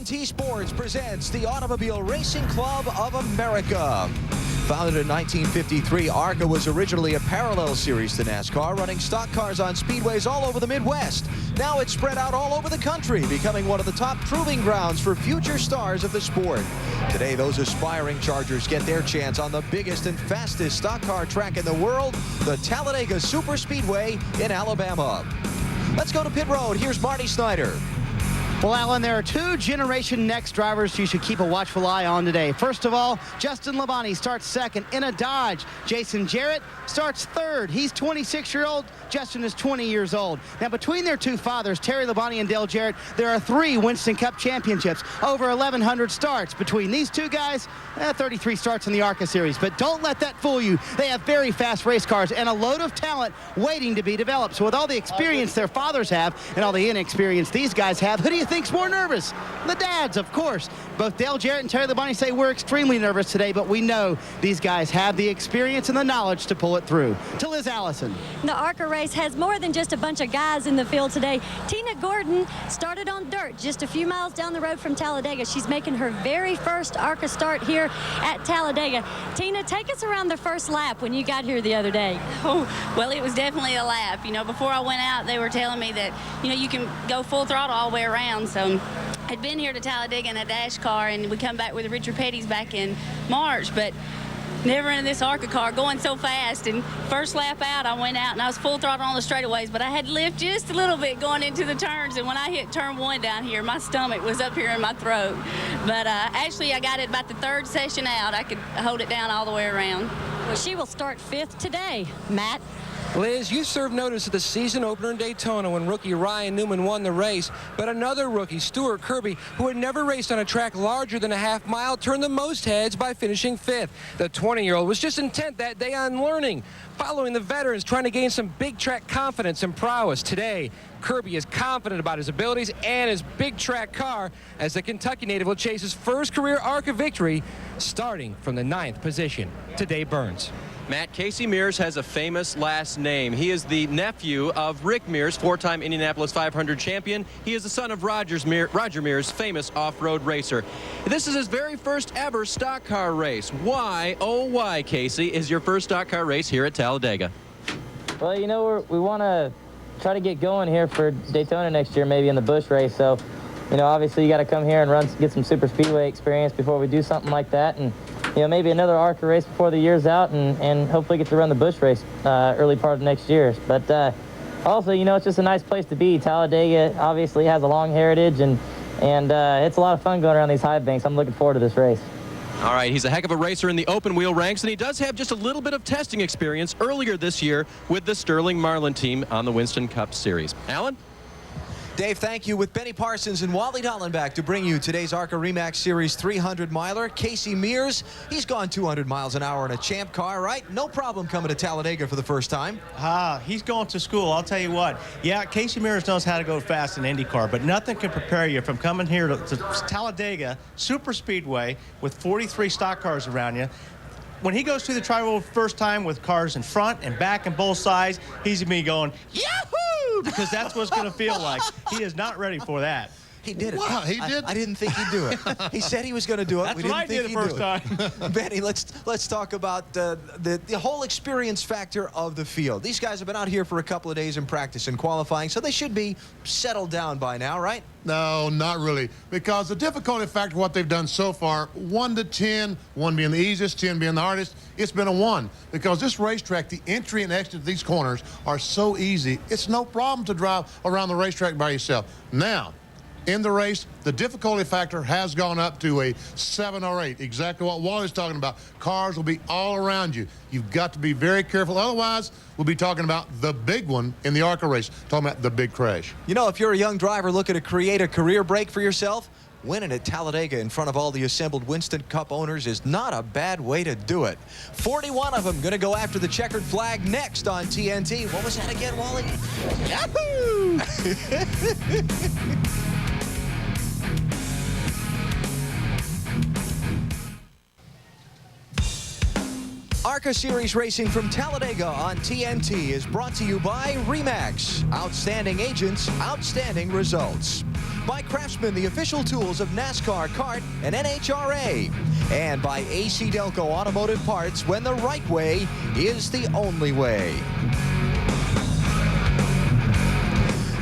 TNT Sports presents the Automobile Racing Club of America. Founded in 1953, ARCA was originally a parallel series to NASCAR, running stock cars on speedways all over the Midwest. Now it's spread out all over the country, becoming one of the top proving grounds for future stars of the sport. Today, those aspiring chargers get their chance on the biggest and fastest stock car track in the world, the Talladega Superspeedway in Alabama. Let's go to pit road. Here's Marty Snyder. Well, Alan, there are two Generation Next drivers you should keep a watchful eye on today. First of all, Justin Labonte starts second in a Dodge. Jason Jarrett starts third. He's 26-year-old. Justin is 20 years old. Now, between their two fathers, Terry Labonte and Dale Jarrett, there are 3 Winston Cup championships, over 1,100 starts. Between these two guys, 33 starts in the ARCA series. But don't let that fool you. They have very fast race cars and a load of talent waiting to be developed. So with all the experience their fathers have and all the inexperience these guys have, who do you think's more nervous? The dads, of course. Both Dale Jarrett and Terry Labonte say we're extremely nervous today, but we know these guys have the experience and the knowledge to pull it through. To Liz Allison. The ARCA race has more than just a bunch of guys in the field today. Tina Gordon started on dirt just a few miles down the road from Talladega. She's making her very first ARCA start here at Talladega. Tina, take us around the first lap when you got here the other day. Oh, well, it was definitely a lap. You know, before I went out, they were telling me that, you know, you can go full throttle all the way around. So I'd been here to Talladega in a dash car, and we come back with Richard Petty's back in March, but never in this ARCA car going so fast. And first lap out, I went out and I was full throttle on the straightaways, but I had to lift just a little bit going into the turns. And when I hit turn 1 down here, my stomach was up here in my throat. But actually, I got it about the 3rd session out. I could hold it down all the way around. Well, she will start 5th today. Matt? Liz, you served notice at the season opener in Daytona when rookie Ryan Newman won the race, but another rookie, Stuart Kirby, who had never raced on a track larger than a half mile, turned the most heads by finishing 5th. The 20-year-old was just intent that day on learning, following the veterans, trying to gain some big track confidence and prowess. Today, Kirby is confident about his abilities and his big track car as the Kentucky native will chase his first career ARCA victory, starting from the 9th position. To Dave Burns. Matt, Casey Mears has a famous last name. He is the nephew of Rick Mears, 4-time Indianapolis 500 champion. He is the son of Roger Mears, famous off-road racer. This is his very first ever stock car race. Why, oh why, Casey, is your first stock car race here at Talladega? Well, you know, we want to try to get going here for Daytona next year, maybe in the Busch race. So, you know, obviously you got to come here and get some super speedway experience before we do something like that. And you know, maybe another ARCA race before the year's out, and hopefully get to run the Busch race early part of next year. But also, you know, it's just a nice place to be. Talladega obviously has a long heritage, and it's a lot of fun going around these high banks. I'm looking forward to this race. All right, he's a heck of a racer in the open wheel ranks, and he does have just a little bit of testing experience earlier this year with the Sterling Marlin team on the Winston Cup Series. Alan? Dave, thank you. With Benny Parsons and Wally Dallenbach to bring you today's ARCA REMAX Series 300-miler. Casey Mears, he's gone 200 miles an hour in a champ car, right? No problem coming to Talladega for the first time. He's going to school, I'll tell you what. Yeah, Casey Mears knows how to go fast in IndyCar, but nothing can prepare you from coming here to Talladega Superspeedway with 43 stock cars around you. When he goes through the tri-road first time with cars in front and back and both sides, he's going to be going, Yahoo! Because that's what it's going to feel like. He is not ready for that. He did it. Wow, he did. I didn't think he'd do it. He said he was going to do it. That's we what didn't I think did he'd the first time. Benny, let's talk about the whole experience factor of the field. These guys have been out here for a couple of days in practice and qualifying, so they should be settled down by now, right? No, not really. Because the difficulty factor, what they've done so far, 1 to 10, 1 being the easiest, 10 being the hardest, it's been a 1. Because this racetrack, the entry and exit of these corners are so easy, it's no problem to drive around the racetrack by yourself. Now, in the race, the difficulty factor has gone up to a 7 or 8. Exactly what Wally's talking about. Cars will be all around you. You've got to be very careful. Otherwise, we'll be talking about the big one in the ARCA race, talking about the big crash. You know, if you're a young driver looking to create a career break for yourself, winning at Talladega in front of all the assembled Winston Cup owners is not a bad way to do it. 41 of them going to go after the checkered flag next on TNT. What was that again, Wally? Yahoo! ARCA Series racing from Talladega on TNT is brought to you by REMAX. Outstanding agents, outstanding results. by Craftsman, the official tools of NASCAR, CART, and NHRA. And by AC Delco Automotive Parts, when the right way is the only way.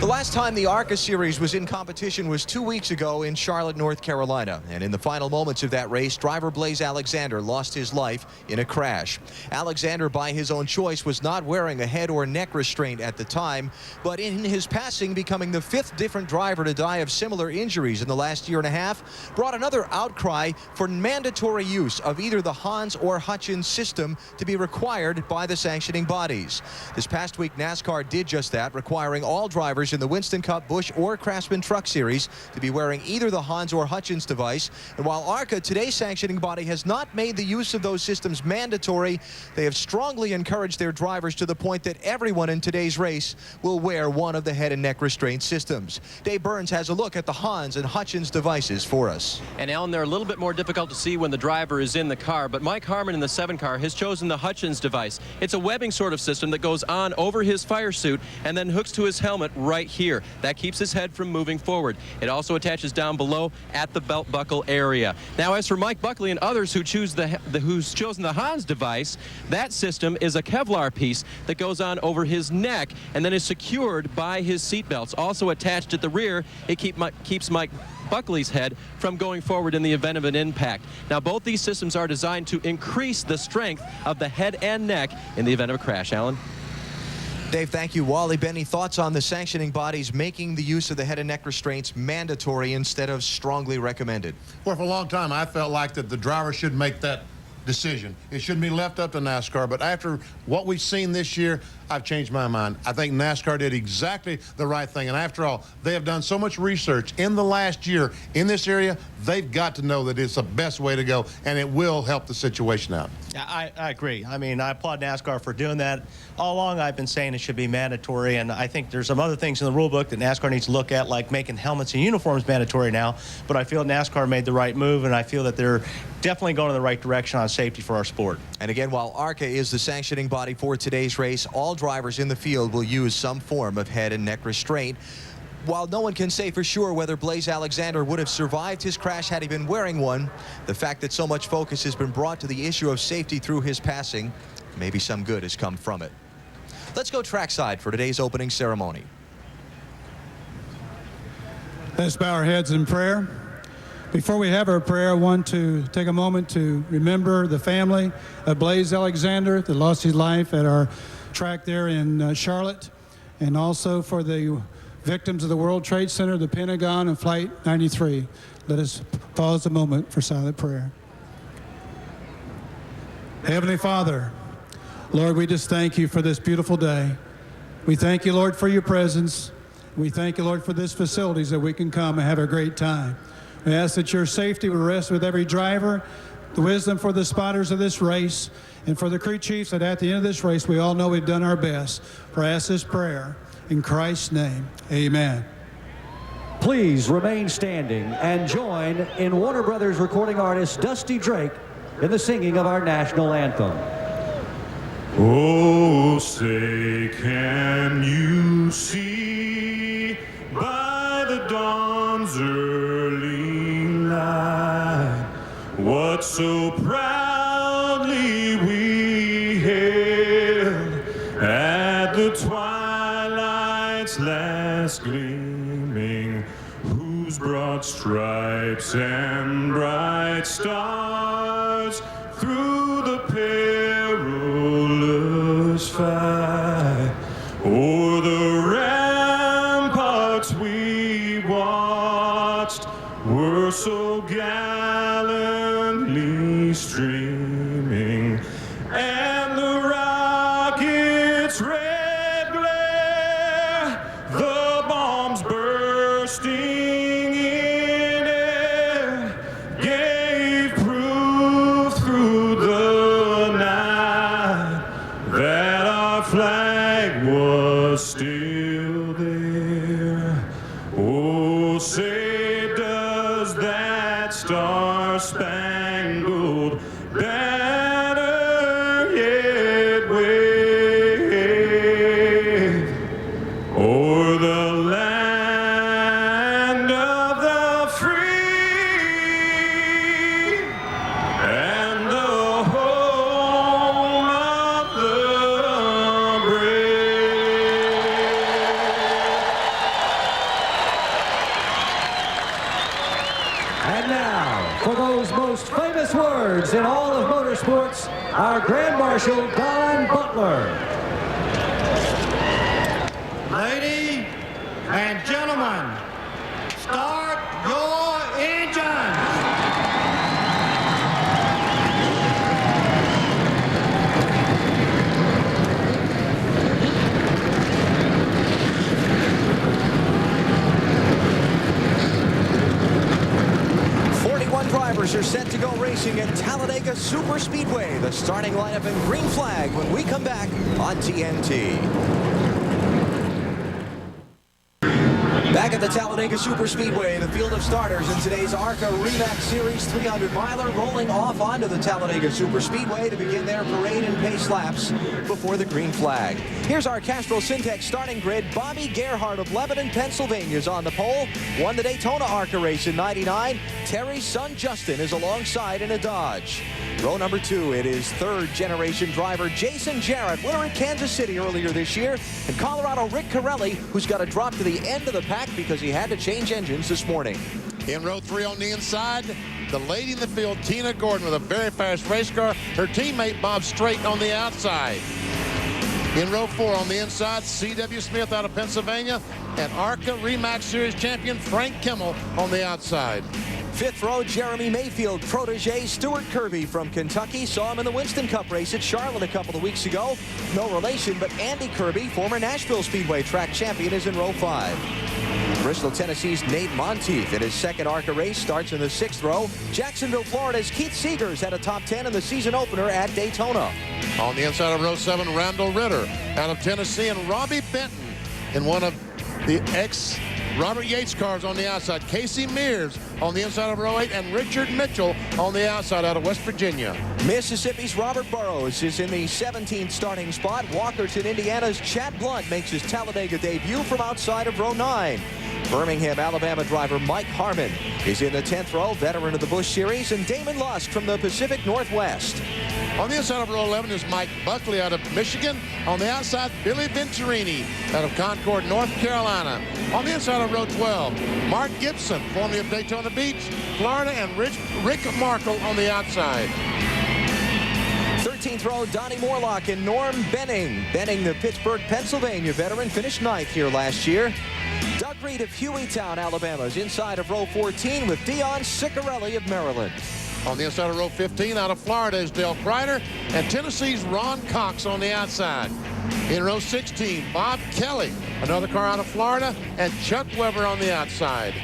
The last time the ARCA Series was in competition was 2 weeks ago in Charlotte, North Carolina. And in the final moments of that race, driver Blaze Alexander lost his life in a crash. Alexander, by his own choice, was not wearing a head or neck restraint at the time, but in his passing, becoming the 5th different driver to die of similar injuries in the last year and a half, brought another outcry for mandatory use of either the Hans or Hutchins system to be required by the sanctioning bodies. This past week, NASCAR did just that, requiring all drivers in the Winston Cup, Busch, or Craftsman Truck Series to be wearing either the Hans or Hutchins device. And while ARCA, today's sanctioning body, has not made the use of those systems mandatory, they have strongly encouraged their drivers to the point that everyone in today's race will wear one of the head and neck restraint systems. Dave Burns has a look at the Hans and Hutchins devices for us. And Alan, they're a little bit more difficult to see when the driver is in the car, but Mike Harmon in the 7 car has chosen the Hutchins device. It's a webbing sort of system that goes on over his fire suit and then hooks to his helmet right here. That keeps his head from moving forward. It also attaches down below at the belt buckle area. Now, as for Mike Buckley and others who who's chosen the Hans device, that system is a Kevlar piece that goes on over his neck and then is secured by his seat belts. Also attached at the rear, it keeps Mike Buckley's head from going forward in the event of an impact. Now, both these systems are designed to increase the strength of the head and neck in the event of a crash. Alan? Dave, thank you. Wally, Benny, thoughts on the sanctioning bodies making the use of the head and neck restraints mandatory instead of strongly recommended? Well, for a long time, I felt like that the driver should make that decision. It shouldn't be left up to NASCAR, but after what we've seen this year, I've changed my mind. I think NASCAR did exactly the right thing, and after all, they have done so much research in the last year in this area. They've got to know that it's the best way to go, and it will help the situation out. Yeah, I agree. I mean, I applaud NASCAR for doing that. All along, I've been saying it should be mandatory, and I think there's some other things in the rule book that NASCAR needs to look at, like making helmets and uniforms mandatory now. But I feel NASCAR made the right move, and I feel that they're definitely going in the right direction on safety for our sport. And again, while ARCA is the sanctioning body for today's race, all drivers in the field will use some form of head and neck restraint. While no one can say for sure whether Blaze Alexander would have survived his crash had he been wearing one, the fact that so much focus has been brought to the issue of safety through his passing, maybe some good has come from it. Let's go trackside for today's opening ceremony. Let's bow our heads in prayer. Before we have our prayer, I want to take a moment to remember the family of Blaze Alexander that lost his life at our track there in Charlotte, and also for the victims of the World Trade Center, the Pentagon, and Flight 93. Let us pause a moment for silent prayer. Heavenly Father, Lord, we just thank you for this beautiful day. We thank you, Lord, for your presence. We thank you, Lord, for these facilities that we can come and have a great time. We ask that your safety will rest with every driver, the wisdom for the spotters of this race, and for the crew chiefs that at the end of this race, we all know we've done our best. For I ask this prayer in Christ's name, amen. Please remain standing and join in Warner Brothers recording artist Dusty Drake in the singing of our national anthem. Oh, say, can you see by the dawn's early light what so proudly we hailed at the twilight's last gleaming, whose broad stripes and bright stars through the perilous fight o'er the ramparts we watched were so gallantly streaming, and the rockets' red glare, the bombs bursting in air, gave proof through the night that our flag was still there. Oh, say does that star-spangled banner yet wave o'er the land of last words in all of motorsports, our Grand Marshal, Don Butler. Ladies and gentlemen, start your engines. 41 drivers are set to go racing at Talladega Superspeedway. The starting lineup in green flag when we come back on TNT. Back at the Talladega Superspeedway, the field of starters in today's ARCA RE Series 300-miler rolling off onto the Talladega Superspeedway to begin their parade and pace laps before the green flag. Here's our Castrol Syntex starting grid. Bobby Gerhardt of Lebanon, Pennsylvania is on the pole. Won the Daytona ARCA race in '99. Terry's son Justin is alongside in a Dodge. Row number 2, it is third-generation driver Jason Jarrett, winner at Kansas City earlier this year, and Colorado Rick Corelli, who's got to drop to the end of the pack because he had to change engines this morning. In row 3 on the inside, the lady in the field, Tina Gordon, with a very fast race car. Her teammate, Bob Strait, on the outside. In row 4 on the inside, C.W. Smith out of Pennsylvania, and ARCA RE Series champion Frank Kimmel on the outside. Fifth row, Jeremy Mayfield, protege Stuart Kirby from Kentucky. Saw him in the Winston Cup race at Charlotte a couple of weeks ago. No relation, but Andy Kirby, former Nashville Speedway track champion, is in row 5. Bristol, Tennessee's Nate Monteith in his second ARCA race starts in the 6th row. Jacksonville, Florida's Keith Seegers had a top 10 in the season opener at Daytona. On the inside of row 7, Randall Ritter out of Tennessee, and Robbie Benton in one of the Robert Yates cars on the outside. Casey Mears on the inside of row 8, and Richard Mitchell on the outside out of West Virginia. Mississippi's Robert Burrows is in the 17th starting spot. Walkerton, Indiana's Chad Blunt makes his Talladega debut from outside of row 9. Birmingham, Alabama driver Mike Harmon is in the 10th row, veteran of the Busch Series, and Damon Lusk from the Pacific Northwest. On the inside of row 11 is Mike Buckley out of Michigan. On the outside, Billy Venturini out of Concord, North Carolina. On the inside of row 12, Mark Gibson, formerly of Daytona Beach, Florida, and Rick Markle on the outside. 13th row, Donnie Morlock and Norm Benning. Benning, the Pittsburgh, Pennsylvania veteran, finished 9th here last year. Doug Reed of Hueytown, Alabama is inside of row 14 with Dion Ciccarelli of Maryland. On the inside of row 15 out of Florida is Dale Kreider, and Tennessee's Ron Cox on the outside. In row 16, Bob Kelly, another car out of Florida, and Chuck Weber on the outside.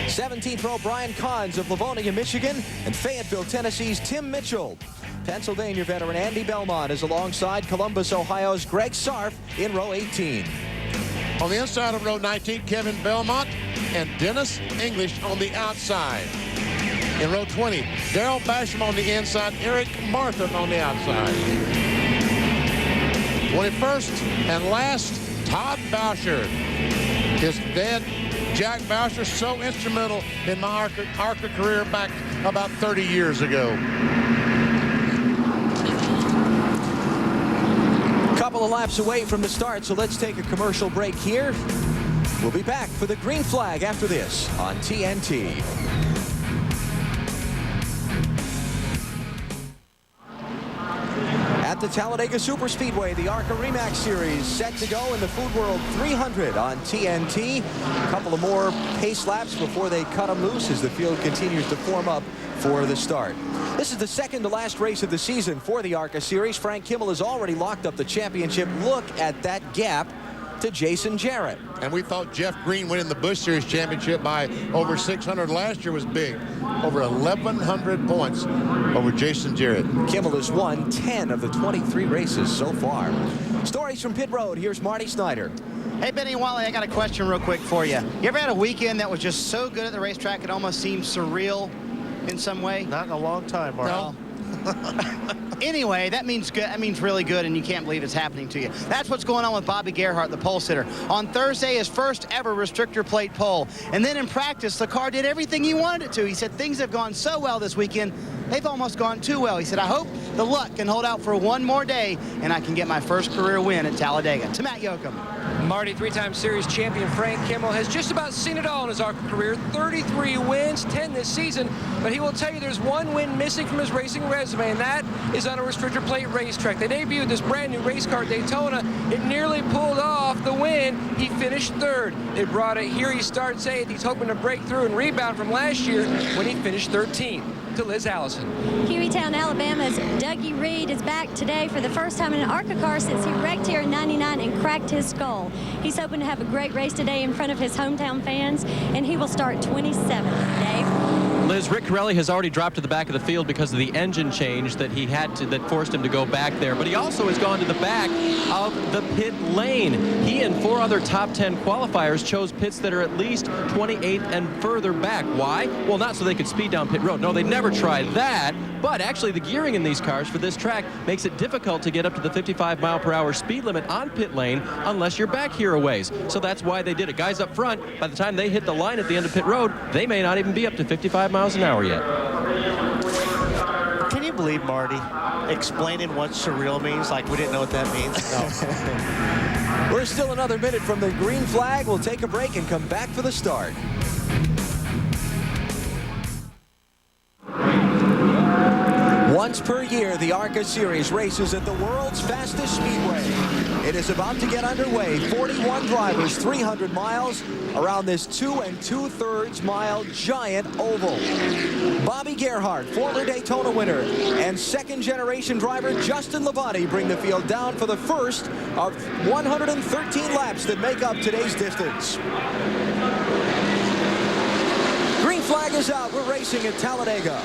17th row, Brian Kahns of Livonia, Michigan, and Fayetteville, Tennessee's Tim Mitchell. Pennsylvania veteran Andy Belmont is alongside Columbus, Ohio's Greg Sarf in row 18. On the inside of row 19, Kevin Belmont and Dennis English on the outside. In row 20, Darrell Basham on the inside, Eric Martin on the outside. 21st and last, Todd Boucher. His dad, Jack Boucher, so instrumental in my ARCA career back about 30 years ago. Couple of laps away from the start, so let's take a commercial break here. We'll be back for the green flag after this on TNT. At the Talladega Superspeedway, the ARCA RE Series set to go in the Food World 300 on TNT. A couple of more pace laps before they cut them loose as the field continues to form up for the start. This is the second to last race of the season for the ARCA Series. Frank Kimmel has already locked up the championship. Look at that gap to Jason Jarrett. And we thought Jeff Green winning the Busch Series championship by over 600 last year was big. Over 1,100 points over Jason Jarrett. Kimmel has won 10 of the 23 races so far. Stories from pit road. Here's Marty Snyder. Hey, Benny and Wally, I got a question real quick for you. You ever had a weekend that was just so good at the racetrack it almost seemed surreal in some way? Not in a long time, Marty. No. Anyway, that means good. That means really good, and you can't believe it's happening to you. That's what's going on with Bobby Gerhardt, the pole sitter. On Thursday, his first ever restrictor plate pole. And then in practice, the car did everything he wanted it to. He said things have gone so well this weekend, they've almost gone too well. He said, I hope the luck can hold out for one more day, and I can get my first career win at Talladega. To Matt Yoakum. Marty, three-time series champion Frank Kimmel has just about seen it all in his ARCA career. 33 wins, 10 this season, but he will tell you there's one win missing from his racing resume, and that is on a restrictor plate racetrack. They debuted this brand new race car at Daytona. It nearly pulled off the win. He finished third. They brought it here. He starts 8th. He's hoping to break through and rebound from last year when he finished 13th. To Liz Allison. Hueytown, Alabama's Dougie Reed is back today for the first time in an ARCA car since he wrecked here in '99 and cracked his skull. He's hoping to have a great race today in front of his hometown fans, and he will start 27th. Dave? Liz, Rick Corelli has already dropped to the back of the field because of the engine change that he had to, that forced him to go back there. But he also has gone to the back of the pit lane. He and 4 other top 10 qualifiers chose pits that are at least 28th and further back. Why? Well, not so they could speed down pit road. No, they never tried that. But actually, the gearing in these cars for this track makes it difficult to get up to the 55-mile-per-hour speed limit on pit lane unless you're back here a ways. So that's why they did it. Guys up front, by the time they hit the line at the end of pit road, they may not even be up to 55 miles an hour yet. Can you believe Marty explaining what surreal means like we didn't know what that means? No. We're still another minute from the green flag. We'll take a break and come back for the start. Once per year, the ARCA Series races at the world's fastest speedway. It is about to get underway. 41 drivers, 300 miles around this 2 2/3 mile giant oval. Bobby Gerhardt, former Daytona winner, and second-generation driver Justin Labonte bring the field down for the first of 113 laps that make up today's distance. Green flag is out. We're racing at Talladega.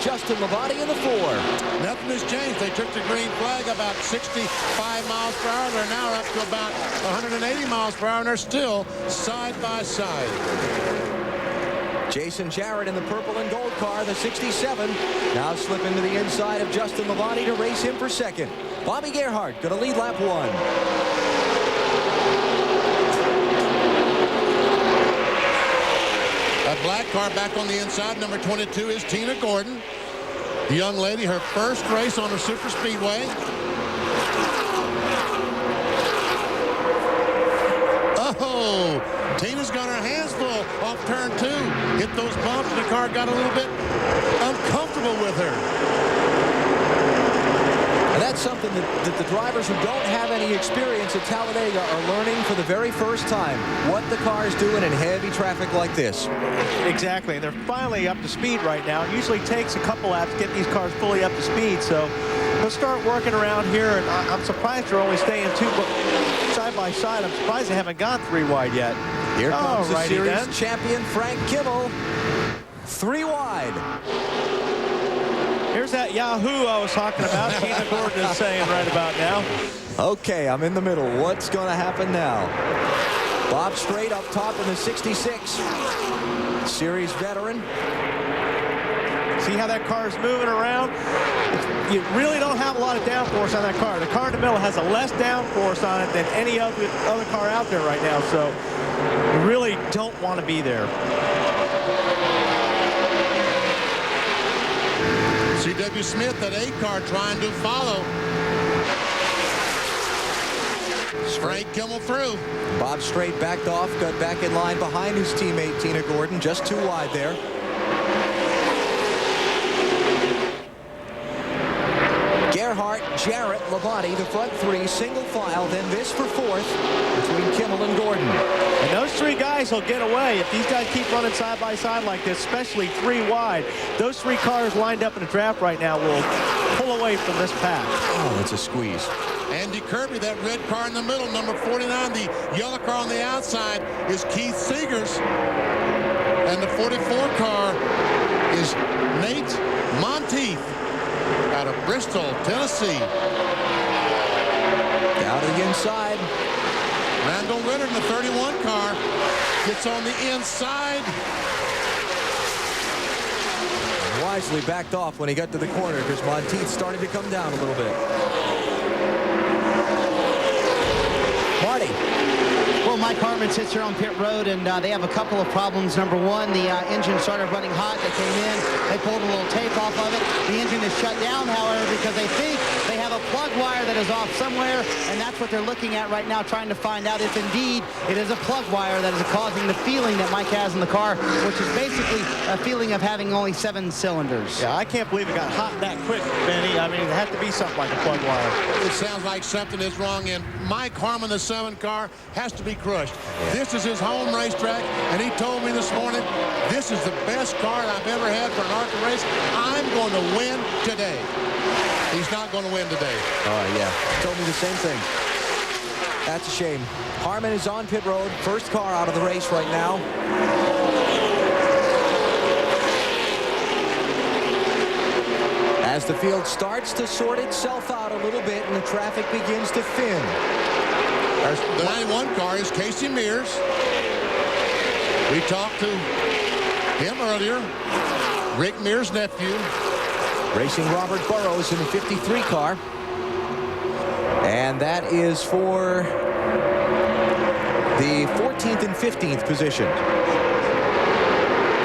Justin Labonte in the 4. Nothing has changed. They took the green flag about 65 miles per hour. They're now up to about 180 miles per hour, and they're still side by side. Jason Jarrett in the purple and gold car, the 67. Now slipping to the inside of Justin Labonte to race him for second. Bobby Gerhardt going to lead lap 1. A black car back on the inside. Number 22 is Tina Gordon. The young lady, her first race on a super speedway. Oh, Tina's got her hands full off turn 2. Hit those bumps, and the car got a little bit uncomfortable with her. And that's something that the drivers who don't have any experience at Talladega are learning for the very first time, what the cars do in heavy traffic like this. Exactly. They're finally up to speed right now. It usually takes a couple laps to get these cars fully up to speed, so they'll start working around here, and I'm surprised they're only staying 2 side by side. I'm surprised they haven't gone 3 wide yet. Here comes the series champion Frank Kimmel. 3 wide. Here's that Yahoo I was talking about. Tina Gordon is saying right about now. Okay, I'm in the middle. What's going to happen now? Bob Strait up top in the 66. Series veteran. See how that car is moving around? You really don't have a lot of downforce on that car. The car in the middle has a less downforce on it than any other car out there right now, so you really don't want to be there. C.W. Smith, that 8 car, trying to follow. Frank Kimmel through. Bob Strait backed off, got back in line behind his teammate Tina Gordon, just 2 wide there. Gerhardt, Jarrett, Labonte, the front 3, single file, then this for 4th between Kimmel and Gordon. And those 3 guys will get away if these guys keep running side by side like this, especially 3 wide. Those 3 cars lined up in the draft right now will pull away from this pack. Oh, that's a squeeze. Andy Kirby, that red car in the middle, number 49. The yellow car on the outside is Keith Seegers. And the 44 car is Nate Monteith out of Bristol, Tennessee. Down to the inside. Randall Ritter in the 31 car gets on the inside. Wisely backed off when he got to the corner because Monteith started to come down a little bit. Marty. Well, Mike Harmon sits here on pit road, and they have a couple of problems. Number one, the engine started running hot. They came in, they pulled a little tape off of it. The engine is shut down, however, because they think they have a plug wire that is off somewhere, and that's what they're looking at right now, trying to find out if indeed it is a plug wire that is causing the feeling that Mike has in the car, which is basically a feeling of having only 7 cylinders. Yeah, I can't believe it got hot that quick, Benny. I mean, it had to be something like a plug wire. It sounds like something is wrong, and Mike Harmon, the 7 car, has to be crushed. This is his home racetrack, and he told me this morning, this is the best car I've ever had for an ARCA race. I'm going to win today. He's not going to win today. Oh, yeah. Told me the same thing. That's a shame. Harmon is on pit road. First car out of the race right now. As the field starts to sort itself out a little bit and the traffic begins to thin. The 91 car is Casey Mears. We talked to him earlier. Rick Mears' nephew. Racing Robert Burrows in the 53 car. And that is for the 14th and 15th position.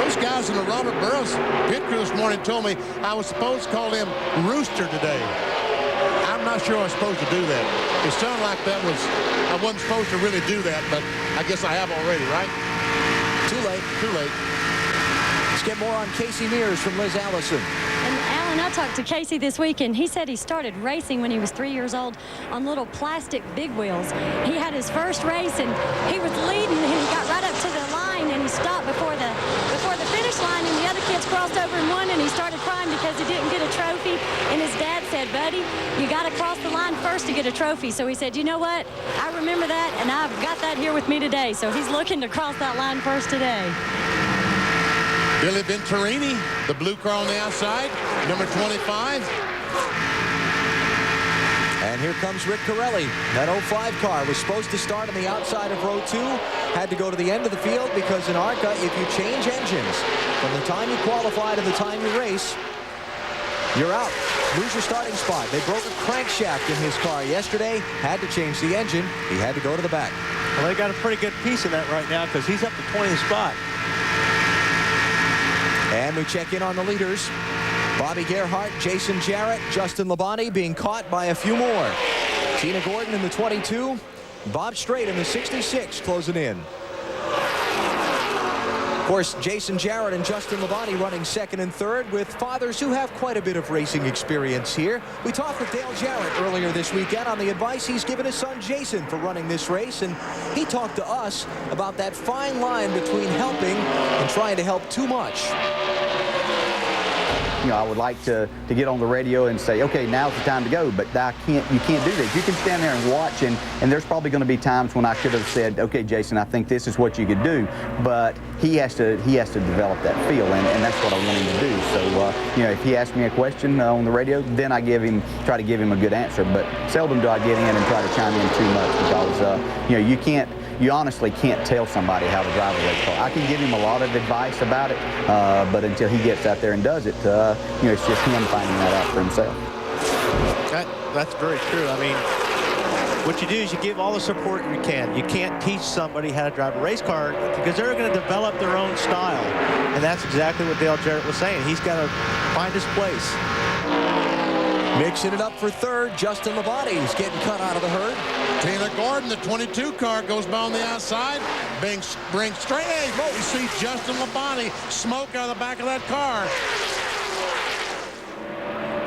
Those guys in the Robert Burrows pit crew this morning told me I was supposed to call him Rooster today. I'm not sure I was supposed to do that. It sounded like that was, I wasn't supposed to really do that, but I guess I have already, right? Too late. Too late. Let's get more on Casey Mears from Liz Allison. And Alan, I talked to Casey this week, and he said he started racing when he was 3 years old on little plastic big wheels. He had his first race, and he was leading, and he got right up to the line, and he stopped before the finish line, and the other kids crossed over and won, and he started crying because he didn't get a trophy. And his dad said, buddy, you got to cross the line first to get a trophy. So he said, you know what? I remember that, and I've got that here with me today. So he's looking to cross that line first today. Billy Venturini, the blue car on the outside, number 25. And here comes Rick Corelli. That 05 car was supposed to start on the outside of row 2. Had to go to the end of the field because in ARCA, if you change engines from the time you qualify to the time you race, you're out. Lose your starting spot. They broke a crankshaft in his car yesterday. Had to change the engine. He had to go to the back. Well, they got a pretty good piece of that right now because he's up to 20th spot. And we check in on the leaders. Bobby Gerhart, Jason Jarrett, Justin Labonte being caught by a few more. Tina Gordon in the 22. Bob Strait in the 66 closing in. Of course, Jason Jarrett and Justin Labonte running second and third with fathers who have quite a bit of racing experience here. We talked with Dale Jarrett earlier this weekend on the advice he's given his son Jason for running this race, and he talked to us about that fine line between helping and trying to help too much. You know, I would like to get on the radio and say, okay, now's the time to go, but you can't do this. You can stand there and watch, and there's probably going to be times when I could have said, okay, Jason, I think this is what you could do, but he has to develop that feel, and that's what I want him to do. So, you know, if he asks me a question on the radio, then I try to give him a good answer, but seldom do I get in and try to chime in too much because, you know, you honestly can't tell somebody how to drive a race car. I can give him a lot of advice about it, but until he gets out there and does it, you know, it's just him finding that out for himself. That's very true. I mean, what you do is you give all the support you can. You can't teach somebody how to drive a race car because they're going to develop their own style. And that's exactly what Dale Jarrett was saying. He's got to find his place. Mixing it up for third, Justin Labonte is getting cut out of the herd. Tina Gordon, the 22 car, goes by on the outside. Brings straight. Hey, you see Justin Labonte smoke out of the back of that car.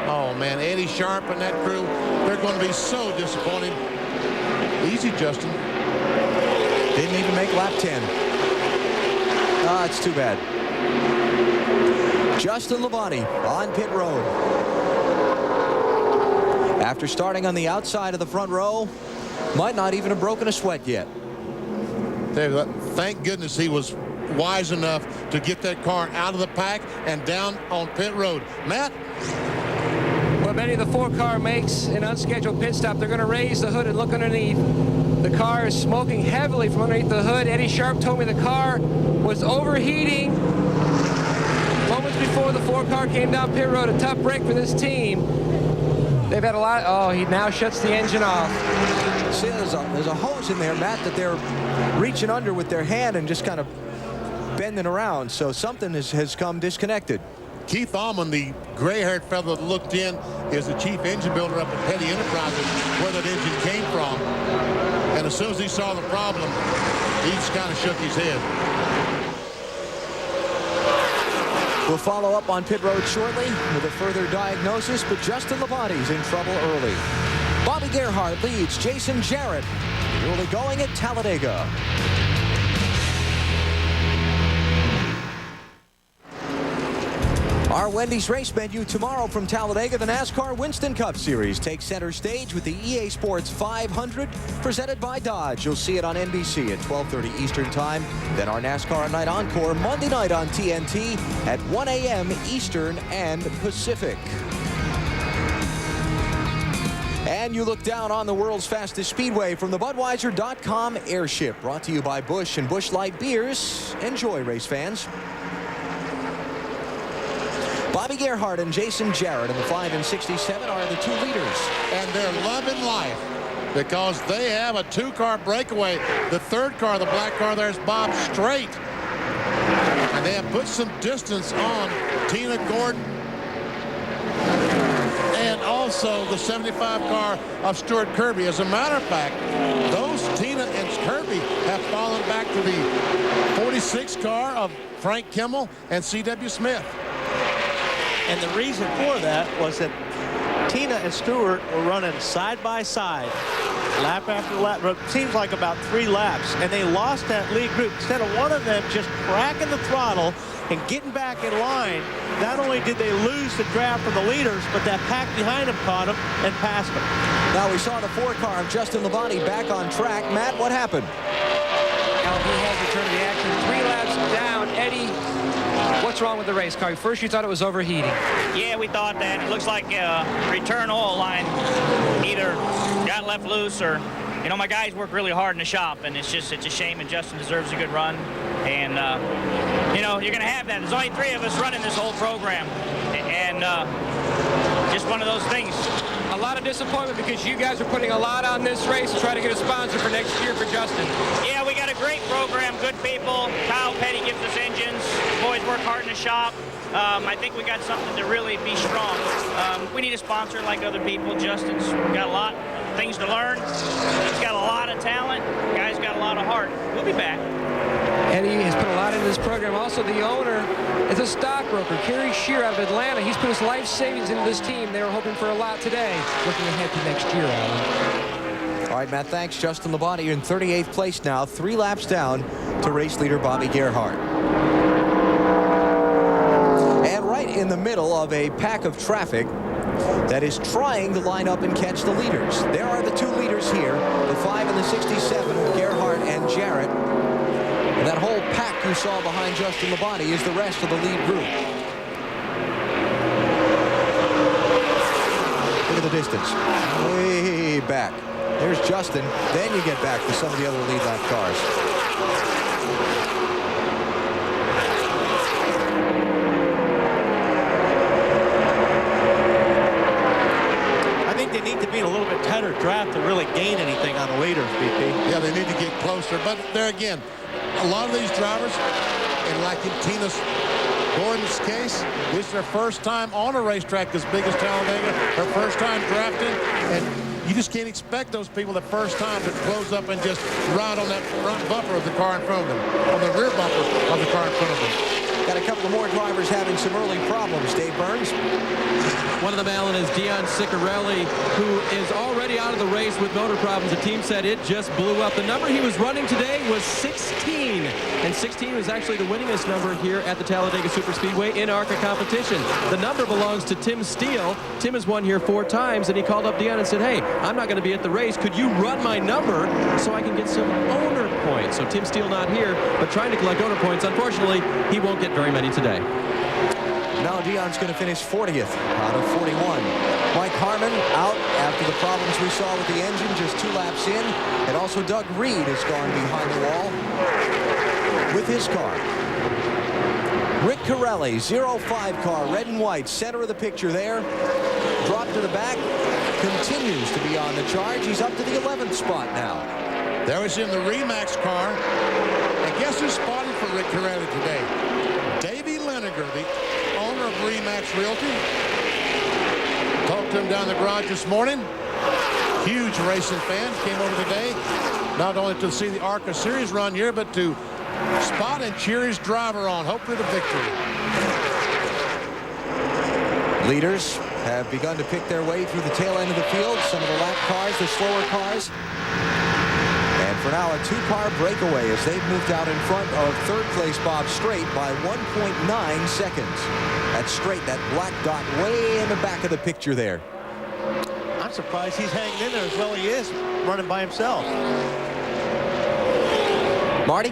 Oh, man, Eddie Sharp and that crew, they're going to be so disappointed. Easy, Justin. Didn't even make lap 10. Ah, it's too bad. Justin Labonte on pit road. After starting on the outside of the front row, might not even have broken a sweat yet. Thank goodness he was wise enough to get that car out of the pack and down on pit road. Matt? When any of the 4-car makes an unscheduled pit stop, they're going to raise the hood and look underneath. The car is smoking heavily from underneath the hood. Eddie Sharp told me the car was overheating moments before the 4-car came down pit road. A tough break for this team. They've had a lot. Oh, he now shuts the engine off. See, there's a hose in there, Matt, that they're reaching under with their hand and just kind of bending around. So something has come disconnected. Keith Allman, the gray-haired fellow that looked in, is the chief engine builder up at Petty Enterprises, where that engine came from. And as soon as he saw the problem, he just kind of shook his head. We'll follow up on pit road shortly with a further diagnosis, but Justin Labonte's in trouble early. Bobby Gerhart leads Jason Jarrett early going at Talladega. Our Wendy's race menu tomorrow from Talladega. The NASCAR Winston Cup Series takes center stage with the EA Sports 500 presented by Dodge. You'll see it on NBC at 12:30 Eastern Time. Then our NASCAR at Night Encore Monday night on TNT at 1 a.m. Eastern and Pacific. And you look down on the world's fastest speedway from the Budweiser.com airship. Brought to you by Busch and Busch Light Beers. Enjoy, race fans. Bobby Gerhart and Jason Jarrett in the 5 and 67 are the 2 leaders. And they're loving life because they have a 2-car breakaway. The 3rd car, the black car, there's Bob Strait. And they have put some distance on Tina Gordon and also the 75 car of Stuart Kirby. As a matter of fact, those Tina and Kirby have fallen back to the 46 car of Frank Kimmel and C.W. Smith. And the reason for that was that Tina and Stewart were running side by side, lap after lap. It seems like about 3 laps, and they lost that lead group. Instead of one of them just cracking the throttle and getting back in line, not only did they lose the draft from the leaders, but that pack behind them caught them and passed them. Now we saw the 4-car of Justin Labonte back on track. Matt, what happened? Now he has returned to the action. 3 laps down. Eddie, what's wrong with the race car? First you thought it was overheating. Yeah, we thought that. It looks like return oil line either got left loose or, you know, my guys work really hard in the shop, and it's a shame, and Justin deserves a good run. And, you know, you're going to have that. There's only 3 of us running this whole program. And just one of those things. A lot of disappointment because you guys are putting a lot on this race to try to get a sponsor for next year for Justin. Yeah, we got a great program, good people. Kyle Petty gives us engines. Boys work hard in the shop. I think we got something to really be strong. We need a sponsor like other people. Justin's got a lot of things to learn. He's got a lot of talent. The guy's got a lot of heart. We'll be back. Eddie has put a lot into this program. Also, the owner is a stockbroker, Kerry Shear out of Atlanta. He's put his life savings into this team. They were hoping for a lot today, looking ahead to next year, Alan. All right, Matt, thanks. Justin Labonte, you're in 38th place now, 3 laps down to race leader Bobby Gerhart. And right in the middle of a pack of traffic that is trying to line up and catch the leaders. There are the 2 leaders here, the 5 and the 67 with Gerhart and Jarrett. And that whole pack you saw behind Justin Labonte is the rest of the lead group. Look at the distance. Way back. There's Justin. Then you get back to some of the other lead lap cars. I think they need to be in a little bit tighter draft to really gain anything on the leaders, BP. Yeah, they need to get closer. But there again, a lot of these drivers, and like in Tina Gordon's case, this is their first time on a racetrack as big as Talladega, her first time drafting, and you just can't expect those people the first time to close up and just ride on that front bumper of the car in front of them, on the rear bumper of the car in front of them. Got got a couple of more drivers having some early problems. Dave Burns. One of them, Alan, is Dion Ciccarelli, who is already out of the race with motor problems. The team said it just blew up. The number he was running today was 16, and 16 was actually the winningest number here at the Talladega Superspeedway in ARCA competition. The number belongs to Tim Steele. Tim has won here 4 times, and he called up Dion and said, hey, I'm not going to be at the race. Could you run my number so I can get some owner points? So Tim Steele not here, but trying to collect owner points. Unfortunately, he won't get very many today. Now Dion's going to finish 40th out of 41. Mike Harmon out after the problems we saw with the engine just 2 laps in. And also Doug Reed has gone behind the wall with his car. Rick Corelli, 05 car, red and white, center of the picture there. Dropped to the back, continues to be on the charge. He's up to the 11th spot now. There was in the Remax car. And guess who's spotted for Rick Corelli today? Davey Leniger, the owner of Remax Realty. Talked to him down the garage this morning. Huge racing fan. Came over today not only to see the ARCA Series run here, but to spot and cheer his driver on, hopefully the victory. Leaders have begun to pick their way through the tail end of the field. Some of the lap cars, the slower cars. And for now, a 2-car breakaway as they've moved out in front of 3rd place Bob Strait by 1.9 seconds. That's Strait, that black dot way in the back of the picture there. I'm surprised he's hanging in there as well as he is, running by himself. Marty?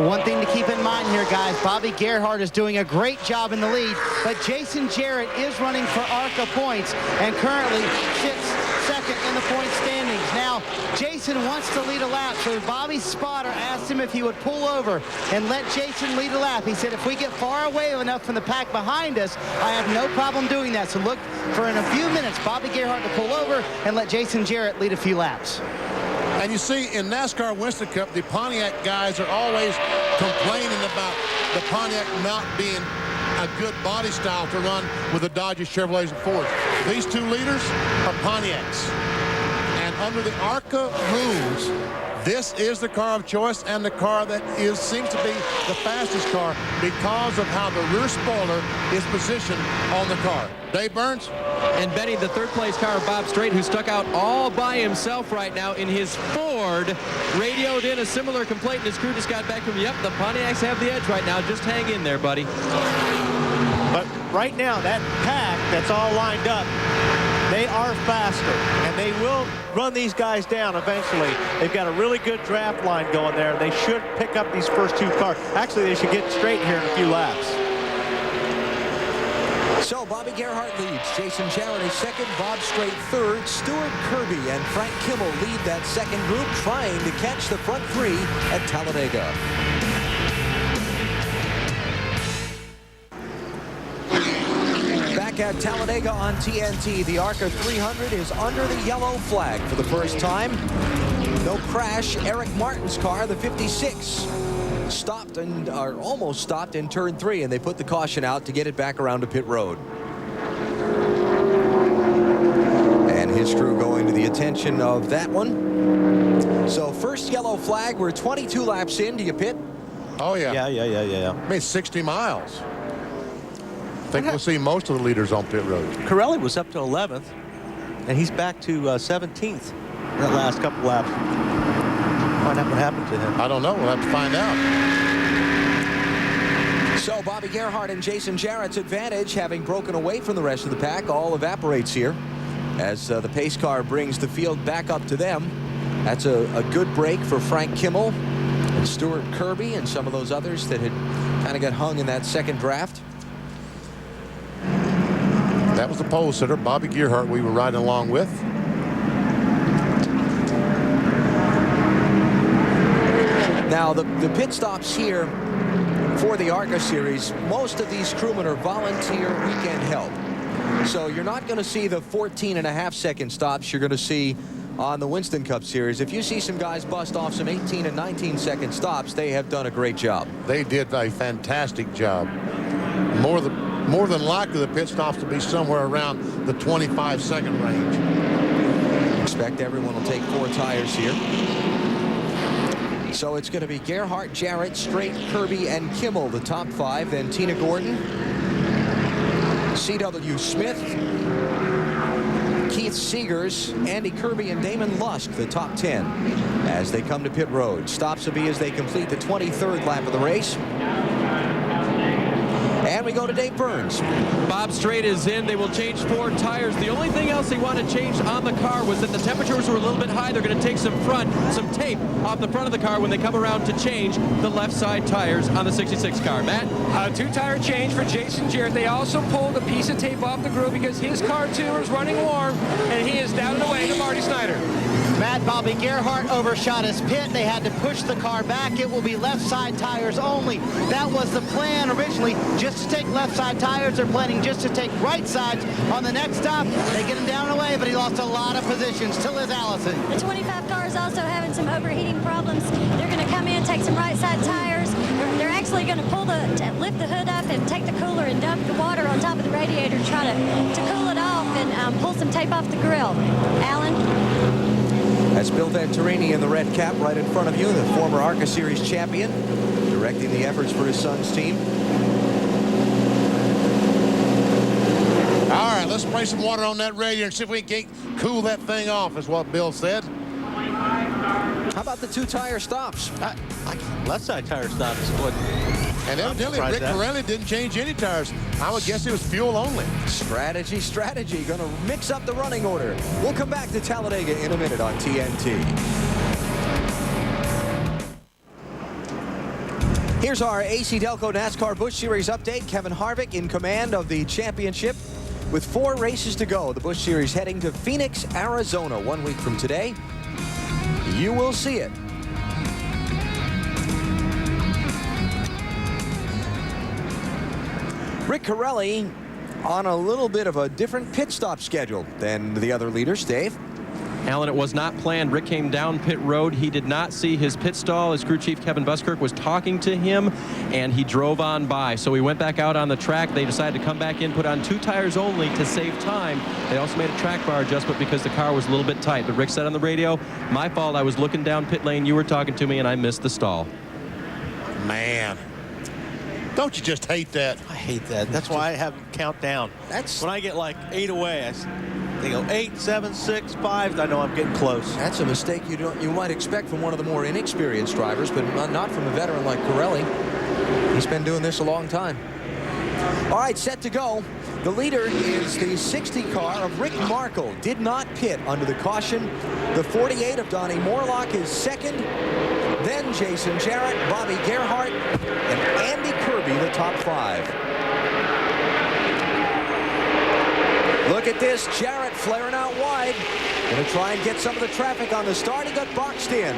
One thing to keep in mind here, guys, Bobby Gerhardt is doing a great job in the lead, but Jason Jarrett is running for ARCA points and currently sits second in the point standings. Now, Jason wants to lead a lap, so Bobby's spotter asked him if he would pull over and let Jason lead a lap. He said, if we get far away enough from the pack behind us, I have no problem doing that. So look for in a few minutes, Bobby Gerhardt to pull over and let Jason Jarrett lead a few laps. And you see, in NASCAR Winston Cup, the Pontiac guys are always complaining about the Pontiac not being a good body style to run with the Dodge, Chevrolets, and Fords. These 2 leaders are Pontiacs. And under the ARCA rules, this is the car of choice and the car that seems to be the fastest car because of how the rear spoiler is positioned on the car. Dave Burns? And Benny, the 3rd place car of Bob Strait, who stuck out all by himself right now in his Ford, radioed in a similar complaint, and his crew just got back from, yep, the Pontiacs have the edge right now. Just hang in there, buddy. But right now, that pack that's all lined up, they are faster, and they will run these guys down eventually. They've got a really good draft line going there. They should pick up these first 2 cars. Actually, they should get straight here in a few laps. So Bobby Gerhardt leads. Jason Jarrett is second. Bob Strait third. Stuart Kirby and Frank Kimmel lead that second group, trying to catch the front 3 at Talladega. Back at Talladega on TNT, the ARCA 300 is under the yellow flag for the first time. No crash. Eric Martin's car, the 56, stopped and almost stopped in turn 3, and they put the caution out to get it back around to pit road. And his crew going to the attention of that one. So first yellow flag. We're 22 laps in. Do you pit? Oh, yeah. Yeah. I mean, 60 miles. I think we'll see most of the leaders on pit road. Corelli was up to 11th, and he's back to 17th in that last couple laps. Find out what happened to him. I don't know. We'll have to find out. So Bobby Gerhardt and Jason Jarrett's advantage, having broken away from the rest of the pack, all evaporates here as the pace car brings the field back up to them. That's a good break for Frank Kimmel and Stuart Kirby and some of those others that had kind of got hung in that second draft. That was the pole sitter, Bobby Gerhardt, we were riding along with. Now, the pit stops here for the ARCA Series, most of these crewmen are volunteer weekend help. So you're not going to see the 14.5-second stops you're going to see on the Winston Cup Series. If you see some guys bust off some 18 and 19-second stops, they have done a great job. They did a fantastic job. More than likely, the pit stops to be somewhere around the 25-second range. Expect everyone will take 4 tires here. So it's going to be Gerhart, Jarrett, Strait, Kirby, and Kimmel, the top 5. Then Tina Gordon, C.W. Smith, Keith Seegers, Andy Kirby, and Damon Lusk, the top 10, as they come to pit road. Stops will be as they complete the 23rd lap of the race. And we go to Dave Burns. Bob Strait is in. They will change 4 tires. The only thing else they want to change on the car was that the temperatures were a little bit high. They're going to take some tape off the front of the car when they come around to change the left side tires on the 66 car. Matt? 2-tire change for Jason Jarrett. They also pulled a piece of tape off the grill because his car, too, is running warm, and he is down and away to Marty Snyder. Matt, Bobby Gerhart overshot his pit. They had to push the car back. It will be left side tires only. That was the plan originally, just to take left side tires. They're planning just to take right sides on the next stop. They get him down and away, but he lost a lot of positions to Liz Allison. The 25 car is also having some overheating problems. They're going to come in, take some right side tires. They're actually going to lift the hood up and take the cooler and dump the water on top of the radiator, try to cool it off and pull some tape off the grill. Alan? That's Bill Venturini in the red cap right in front of you, the former ARCA Series champion, directing the efforts for his son's team. All right, let's spray some water on that radiator and see if we can cool that thing off, is what Bill said. How about the 2-tire stops? Left side tire stops is what. And evidently Rick Corelli didn't change any tires. I would guess it was fuel only. Strategy. Going to mix up the running order. We'll come back to Talladega in a minute on TNT. Here's our AC Delco NASCAR Busch Series update. Kevin Harvick in command of the championship with 4 races to go. The Busch Series heading to Phoenix, Arizona 1 week from today. You will see it. Rick Corelli on a little bit of a different pit stop schedule than the other leaders. Dave? Alan, it was not planned. Rick came down pit road. He did not see his pit stall. His crew chief, Kevin Buskirk, was talking to him, and he drove on by. So he went back out on the track. They decided to come back in, put on 2 tires only to save time. They also made a track bar adjustment because the car was a little bit tight. But Rick said on the radio, my fault. I was looking down pit lane. You were talking to me, and I missed the stall. Man. Don't you just hate that? I hate that. That's why I have them count down. When I get like 8 away, they go 8, 7, 6, 5. I know I'm getting close. That's a mistake you might expect from one of the more inexperienced drivers, but not from a veteran like Corelli. He's been doing this a long time. All right, set to go. The leader is the 60 car of Rick Markle. Did not pit under the caution. The 48 of Donnie Morlock is second. Then Jason Jarrett, Bobby Gerhart, and Andy Kirby, the top 5. Look at this, Jarrett flaring out wide. Gonna try and get some of the traffic on the start. He got boxed in.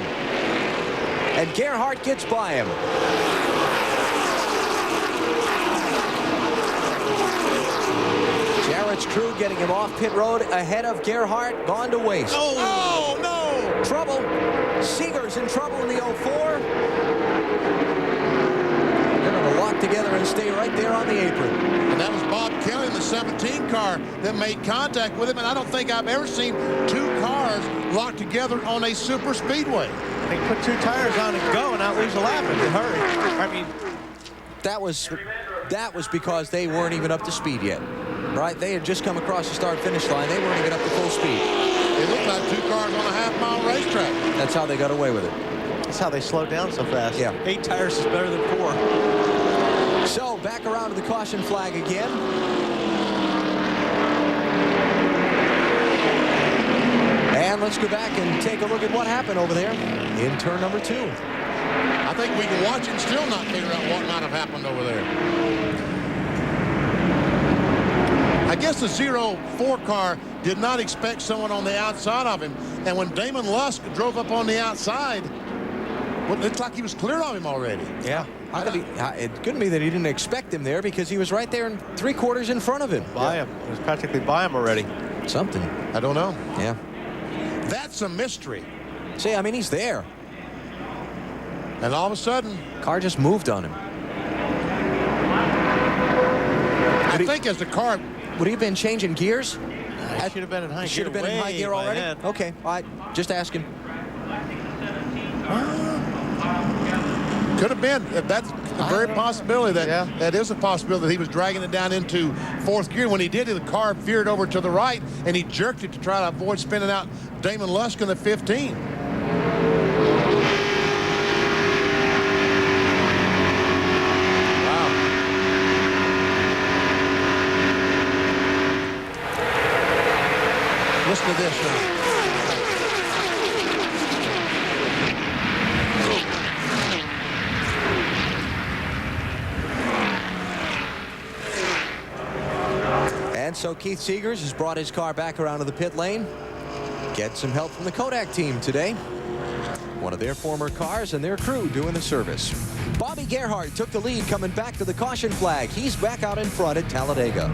And Gerhart gets by him. Jarrett's crew getting him off pit road ahead of Gerhart, gone to waste. Oh no! Trouble. Seegers in trouble in the 04. They're going to lock together and stay right there on the apron. And that was Bob Kelly in the 17 car that made contact with him, and I don't think I've ever seen 2 cars locked together on a super speedway. They put 2 tires on and go and not lose a lap in a hurry. I mean, that was because they weren't even up to speed yet. Right? They had just come across the start-finish line. They weren't even up to full speed. It looked like 2 cars on a half-mile racetrack. That's how they got away with it. That's how they slowed down so fast. Yeah. 8 tires is better than 4. So back around to the caution flag again. And let's go back and take a look at what happened over there in turn number 2. I think we can watch and still not figure out what might have happened over there. I guess the 04 car did not expect someone on the outside of him. And when Damon Lusk drove up on the outside, well, it looked like he was clear of him already. Yeah. It couldn't be that he didn't expect him there because he was right there in 3/4 in front of him. By him. He was practically by him already. Something. I don't know. Yeah. That's a mystery. See, I mean, he's there. And all of a sudden, car just moved on him. I think as the car... Would he have been changing gears? Should have been in high gear. Should have been in high gear already? Okay, all right, just asking. Could have been. That's a very possibility. That is a possibility that he was dragging it down into 4th gear. When he did it, the car veered over to the right, and he jerked it to try to avoid spinning out Damon Lusk in the 15. Listen to this now. And so Keith Seegers has brought his car back around to the pit lane. Get some help from the Kodak team today. One of their former cars and their crew doing the service. Bobby Gerhardt took the lead coming back to the caution flag. He's back out in front at Talladega.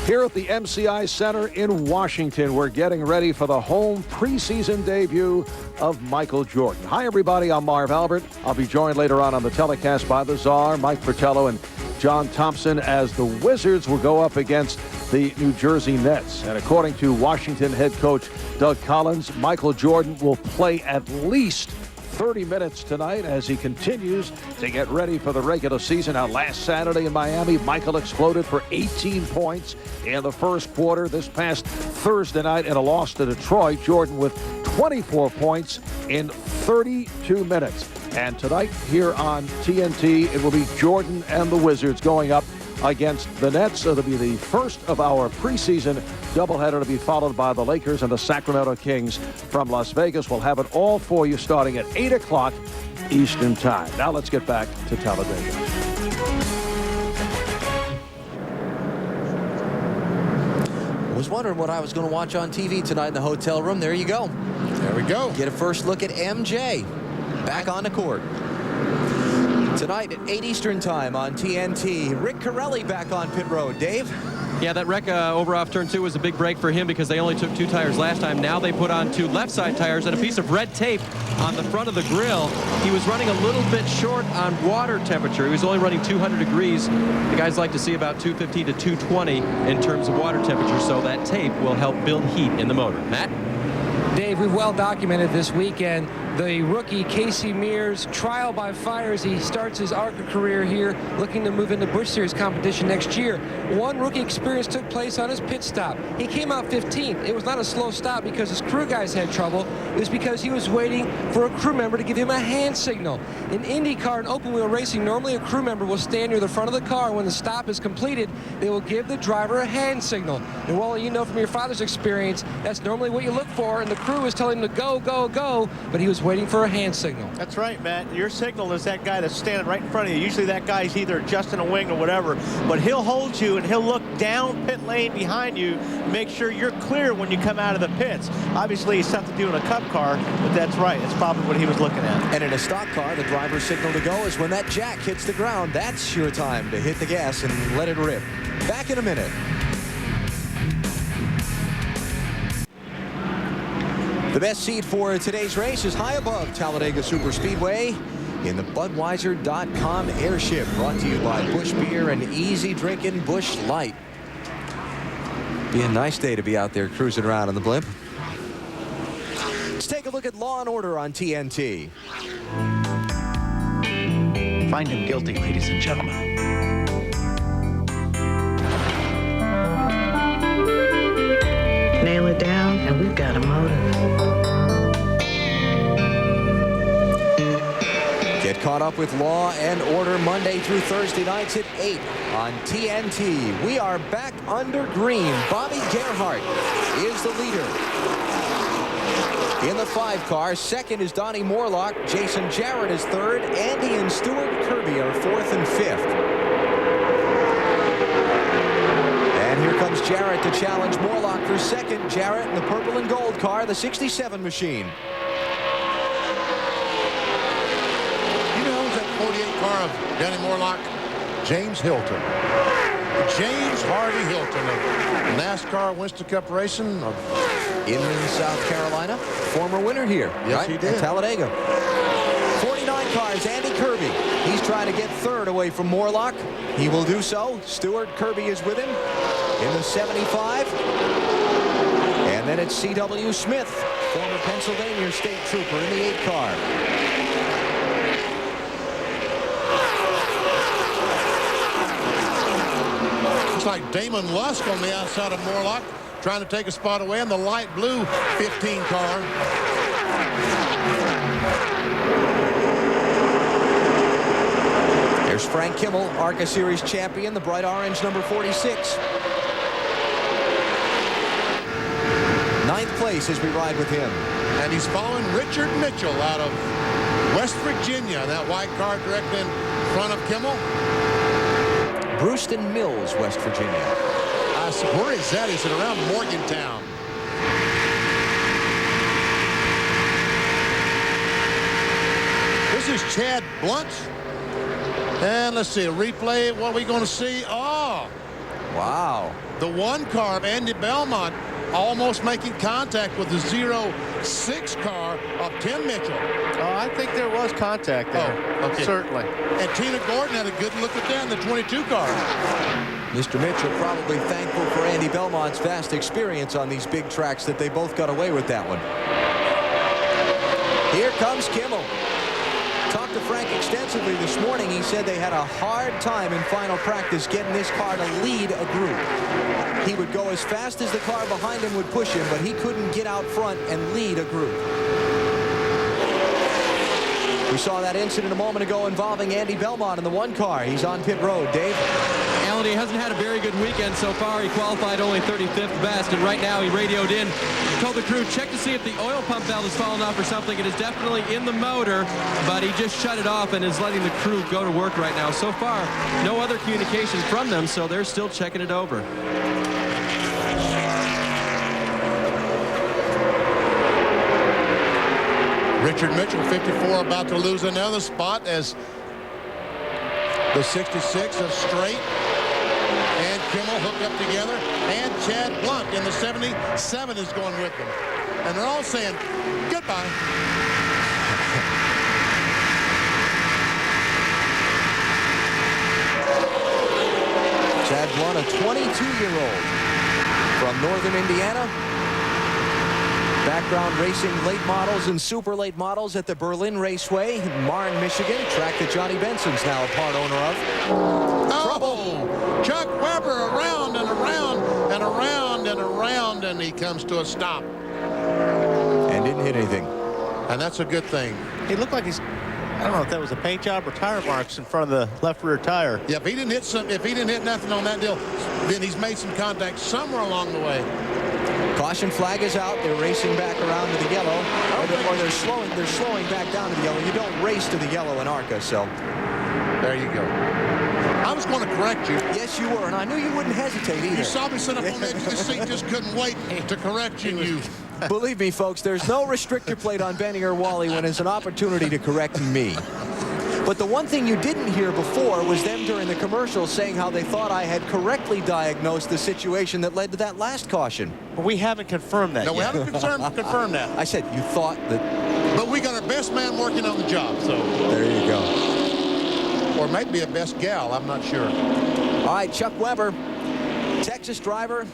Here at the MCI Center in Washington, we're getting ready for the home preseason debut of Michael Jordan. Hi, everybody. I'm Marv Albert. I'll be joined later on the telecast by the Czar, Mike Fratello, and John Thompson as the Wizards will go up against the New Jersey Nets. And according to Washington head coach Doug Collins, Michael Jordan will play at least 30 minutes tonight as he continues to get ready for the regular season. Now, last Saturday in Miami, Michael exploded for 18 points in the first quarter. This past Thursday night in a loss to Detroit, Jordan with 24 points in 32 minutes. And tonight here on TNT, it will be Jordan and the Wizards going up against the Nets. It'll be the first of our preseason doubleheader to be followed by the Lakers and the Sacramento Kings from Las Vegas. We'll have it all for you starting at 8 o'clock Eastern Time. Now let's get back to Talladega. I was wondering what I was going to watch on TV tonight in the hotel room. There you go. There we go. Get a first look at MJ back on the court. Tonight at 8 Eastern Time on TNT. Rick Corelli back on pit road. Dave? Yeah, that wreck over off turn 2 was a big break for him because they only took 2 tires last time. Now they put on 2 left side tires and a piece of red tape on the front of the grill. He was running a little bit short on water temperature. He was only running 200 degrees. The guys like to see about 250 to 220 in terms of water temperature, so that tape will help build heat in the motor. Matt? Dave, we've well documented this weekend the rookie Casey Mears trial by fire as he starts his ARCA career here, looking to move into Busch Series competition next year. One rookie experience took place on his pit stop. He came out 15th. It was not a slow stop because his crew guys had trouble. It was because he was waiting for a crew member to give him a hand signal. In IndyCar and open wheel racing, normally a crew member will stand near the front of the car. When the stop is completed, they will give the driver a hand signal. And while you know from your father's experience, that's normally what you look for, and the crew is telling him to go, go, go, but he was waiting for a hand signal. That's right, Matt. Your signal is that guy that's standing right in front of you. Usually that guy's either adjusting a wing or whatever, but he'll hold you and he'll look down pit lane behind you, make sure you're clear when you come out of the pits. Obviously, it's something to do in a cup car, but that's right. It's probably what he was looking at. And in a stock car, the driver's signal to go is when that jack hits the ground. That's your time to hit the gas and let it rip. Back in a minute. The best seat for today's race is high above Talladega Superspeedway in the Budweiser.com airship, brought to you by Busch Beer and easy drinking Busch Light. Be a nice day to be out there cruising around in the blimp. Let's take a look at Law and Order on TNT. Find him guilty, ladies and gentlemen. Nail it down, and we've got a motive. Get caught up with Law and Order Monday through Thursday nights at 8 on TNT. We are back under green. Bobby Gerhardt is the leader. In the 5 car, second is Donnie Morlock. Jason Jarrett is third. Andy and Stuart Kirby are 4th and 5th. And here comes Jarrett to challenge Morlock for second. Jarrett in the purple and gold car, the 67 machine. You know who's that 48 car of Danny Morlock? James Hilton. James Harvey Hilton of NASCAR Winston Cup racing of Inman, South Carolina. Former winner here. Yes, right? he did. At Talladega. 49 cars, Andy Kirby. He's trying to get third away from Morlock. He will do so. Stuart Kirby is with him in the 75. And then it's C.W. Smith, former Pennsylvania State Trooper in the 8 car. Looks like Damon Lusk on the outside of Morlock, trying to take a spot away in the light blue 15 car. There's Frank Kimmel, ARCA Series champion, the bright orange number 46. 9th place as we ride with him. And he's following Richard Mitchell out of West Virginia. That white car directly in front of Kimmel. Brewston Mills, West Virginia. Where is that? Is it around Morgantown? This is Chad Blunt. And let's see, a replay. What are we going to see? Oh, wow. The 1 car of Andy Belmont almost making contact with the 06 car of Tim Mitchell. Oh, I think there was contact there. Oh, okay. Certainly. And Tina Gordon had a good look at that in the 22 car. Mr. Mitchell probably thankful for Andy Belmont's vast experience on these big tracks that they both got away with that one. Here comes Kimmel. Talked to Frank extensively this morning. He said they had a hard time in final practice getting this car to lead a group. He would go as fast as the car behind him would push him, but he couldn't get out front and lead a group. We saw that incident a moment ago involving Andy Belmont in the 1 car. He's on pit road. Dave? Alan, he hasn't had a very good weekend so far. He qualified only 35th best, and right now he radioed in, told the crew, check to see if the oil pump valve has fallen off or something. It is definitely in the motor, but he just shut it off and is letting the crew go to work right now. So far, no other communication from them, so they're still checking it over. Richard Mitchell, 54, about to lose another spot as the 66 of Straight and Kimmel hooked up together, and Chad Blunt in the 77 is going with them. And they're all saying goodbye. Chad Blunt, a 22-year-old from northern Indiana. Background racing late models and super late models at the Berlin Raceway in Marne, Michigan, track that Johnny Benson's now a part owner of. Oh, Chuck Weber around and around and around and around, and he comes to a stop. And didn't hit anything. And that's a good thing. He looked like he's, I don't know if that was a paint job or tire marks in front of the left rear tire. Yeah, if he didn't hit nothing on that deal, then he's made some contact somewhere along the way. Caution flag is out. They're racing back around to the yellow, or they're slowing back down to the yellow. You don't race to the yellow in ARCA, so there you go. I was going to correct you. Yes, you were, and I knew you wouldn't hesitate either. You saw me sit up on the edge of the seat, just couldn't wait to correct you. Believe me, folks, there's no restrictor plate on Benny or Wally when it's an opportunity to correct me. But the one thing you didn't hear before was them during the commercial saying how they thought I had correctly diagnosed the situation that led to that last caution. But we haven't confirmed that yet. No, we haven't confirmed that. I said you thought that. But we got our best man working on the job, so. There you go. Or maybe a best gal, I'm not sure. All right, Chuck Weber, Texas driver,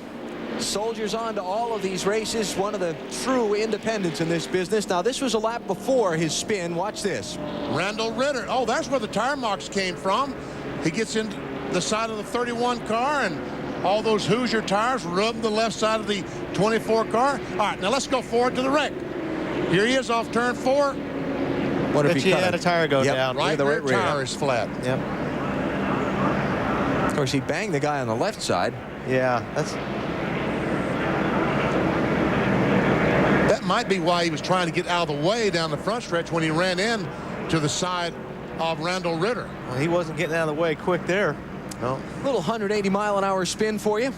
soldiers on to all of these races, one of the true independents in this business. Now, this was a lap before his spin. Watch this. Randall Ritter. Oh, that's where the tire marks came from. He gets into the side of the 31 car, and all those Hoosier tires rub the left side of the 24 car. All right, now let's go forward to the wreck. Here he is off turn 4. What if he had a tire go down? Right rear tire is flat. Yep. Of course, he banged the guy on the left side. Yeah, that might be why he was trying to get out of the way down the front stretch when he ran in to the side of Randall Ritter. Well, he wasn't getting out of the way quick there. No. Little 180-mile-an-hour spin for you.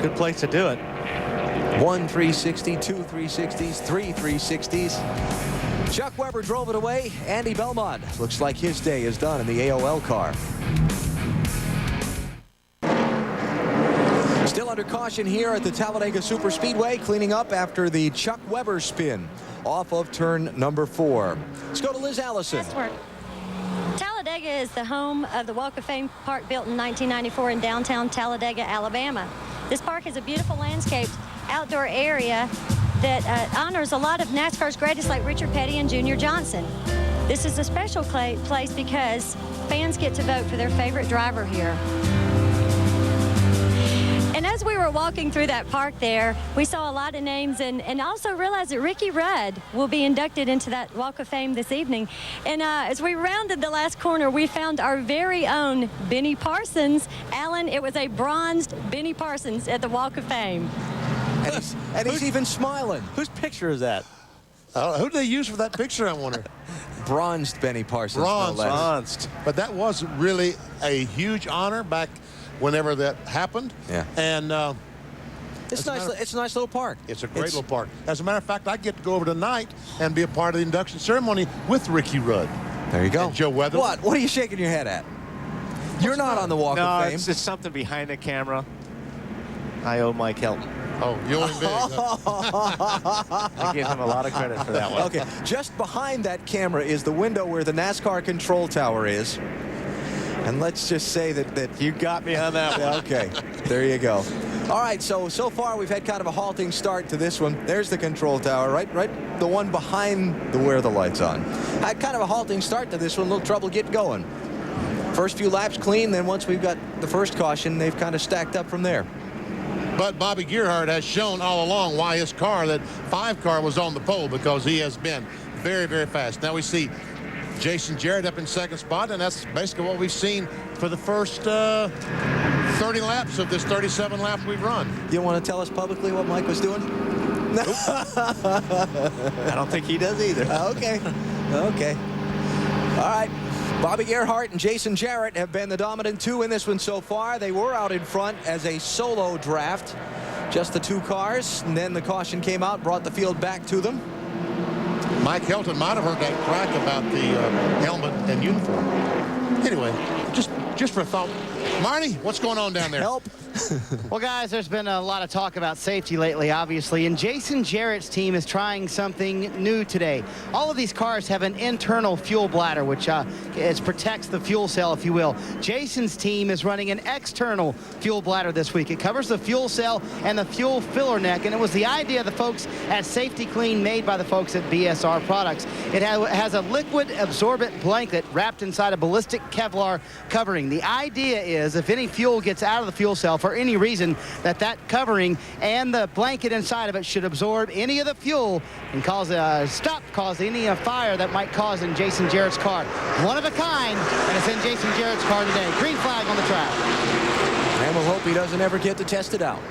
Good place to do it. 1 360, 2 360s, 3 360s. Chuck Weber drove it away. Andy Belmont looks like his day is done in the AOL car. Still under caution here at the Talladega Superspeedway, cleaning up after the Chuck Weber spin off of turn number 4. Let's go to Liz Allison. Nice work. Talladega is the home of the Walk of Fame park built in 1994 in downtown Talladega, Alabama. This park is a beautiful landscape outdoor area that honors a lot of NASCAR's greatest, like Richard Petty and Junior Johnson. This is a special place because fans get to vote for their favorite driver here. And as we were walking through that park there, we saw a lot of names and also realized that Ricky Rudd will be inducted into that Walk of Fame this evening. And as we rounded the last corner, we found our very own Benny Parsons. Alan, it was a bronzed Benny Parsons at the Walk of Fame. And he's even smiling. Whose picture is that? Who did they use for that picture, I wonder? Bronzed Benny Parsons. Bronzed. But that was really a huge honor back whenever that happened. Yeah. And it's nice. It's a nice little park. It's a great little park. As a matter of fact, I get to go over tonight and be a part of the induction ceremony with Ricky Rudd. There you go. And Joe Weatherly. What are you shaking your head at? You're not on the Walk of Fame. It's something behind the camera. I owe Mike Helton. Oh, you owe him big. I give him a lot of credit for that one. Okay, just behind that camera is the window where the NASCAR control tower is. And let's just say that You got me on that one. Okay, there you go. All right, so far we've had kind of a halting start to this one. There's the control tower, right? The one behind where the light's on. Had kind of a halting start to this one, a little trouble getting going. First few laps clean, then once we've got the first caution, they've kind of stacked up from there. But Bobby Gearhart has shown all along why his car, that 5 car, was on the pole, because he has been very, very fast. Now we see Jason Jarrett up in second spot, and that's basically what we've seen for the first 30 laps of this 37 laps we've run. You want to tell us publicly what Mike was doing? I don't think he does either. Okay. All right. Bobby Gearhart and Jason Jarrett have been the dominant two in this one so far. They were out in front as a solo draft, just the 2 cars, and then the caution came out, brought the field back to them. Mike Helton might have heard that crack about the helmet and uniform. Anyway, just for a thought. Marty, what's going on down there? Help. Well, guys, there's been a lot of talk about safety lately, obviously, and Jason Jarrett's team is trying something new today. All of these cars have an internal fuel bladder, which protects the fuel cell, if you will. Jason's team is running an external fuel bladder this week. It covers the fuel cell and the fuel filler neck, and it was the idea of the folks at Safety Clean, made by the folks at BSR Products. It has a liquid absorbent blanket wrapped inside a ballistic Kevlar covering. The idea is if any fuel gets out of the fuel cell for any reason, that covering and the blanket inside of it should absorb any of the fuel and cause any fire that might cause in Jason Jarrett's car. One of a kind, and it's in Jason Jarrett's car today. Green flag on the track. And we'll hope he doesn't ever get to test it out.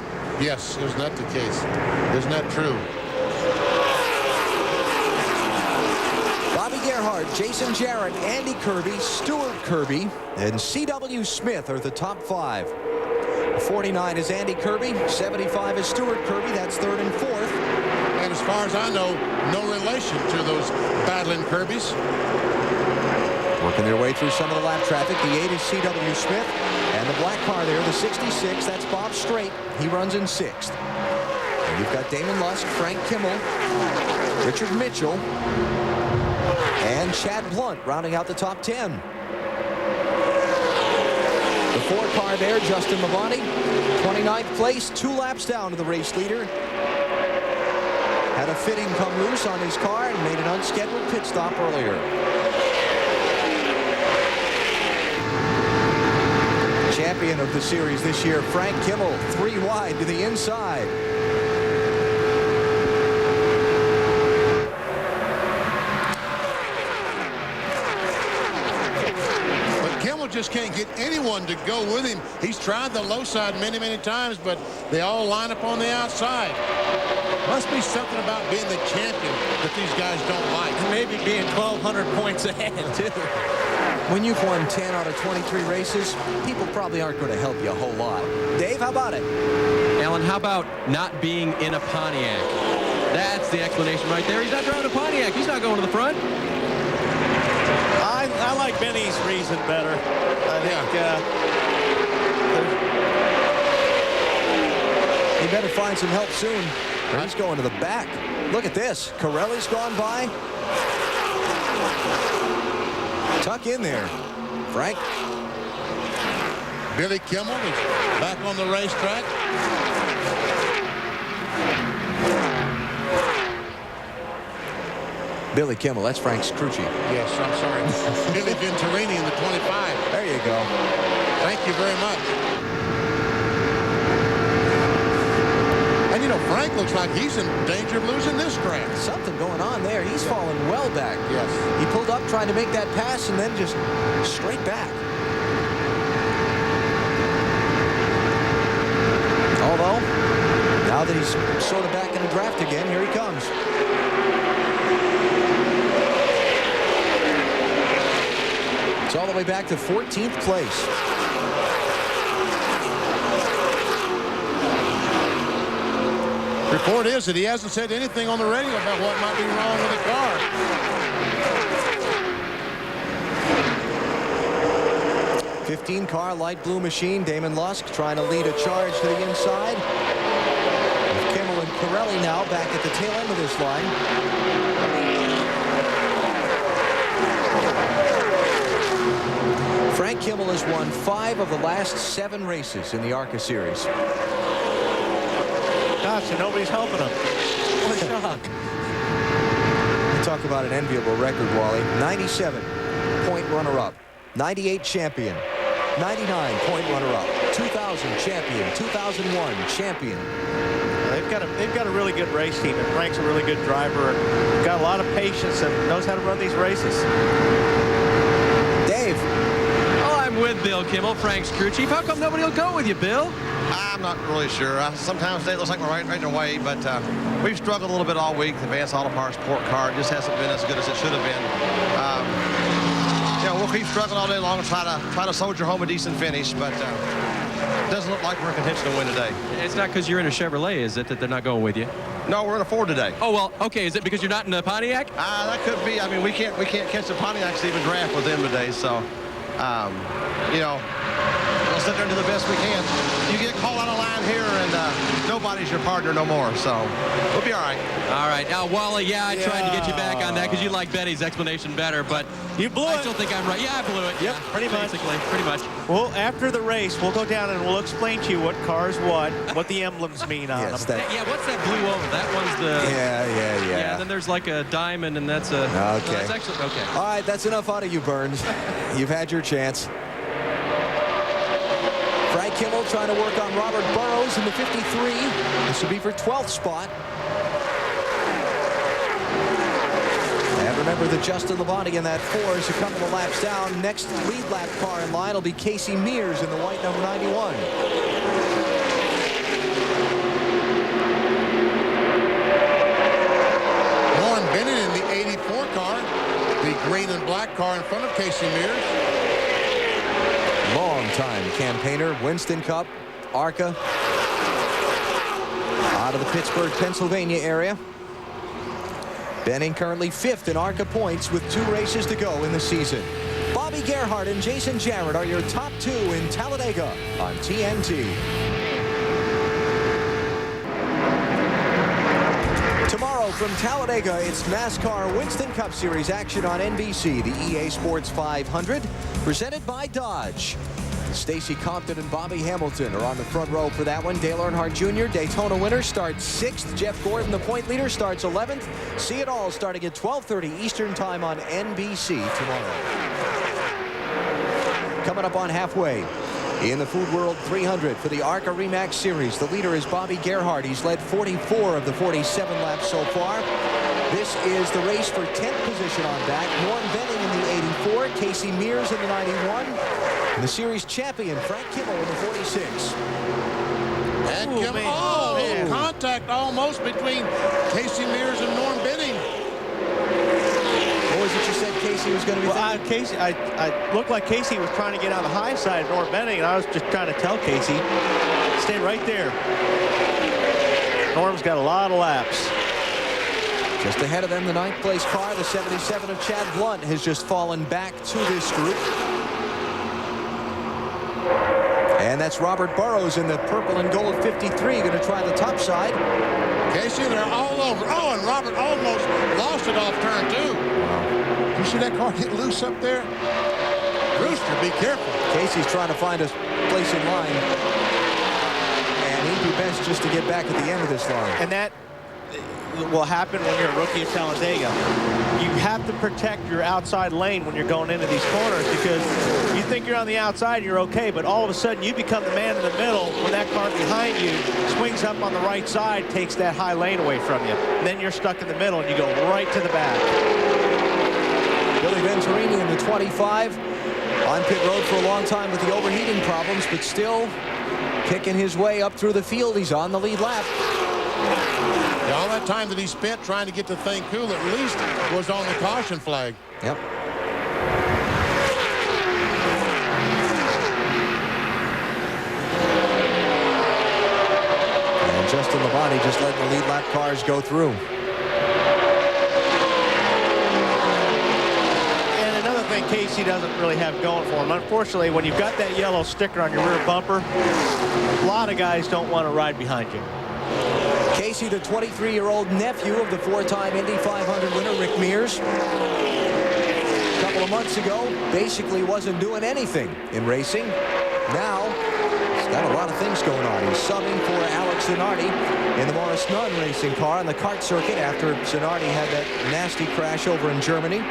Yes, isn't that the case? Isn't that true? Bobby Gearhart, Jason Jarrett, Andy Kirby, Stuart Kirby, and C.W. Smith are the top 5. 49 is Andy Kirby, 75 is Stuart Kirby, that's 3rd and 4th. And as far as I know, no relation to those battling Kirbys. Working their way through some of the lap traffic. The 8 is C.W. Smith, and the black car there, the 66, that's Bob Strait. He runs in 6th. And you've got Damon Lusk, Frank Kimmel, Richard Mitchell, and Chad Blunt rounding out the top 10. The 4 car there, Justin Labonte, 29th place, 2 laps down to the race leader. Had a fitting come loose on his car and made an unscheduled pit stop earlier. Champion of the series this year, Frank Kimmel, 3 wide to the inside. Just can't get anyone to go with him. He's tried the low side many, many times, but they all line up on the outside. Must be something about being the champion that these guys don't like. Maybe being 1,200 points ahead, too. When you've won 10 out of 23 races, people probably aren't going to help you a whole lot. Dave, how about it? Alan, how about not being in a Pontiac? That's the explanation right there. He's not driving a Pontiac. He's not going to the front. I like Benny's reason better. I think he better find some help soon. He's going to the back. Look at this. Corelli's gone by. Tuck in there, Frank. Billy Kimmel is back on the racetrack. Billy Kimmel, that's Frank Scrucci. Yes, I'm sorry. Billy Venturini in the 25. There you go. Thank you very much. And you know, Frank looks like he's in danger of losing this track. Something going on there. He's fallen well back. Yes. He pulled up trying to make that pass and then just straight back. Although, now that he's sort of back in the draft again, here he comes. It's all the way back to 14th place. Report is that he hasn't said anything on the radio about what might be wrong with the car. 15 car light blue machine. Damon Lusk trying to lead a charge to the inside. Kimmel and Pirelli now back at the tail end of this line. Frank Kimmel has won 5 of the last 7 races in the ARCA series. Gosh, and nobody's helping him. What a shock. You talk about an enviable record, Wally. 97-point runner-up. 98 champion. 99-point runner-up. 2000 champion. 2001 champion. They've got a really good race team, and Frank's a really good driver and got a lot of patience and knows how to run these races. Dave. Oh, I'm with Bill Kimmel, Frank Scrucci. How come nobody will go with you, Bill? I'm not really sure. Sometimes it looks like we're right in the way, but we've struggled a little bit all week. The Advanced Auto Parts Sport car just hasn't been as good as it should have been. We'll keep struggling all day long and try to soldier home a decent finish, but it doesn't look like we're in contention to win today. It's not because you're in a Chevrolet, is it, that they're not going with you? No, we're in a Ford today. Oh, well, okay. Is it because you're not in a Pontiac? That could be. I mean, we can't catch the Pontiacs to even draft with them today, so we'll sit there and do the best we can. You get called on a line here, and nobody's your partner no more, so we'll be all right. All right. Now, Wally, I tried to get you back on that because you like Betty's explanation better, but you blew it. I still think I'm right. Yeah, I blew it. Yep, pretty much. Basically, pretty much. Well, after the race, we'll go down and we'll explain to you what cars what the emblems mean on them. What's that blue over? That one's the... Yeah. Yeah, then there's like a diamond, and that's a... Okay. No, that's actually... Okay. All right, that's enough out of you, Burns. You've had your chance. Frank Kimmel trying to work on Robert Burrows in the 53. This would be for 12th spot. And remember that Justin Labonte in that 4 is a couple of laps down. Next lead lap car in line will be Casey Mears in the white number 91. Lauren Bennett in the 84 car. The green and black car in front of Casey Mears. Long-time campaigner, Winston Cup, ARCA, out of the Pittsburgh, Pennsylvania area. Benning currently 5th in ARCA points with 2 races to go in the season. Bobby Gerhardt and Jason Jarrett are your top 2 in Talladega on TNT. Tomorrow from Talladega, it's NASCAR Winston Cup Series action on NBC, the EA Sports 500, presented by Dodge. Stacy Compton and Bobby Hamilton are on the front row for that one. Dale Earnhardt Jr., Daytona winner, starts 6th. Jeff Gordon, the point leader, starts 11th. See it all starting at 12:30 Eastern Time on NBC tomorrow. Coming up on halfway. In the Food World 300 for the ARCA RE/MAX Series, the leader is Bobby Gerhardt. He's led 44 of the 47 laps so far. This is the race for 10th position on back. Norm Benning in the 84, Casey Mears in the 91, and the series champion Frank Kimmel in the 46. And Kimmel, contact almost between Casey Mears and Norm Benning. What was it you said Casey was going to be Casey, I looked like Casey was trying to get on the high side of Norm Benning, and I was just trying to tell Casey, stay right there. Norm's got a lot of laps. Just ahead of them, the 9th place car, the 77 of Chad Blunt, has just fallen back to this group. And that's Robert Burrows in the purple and gold 53, going to try the top side. Casey, they're all over. Oh, and Robert almost lost it off turn 2. Wow. You see that car get loose up there? Brewster, be careful. Casey's trying to find a place in line. And And he'd be best just to get back at the end of this line. And that will happen when you're a rookie at Talladega. You have to protect your outside lane when you're going into these corners, because you think you're on the outside, you're okay, but all of a sudden you become the man in the middle when that car behind you swings up on the right side, takes that high lane away from you. And then you're stuck in the middle and you go right to the back. Billy Venturini in the 25 on pit road for a long time with the overheating problems, but still kicking his way up through the field. He's on the lead lap. Yeah, all that time that he spent trying to get the thing cool at least was on the caution flag. Yep. And Justin Labonte just letting the lead lap cars go through. And another thing Casey doesn't really have going for him, unfortunately, when you've got that yellow sticker on your rear bumper, a lot of guys don't want to ride behind you. Casey, the 23-year-old nephew of the four-time Indy 500 winner, Rick Mears. A couple of months ago, basically wasn't doing anything in racing. Now, he's got a lot of things going on. He's subbing for Alex Zanardi in the Morris Nunn racing car on the kart circuit after Zanardi had that nasty crash over in Germany.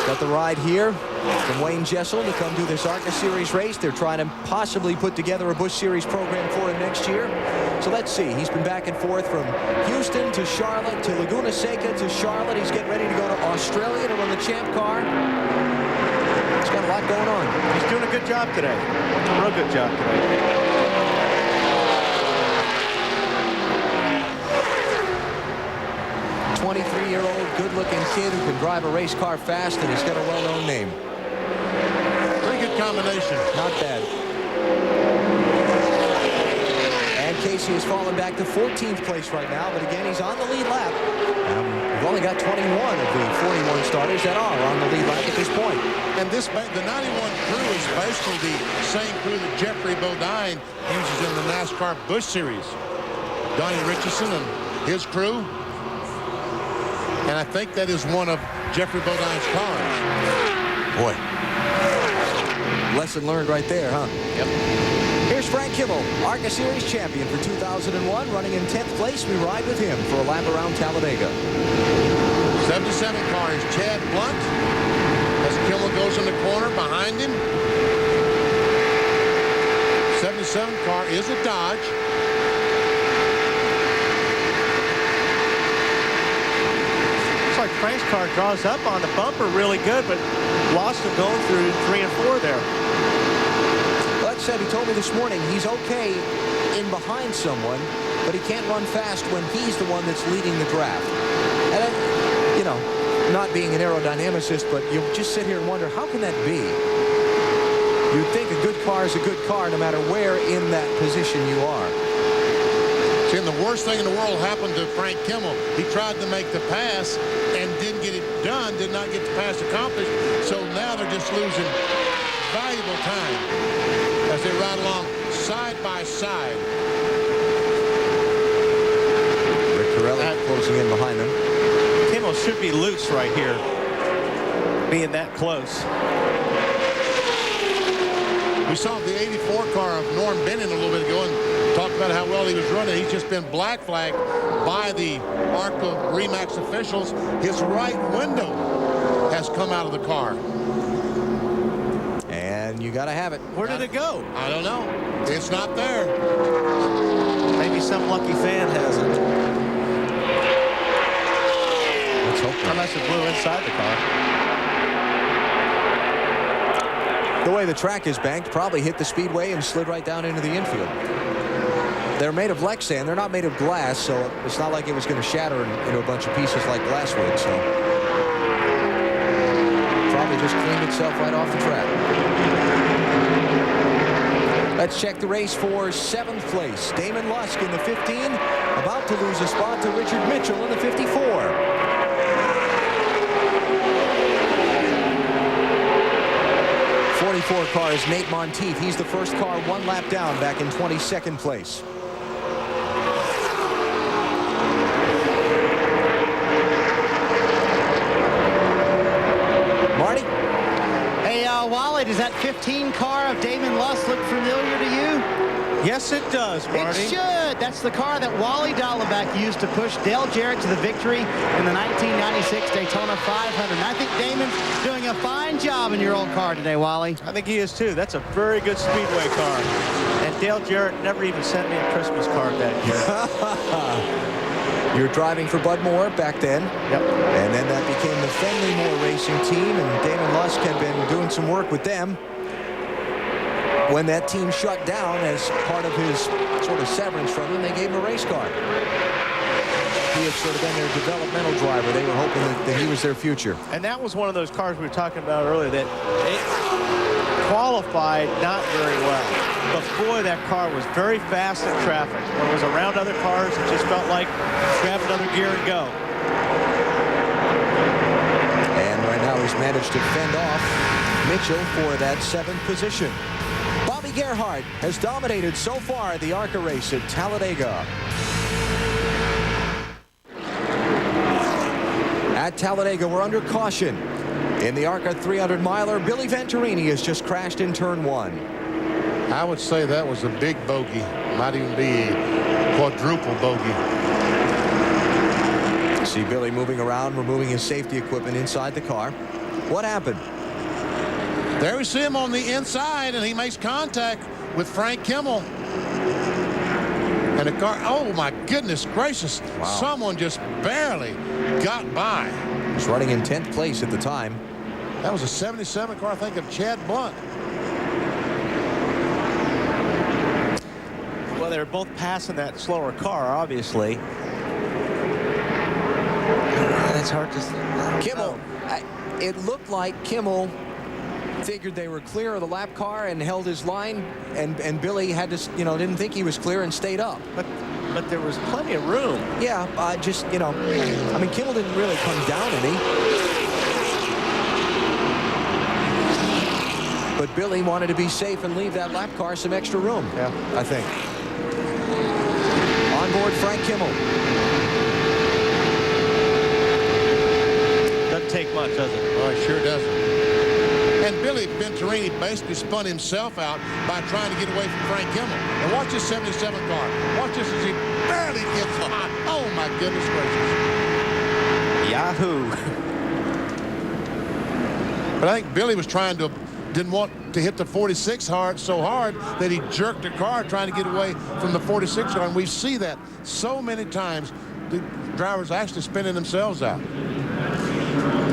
Got the ride here from Wayne Jessel to come do this ARCA Series race. They're trying to possibly put together a Busch Series program for him next year. So let's see. He's been back and forth from Houston to Charlotte to Laguna Seca to Charlotte. He's getting ready to go to Australia to run the Champ car. He's got a lot going on. He's doing a good job today. A real good job today. 23-year-old, good-looking kid who can drive a race car fast, and he's got a well-known name. Pretty good combination. Not bad. And Casey has fallen back to 14th place right now, but again, he's on the lead lap. We've only got 21 of the 41 starters that are on the lead lap at this point. And the 91 crew is basically the same crew that Jeffrey Bodine uses in the NASCAR Busch Series. Donnie Richardson and his crew. And I think that is one of Jeffrey Bodine's cars. Boy. Lesson learned right there, huh? Yep. Here's Frank Kimmel, ARCA Series champion for 2001, running in 10th place. We ride with him for a lap around Talladega. 77 car is Chad Blunt. As Kimmel goes in the corner behind him. 77 car is a Dodge. Like Frank's car draws up on the bumper really good, but lost him going through 3 and 4 there. Like I said, he told me this morning he's okay in behind someone, but he can't run fast when he's the one that's leading the draft. And you know, not being an aerodynamicist, but you just sit here and wonder, how can that be? You'd think a good car is a good car no matter where in that position you are. See, and the worst thing in the world happened to Frank Kimmel. He tried to make the pass and didn't get it done, did not get the pass accomplished. So now they're just losing valuable time as they ride along side by side. Rick Corelli closing in behind them. Kimmel should be loose right here, being that close. We saw the 84 car of Norm Bennett a little bit ago and talked about how well he was running. He's just been black flagged by the ARCA RE/MAX officials. His right window has come out of the car. And you got to have it. Where did it go? I don't know. It's not there. Maybe some lucky fan has it. Let's hope not. Unless it blew inside the car. The way the track is banked, probably hit the speedway and slid right down into the infield. They're made of Lexan. They're not made of glass, so it's not like it was going to shatter into a bunch of pieces like glass would. So probably just cleaned itself right off the track. Let's check the race for 7th place. Damon Lusk in the 15, about to lose a spot to Richard Mitchell in the 54. 44 car is Nate Monteith. He's the first car 1 lap down back in 22nd place. Marty? Hey, Wally, does that 15 car of Damon Lusk look familiar to you? Yes, it does, Marty. It should. That's the car that Wally Dallenbach used to push Dale Jarrett to the victory in the 1996 Daytona 500. And I think Damon's doing a fine job in your old car today, Wally. I think he is, too. That's a very good Speedway car. And Dale Jarrett never even sent me a Christmas card that year. You're driving for Bud Moore back then. Yep. And then that became the Fenley Moore Racing team, and Damon Lusk had been doing some work with them when that team shut down. As part of his sort of severance from them, they gave him a race car. He had sort of been their developmental driver. They were hoping that he was their future. And that was one of those cars we were talking about earlier that it qualified not very well. But boy, that car was very fast in traffic. When it was around other cars, it just felt like grab another gear and go. And right now he's managed to fend off Mitchell for that 7th position. Bobby Gerhardt has dominated so far at the ARCA race at Talladega. At Talladega, we're under caution. In the ARCA 300-miler, Billy Venturini has just crashed in turn 1. I would say that was a big bogey. Might even be a quadruple bogey. See Billy moving around, removing his safety equipment inside the car. What happened? There we see him on the inside, and he makes contact with Frank Kimmel. And the car, oh my goodness gracious, wow. Someone just barely got by. He's running in 10th place at the time. That was a 77 car, I think, of Chad Blunt. Well, they were both passing that slower car, obviously. It's hard to say. Kimmel, it looked like Kimmel figured they were clear of the lap car and held his line, and Billy had to, didn't think he was clear and stayed up. But there was plenty of room. Yeah, just, I mean, Kimmel didn't really come down any. But Billy wanted to be safe and leave that lap car some extra room, yeah, I think. On board Frank Kimmel. Doesn't take much, does it? Oh, it sure doesn't. And Billy Venturini basically spun himself out by trying to get away from Frank Kimmel. And watch this 77 car. Watch this as he barely gets hot. Oh, my goodness gracious. Yahoo. But I think Billy was didn't want to hit the 46 so hard that he jerked the car trying to get away from the 46 car. And we see that so many times. The drivers actually spinning themselves out.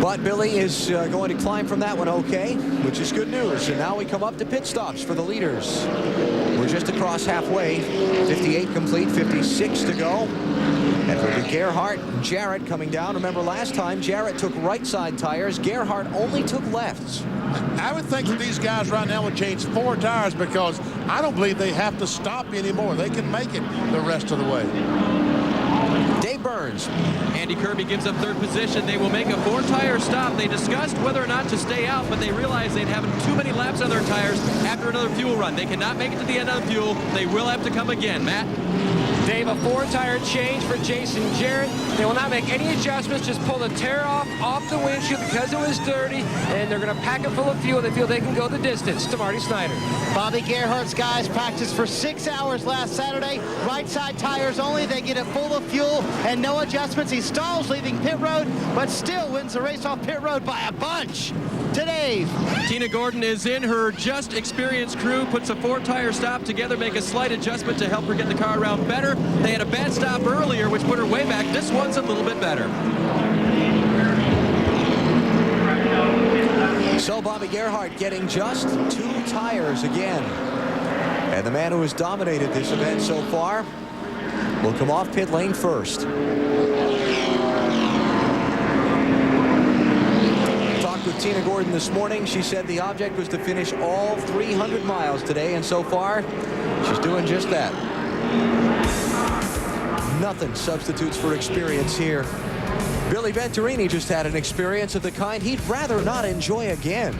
But Billy is going to climb from that one okay, which is good news. And now we come up to pit stops for the leaders. We're just across halfway. 58 complete, 56 to go. And it'll be Gerhardt and Jarrett coming down. Remember last time, Jarrett took right side tires. Gerhardt only took lefts. I would think that these guys right now would change 4 tires because I don't believe they have to stop anymore. They can make it the rest of the way. Dave Burns. Andy Kirby gives up 3rd position. They will make a 4-tire stop. They discussed whether or not to stay out, but they realized they'd have too many laps on their tires after another fuel run. They cannot make it to the end of the fuel. They will have to come again. Matt? Dave, a 4-tire change for Jason Jarrett. They will not make any adjustments, just pull the tear off the windshield because it was dirty, and they're going to pack it full of fuel. They feel they can go the distance. To Marty Snyder. Bobby Gerhardt's guys practiced for 6 hours last Saturday. Right side tires only. They get it full of fuel and no adjustments. He stalls leaving pit road, but still wins the race off pit road by a bunch. To Dave. Tina Gordon is in. Her just experienced crew puts a 4-tire stop together, make a slight adjustment to help her get the car around better. They had a bad stop earlier, which put her way back. This one's a little bit better. So Bobby Gerhardt getting just 2 tires again. And the man who has dominated this event so far will come off pit lane first. Talked with Tina Gordon this morning. She said the object was to finish all 300 miles today, and so far, she's doing just that. Nothing substitutes for experience here. Billy Venturini just had an experience of the kind he'd rather not enjoy again.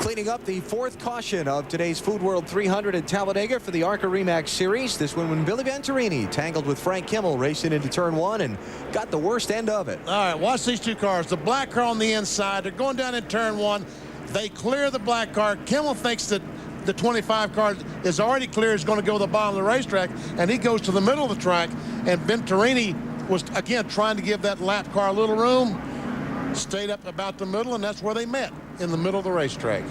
Cleaning up the 4th caution of today's Food World 300 at Talladega for the ARCA RE/MAX Series. This one when Billy Venturini tangled with Frank Kimmel racing into turn 1 and got the worst end of it. All right, watch these 2 cars. The black car on the inside. They're going down in turn 1. They clear the black car. Kimmel thinks that the 25 car is already clear, is going to go to the bottom of the racetrack, and he goes to the middle of the track, and Venturini was, again, trying to give that lap car a little room, stayed up about the middle, and that's where they met, in the middle of the racetrack.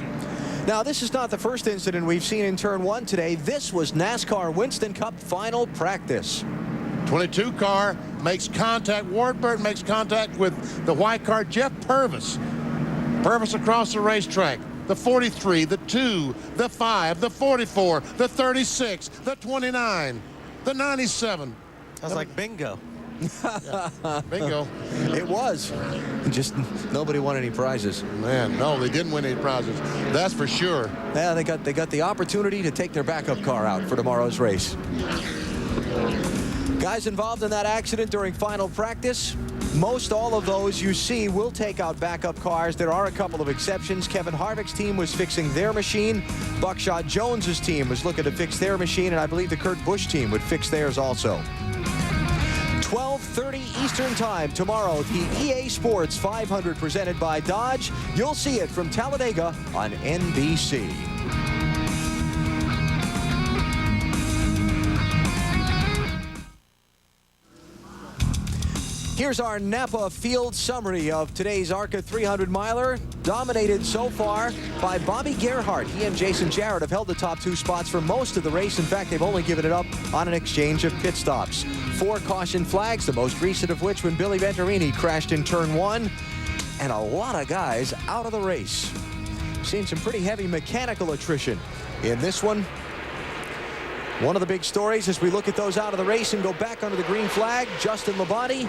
Now, this is not the first incident we've seen in Turn 1 today. This was NASCAR Winston Cup final practice. 22 car makes contact. Wardburn makes contact with the white car, Jeff Purvis. Purvis across the racetrack. The 43, the 2, the 5, the 44, the 36, the 29, the 97. Sounds like bingo. Yeah, bingo. It was. Just nobody won any prizes. Man, no, they didn't win any prizes. That's for sure. Yeah, they got the opportunity to take their backup car out for tomorrow's race. Guys involved in that accident during final practice, most all of those you see will take out backup cars. There are a couple of exceptions. Kevin Harvick's team was fixing their machine. Buckshot Jones's team was looking to fix their machine, and I believe the Kurt Busch team would fix theirs also. 12:30 Eastern Time tomorrow, the EA Sports 500 presented by Dodge. You'll see it from Talladega on NBC. Here's our Napa field summary of today's ARCA 300-miler, dominated so far by Bobby Gerhart. He and Jason Jarrett have held the top 2 spots for most of the race. In fact, they've only given it up on an exchange of pit stops. 4 caution flags, the most recent of which when Billy Venturini crashed in Turn 1, and a lot of guys out of the race. Seen some pretty heavy mechanical attrition in this one. One of the big stories as we look at those out of the race and go back under the green flag, Justin Labonte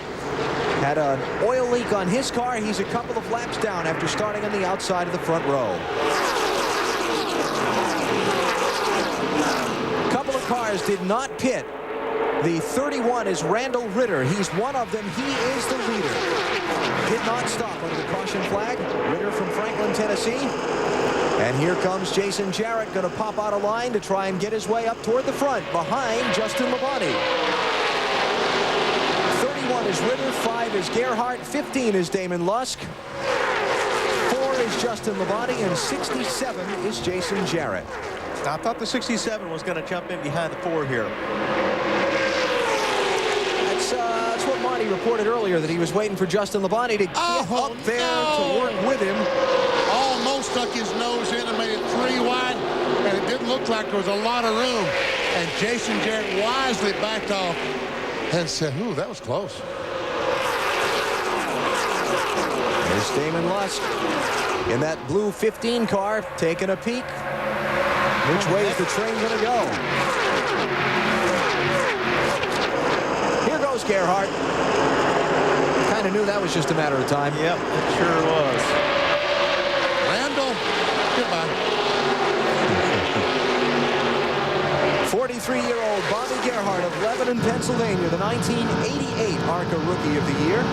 had an oil leak on his car. He's a couple of laps down after starting on the outside of the front row. A couple of cars did not pit. The 31 is Randall Ritter. He's one of them. He is the leader. Did not stop under the caution flag. Ritter from Franklin, Tennessee. And here comes Jason Jarrett, going to pop out of line to try and get his way up toward the front behind Justin Labonte. 31 is Ritter, 5 is Gerhart, 15 is Damon Lusk, 4 is Justin Labonte, and 67 is Jason Jarrett. I thought the 67 was going to jump in behind the 4 here. That's what Monty reported earlier, that he was waiting for Justin Labonte to get up there to work with him. Almost stuck his nose in and made it 3 wide, and it didn't look like there was a lot of room. And Jason Jarrett wisely backed off and said, ooh, that was close. There's Damon Lusk in that blue 15 car taking a peek. Which way is the train going to go? Here goes Gerhart. Kind of knew that was just a matter of time. Yep, it sure was. Randall, goodbye. 43-year-old Bobby Gerhart of Lebanon, Pennsylvania, the 1988 ARCA Rookie of the Year.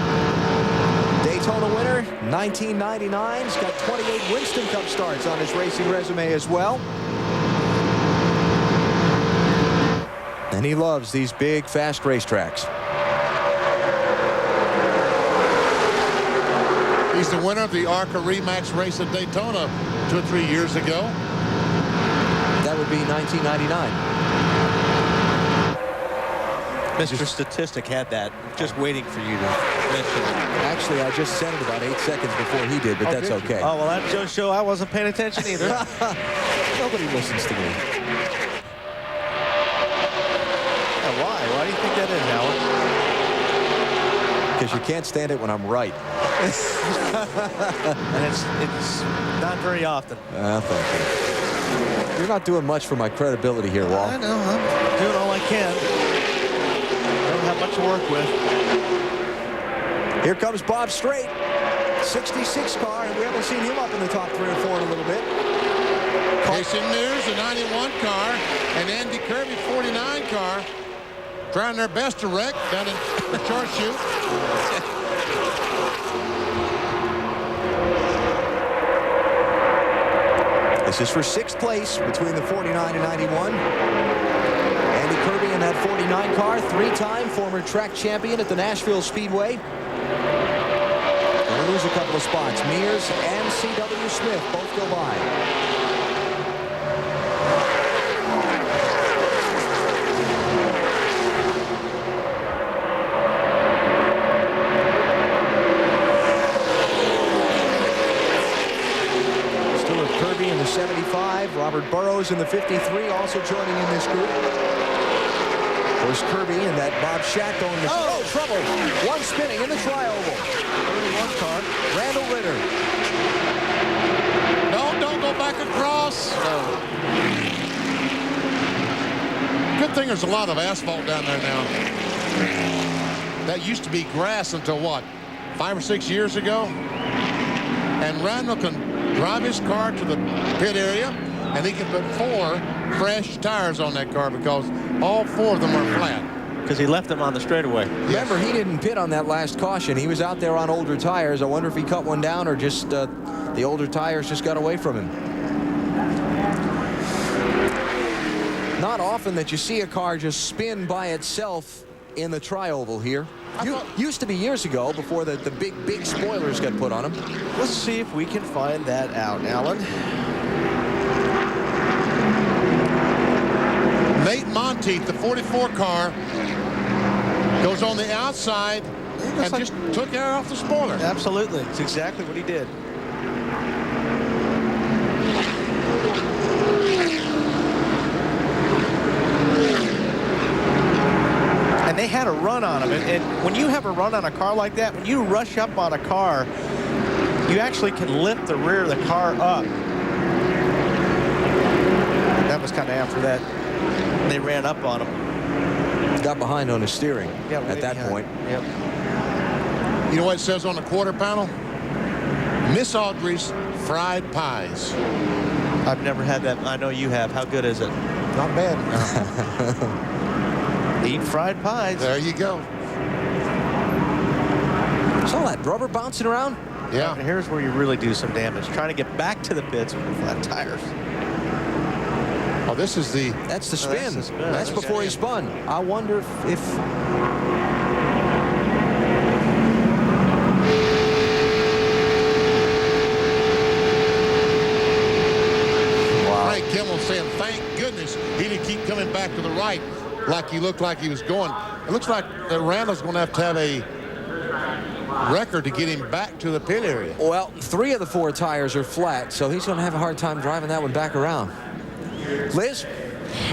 Daytona winner, 1999. He's got 28 Winston Cup starts on his racing resume as well. And he loves these big, fast racetracks. He's the winner of the ARCA Remax race at Daytona 2 or 3 years ago. That would be 1999. Mr. Statistic had that, just waiting for you to mention it. Actually, I just said it about 8 seconds before he did, but that's okay. Oh, well, that just shows I wasn't paying attention either. Nobody listens to me. Yeah, why? Why do you think that is, Howard? Because you can't stand it when I'm right. And it's not very often. Thank you. You're not doing much for my credibility here, Walt. I know. I'm doing all I can. Don't have much to work with. Here comes Bob Strait, 66 car, and we haven't seen him up in the top 3 or 4 in a little bit. Jason Mears, the 91 car, and Andy Kirby, 49 car, trying their best to wreck down in the short chute. This is for 6th place between the 49 and 91. Andy Kirby in that 49 car, 3-time former track champion at the Nashville Speedway. And lose a couple of spots. Mears and C.W. Smith both go by. Kirby in the 75, Robert Burrows in the 53, also joining in this group. Of course, Kirby and that Bob Shackle in the trouble. One spinning in the tri-oval. Only one car. Randall Ritter. Don't go back across. Good thing there's a lot of asphalt down there now. That used to be grass until what, 5 or 6 years ago? And Randall can drive his car to the pit area, and he can put 4 fresh tires on that car because all 4 of them are flat. Because he left them on the straightaway. Remember, he didn't pit on that last caution. He was out there on older tires. I wonder if he cut one down or just the older tires just got away from him. Not often that you see a car just spin by itself in the tri-oval here. Used to be years ago before the big spoilers got put on them. Let's see if we can find that out, Alan. Nate Monteith, the 44 car, goes on the outside and just took air off the spoiler. Absolutely. It's exactly what he did. And they had a run on him. And when you have a run on a car like that, when you rush up on a car, you actually can lift the rear of the car up. That was kind of after that. They ran up on him. Got behind on his steering at that point. Yep. You know what it says on the quarter panel? Miss Audrey's fried pies. I've never had that. I know you have. How good is it? Not bad. No. Eat fried pies. There you go. Saw that rubber bouncing around? Yeah. And here's where you really do some damage. Trying to get back to the pits with flat tires. Oh, this is the... That's the spin. That's the spin. That's before he spun. I wonder if... Wow. Frank Kimmel saying, thank goodness he didn't keep coming back to the right like he looked like he was going. It looks like that Randall's going to have a record to get him back to the pit area. Well, 3 of the 4 tires are flat, so he's going to have a hard time driving that one back around. Liz?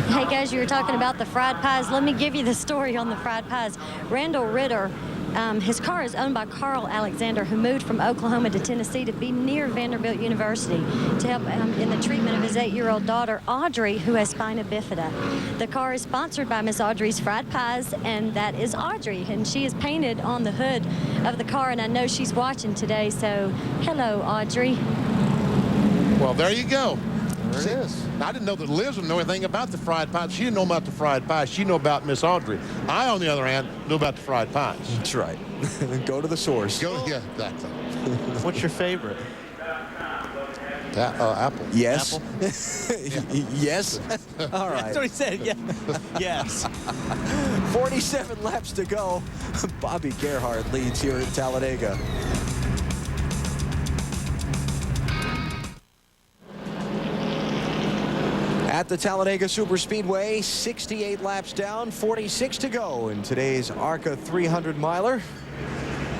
Hey, guys, you were talking about the fried pies. Let me give you the story on the fried pies. Randall Ritter, his car is owned by Carl Alexander, who moved from Oklahoma to Tennessee to be near Vanderbilt University to help in the treatment of his 8-year-old daughter, Audrey, who has spina bifida. The car is sponsored by Miss Audrey's Fried Pies, and that is Audrey, and she is painted on the hood of the car, and I know she's watching today, so hello, Audrey. Well, there you go. There it is. I didn't know that Liz would know anything about the fried pies. She didn't know about the fried pies. She knew about Miss Audrey. I, on the other hand, knew about the fried pies. That's right. Go to the source. Yeah, exactly. What's your favorite? Apple. Yes. Apple? Yes. All right. That's what he said. Yeah. Yes. 47 laps to go. Bobby Gerhardt leads here at Talladega. At the Talladega Superspeedway, 68 laps down, 46 to go in today's ARCA 300-miler.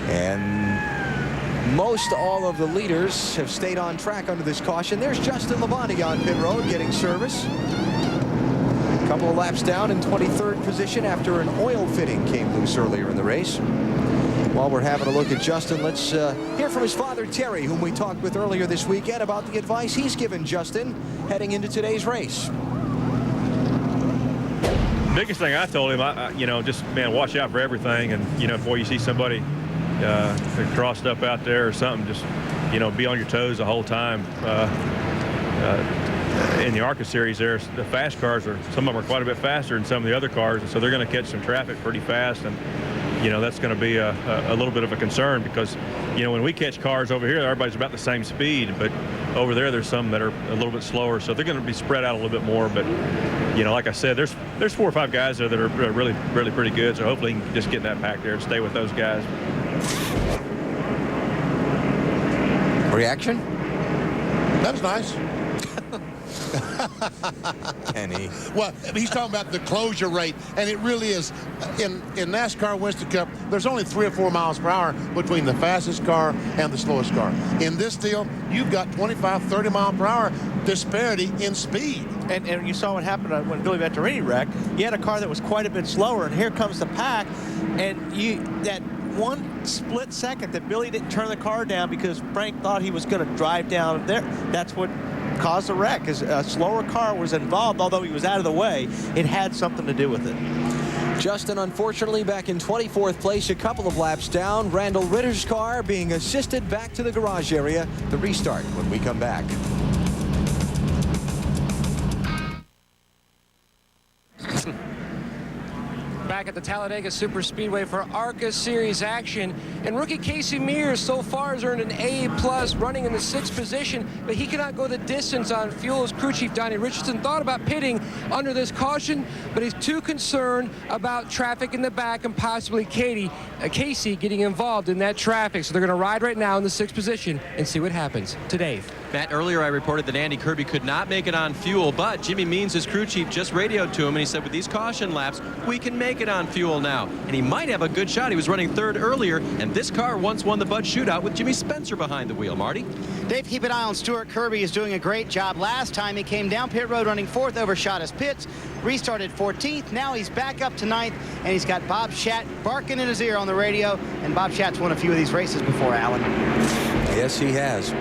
And most all of the leaders have stayed on track under this caution. There's Justin Labonte on pit road getting service. A couple of laps down in 23rd position after an oil fitting came loose earlier in the race. While we're having a look at Justin, let's hear from his father, Terry, whom we talked with earlier this weekend about the advice he's given Justin heading into today's race. Biggest thing I told him, you know, just, man, watch out for everything. And, you know, before you see somebody crossed up out there or something, just, you know, be on your toes the whole time. In the ARCA series there, the fast cars some of them are quite a bit faster than some of the other cars, and so they're going to catch some traffic pretty fast. And you know, that's going to be a little bit of a concern because, you know, when we catch cars over here, everybody's about the same speed, but over there, there's some that are a little bit slower, so they're going to be spread out a little bit more. But, you know, like I said, there's 4 or 5 guys there that are really pretty good, so hopefully you can just get in that pack there and stay with those guys. Reaction? That was nice. Kenny. Well, he's talking about the closure rate, and it really is. In NASCAR Winston Cup, there's only 3 or 4 miles per hour between the fastest car and the slowest car. In this deal, you've got 25, 30 mile per hour disparity in speed. And you saw what happened when Billy Venturini wrecked. You had a car that was quite a bit slower, and here comes the pack, and that one split second that Billy didn't turn the car down because Frank thought he was going to drive down there, that's what caused the wreck. As a slower car was involved, although he was out of the way, it had something to do with it. Justin, unfortunately, back in 24th place, a couple of laps down. Randall Ritter's car being assisted back to the garage area. The restart when we come back. Back at the Talladega Superspeedway for ARCA Series action. And rookie Casey Mears so far has earned an A+ running in the 6th position, but he cannot go the distance on fuel. As crew chief Donnie Richardson thought about pitting under this caution, but he's too concerned about traffic in the back and possibly Casey getting involved in that traffic. So they're going to ride right now in the 6th position and see what happens to Dave. Matt, earlier I reported that Andy Kirby could not make it on fuel, but Jimmy Means, his crew chief, just radioed to him, and he said with these caution laps, we can make it on fuel now. And he might have a good shot. He was running 3rd earlier, and this car once won the Bud Shootout with Jimmy Spencer behind the wheel. Marty? Dave, keep an eye on Stuart Kirby. Is doing a great job. Last time he came down pit road running 4th, overshot his pits, restarted 14th. Now he's back up to 9th, and he's got Bob Schatt barking in his ear on the radio. And Bob Schatt's won a few of these races before, Alan. Yes, he has.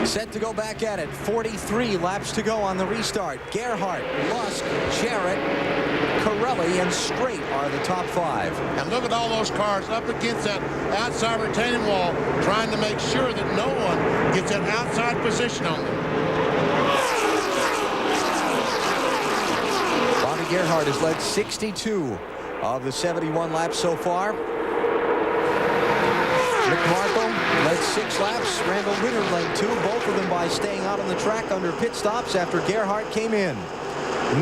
Set to go back at it. 43 laps to go on the restart. Gerhardt, Lusk, Jarrett, Corelli, and Strait are the top 5. And look at all those cars up against that outside retaining wall, trying to make sure that no one gets an outside position on them. Bobby Gerhardt has led 62 of the 71 laps so far. Rick Marco led 6 laps. Randall Ritter led 2, both of them by staying out on the track under pit stops after Gerhardt came in.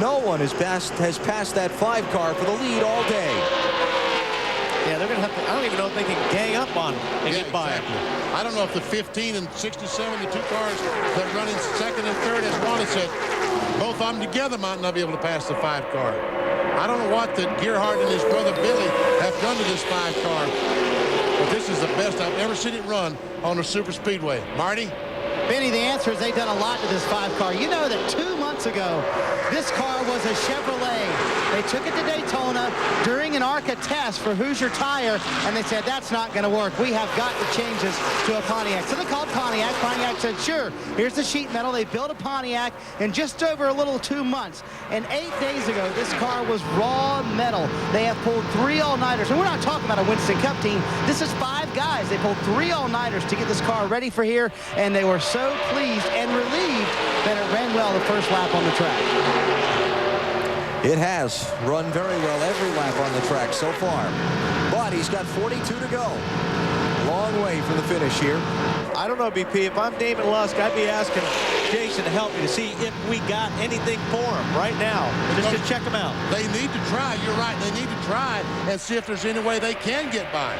No one has passed that 5 car for the lead all day. Yeah, they're going to have to, I don't even know if they can gang up on him and get by him. I don't know if the 15 and 67, the 2 cars that run in 2nd and 3rd, as Wanda said, both of them together might not be able to pass the 5 car. I don't know what that Gerhardt and his brother Billy have done to this 5 car. But this is the best I've ever seen it run on a super speedway. Marty? Benny, the answer is they've done a lot to this 5 car. You know that 2 months ago, this car was a Chevrolet. They took it to Daytona during an ARCA test for Hoosier Tire, and they said, that's not going to work. We have got to change this to a Pontiac. So they called Pontiac. Pontiac said, sure, here's the sheet metal. They built a Pontiac in just over a little 2 months. And 8 days ago, this car was raw metal. They have pulled 3 all-nighters. And we're not talking about a Winston Cup team. This is 5 guys. They pulled 3 all-nighters to get this car ready for here, and they were so pleased and relieved that it ran well the first lap on the track. It has run very well every lap on the track so far. But he's got 42 to go. Long way from the finish here. I don't know, BP. If I'm Damon Lusk, I'd be asking Jason to help me to see if we got anything for him right now, just to check him out. They need to try. You're right. They need to try and see if there's any way they can get by.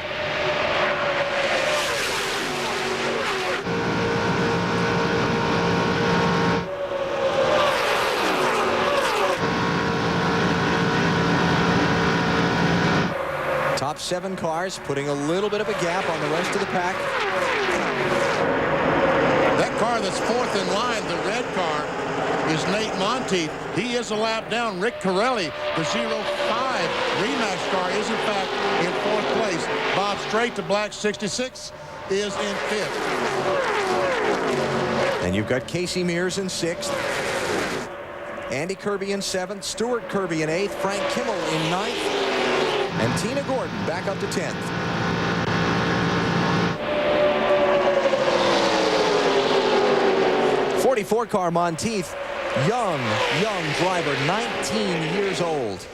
Top 7 cars putting a little bit of a gap on the rest of the pack. That car that's 4th in line, the red car, is Nate Monteith. He is a lap down. Rick Corelli, the 05 rematch car, is in fact in 4th place. Bob Strait, the black 66, is in 5th. And you've got Casey Mears in 6th. Andy Kirby in 7th. Stuart Kirby in 8th. Frank Kimmel in 9th. And Tina Gordon back up to 10th. '44 car Monteith, young driver, 19 years old.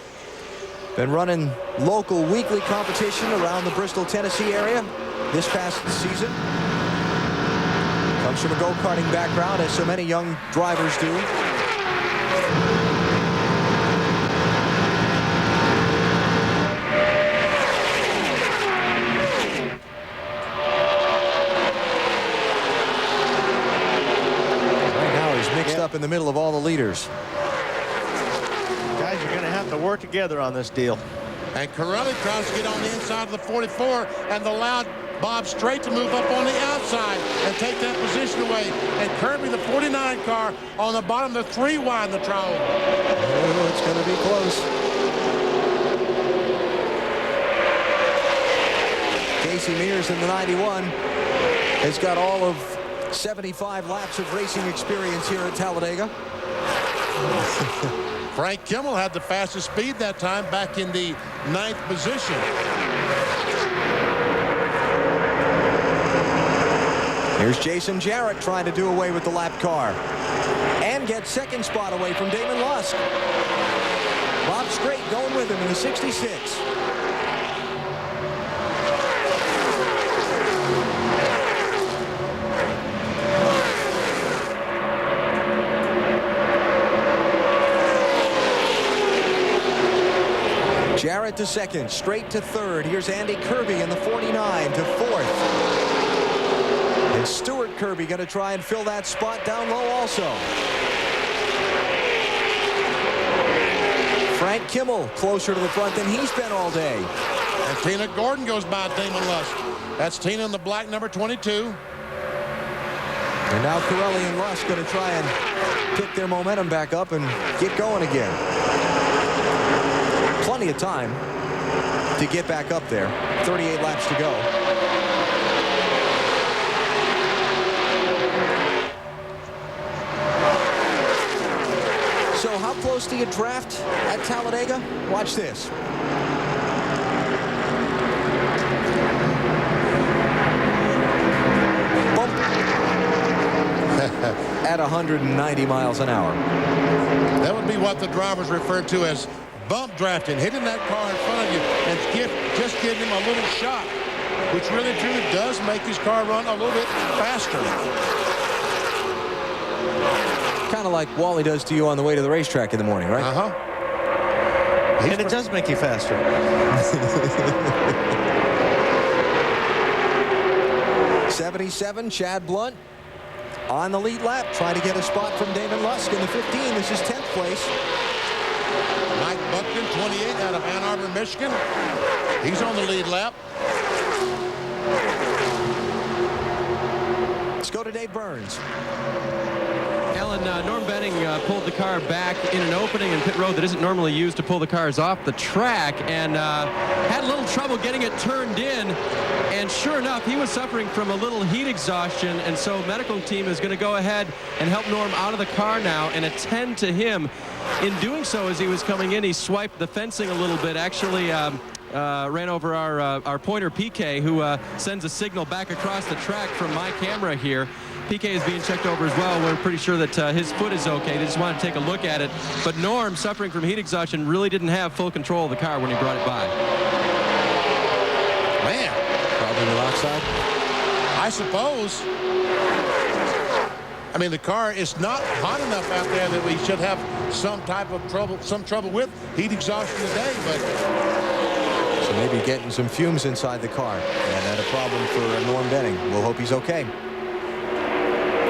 Been running local weekly competition around the Bristol, Tennessee area this past season. Comes from a go-karting background, as so many young drivers do. up in the middle of all the leaders. Guys are going to have to work together on this deal. And Corelli tries to get on the inside of the 44 and allowed Bob Straight to move up on the outside and take that position away. And Kirby, the 49 car, on the bottom, the 3 wide in the trial. Oh, it's going to be close. Casey Mears in the 91 has got all of 75 laps of racing experience here at Talladega. Frank Kimmel had the fastest speed that time, back in the 9th position. Here's Jason Jarrett trying to do away with the lap car and get second spot away from Damon Lusk. Bob Straight going with him in the 66. Jarrett to second, Straight to third. Here's Andy Kirby in the 49 to fourth. And Stuart Kirby going to try and fill that spot down low also. Frank Kimmel closer to the front than he's been all day. And Tina Gordon goes by Damon Lusk. That's Tina in the black number 22. And now Corelli and Lusk going to try and pick their momentum back up and get going again. Plenty of time to get back up there. 38 laps to go. So how close do you draft at Talladega? Watch this. Bump. At 190 miles an hour. That would be what the drivers refer to as bump drafting, hitting that car in front of you and just giving him a little shot, which really truly does make his car run a little bit faster. Kind of like Wally does to you on the way to the racetrack in the morning, right? Uh-huh. And it does make you faster. 77, Chad Blunt on the lead lap, trying to get a spot from Damon Lusk in the 15. This is 10th place. Mike Buckton, 28, out of Ann Arbor, Michigan. He's on the lead lap. Let's go to Dave Burns. Alan, Norm Benning pulled the car back in an opening in pit road that isn't normally used to pull the cars off the track, and had a little trouble getting it turned in. And sure enough, he was suffering from a little heat exhaustion, and so medical team is going to go ahead and help Norm out of the car now and attend to him. In doing so, as he was coming in, he swiped the fencing a little bit, actually ran over our pointer PK, who sends a signal back across the track from my camera here. PK is being checked over as well. We're pretty sure that his foot is okay. They just want to take a look at it. But Norm, suffering from heat exhaustion, really didn't have full control of the car when he brought it by. Man. Probably the outside. I suppose. I mean, the car is not hot enough out there that we should have some trouble with heat exhaustion today, but. So maybe getting some fumes inside the car. And that a problem for Norm Benning. We'll hope he's okay.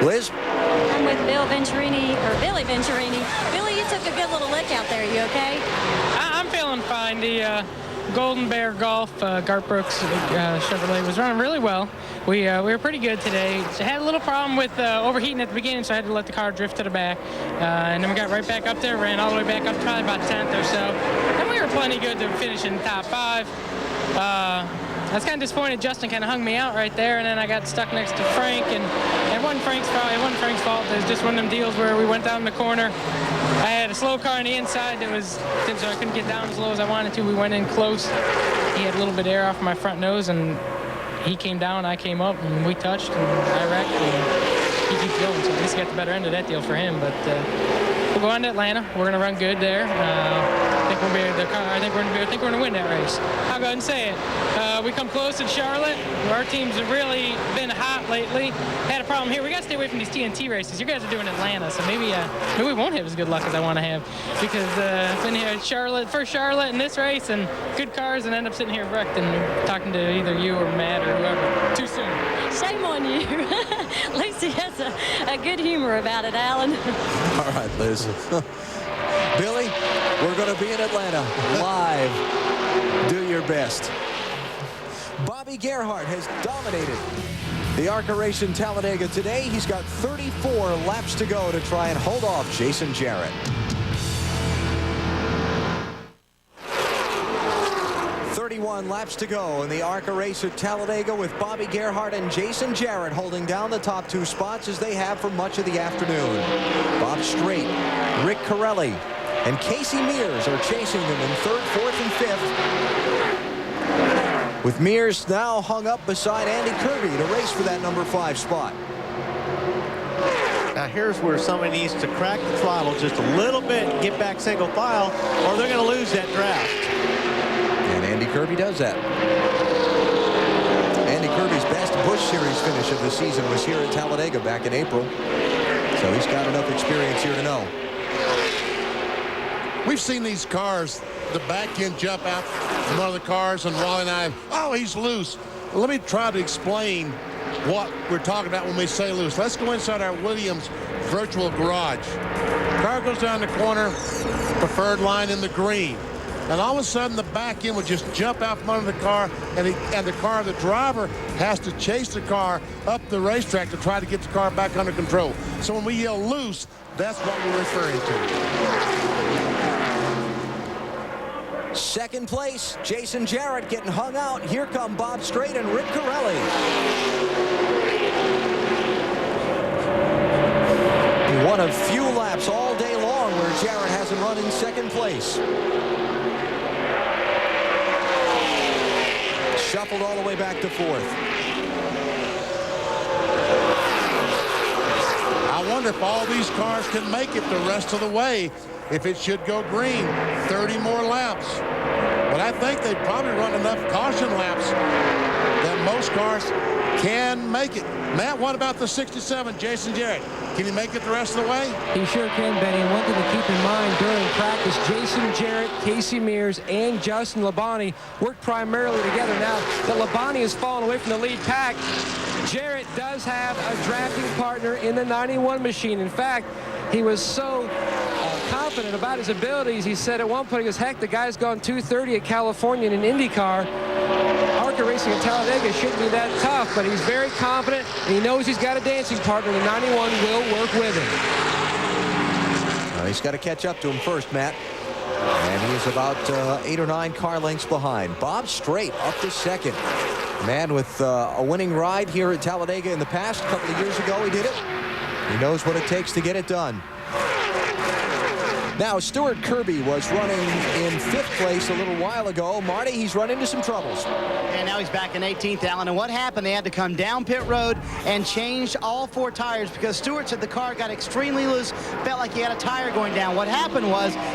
Liz? I'm with Bill Venturini, or Billy Venturini. Billy, you took a good little lick out there. You okay? I'm feeling fine. The Golden Bear Golf, Garth Brooks Chevrolet was running really well. We were pretty good today. Had a little problem with overheating at the beginning, so I had to let the car drift to the back. And then we got right back up there, ran all the way back up, probably about 10th or so. And we were plenty good to finish in the top 5. I was kind of disappointed. Justin kind of hung me out right there, and then I got stuck next to Frank, and it wasn't Frank's fault. It was just one of them deals where we went down the corner. I had a slow car on the inside that was, so I couldn't get down as low as I wanted to. We went in close. He had a little bit of air off my front nose, and he came down, I came up, and we touched, and I wrecked, and he keeps going. So at least got the better end of that deal for him. But we'll go on to Atlanta. We're going to run good there. I think we're going to win that race. I'll go ahead and say it. We come close in Charlotte. Our team's really been hot lately. Had a problem here. We got to stay away from these TNT races. You guys are doing Atlanta, so maybe we won't have as good luck as I want to have, because I've been here at Charlotte in this race, and good cars, and end up sitting here wrecked and talking to either you or Matt or whoever too soon. Shame on you. you. Lucy has a good humor about it, Alan. All right, Liz. Billy, we're going to be in Atlanta live. Do your best. Bobby Gerhart has dominated the ARCA race in Talladega today. He's got 34 laps to go to try and hold off Jason Jarrett. 31 laps to go in the ARCA race at Talladega, with Bobby Gerhart and Jason Jarrett holding down the top 2 spots as they have for much of the afternoon. Bob Strait, Rick Corelli, and Casey Mears are chasing them in 3rd, 4th, and 5th. With Mears now hung up beside Andy Kirby to race for that number 5 spot. Now here's where somebody needs to crack the throttle just a little bit, get back single file, or they're going to lose that draft. And Andy Kirby does that. Andy Kirby's best Busch Series finish of the season was here at Talladega back in April. So he's got enough experience here to know. We've seen these cars, the back end jump out from one of the cars, and Wally and I, oh, he's loose. Well, let me try to explain what we're talking about when we say loose. Let's go inside our Williams virtual garage. Car goes down the corner, preferred line in the green. And all of a sudden, the back end would just jump out from under the car, and the driver has to chase the car up the racetrack to try to get the car back under control. So when we yell loose, that's what we're referring to. Second place, Jason Jarrett getting hung out. Here come Bob Strait and Rick Corelli. One of few laps all day long where Jarrett hasn't run in second place. Shuffled all the way back to 4th. I wonder if all these cars can make it the rest of the way if it should go green. 30 more laps. But I think they'd probably run enough caution laps that most cars can make it. Matt, what about the 67, Jason Jarrett? Can he make it the rest of the way? He sure can, Benny. And one thing to keep in mind during practice, Jason Jarrett, Casey Mears, and Justin Labonte work primarily together. Now that Labonte has fallen away from the lead pack, Jarrett does have a drafting partner in the 91 machine. In fact, he was so confident about his abilities, he said at one point, he goes, heck, the guy's gone 230 at California in an IndyCar. ARCA racing at Talladega shouldn't be that tough, but he's very confident, and he knows he's got a dancing partner. The 91 will work with him. Well, he's got to catch up to him first, Matt. And he's about 8 or 9 car lengths behind. Bob Strait up to second. Man with a winning ride here at Talladega in the past. A couple of years ago he did it. He knows what it takes to get it done. Now, Stuart Kirby was running in 5th place a little while ago. Marty, he's run into some troubles. And now he's back in 18th, Alan. And what happened? They had to come down pit road and change all 4 tires because Stewart said the car got extremely loose, felt like he had a tire going down. What happened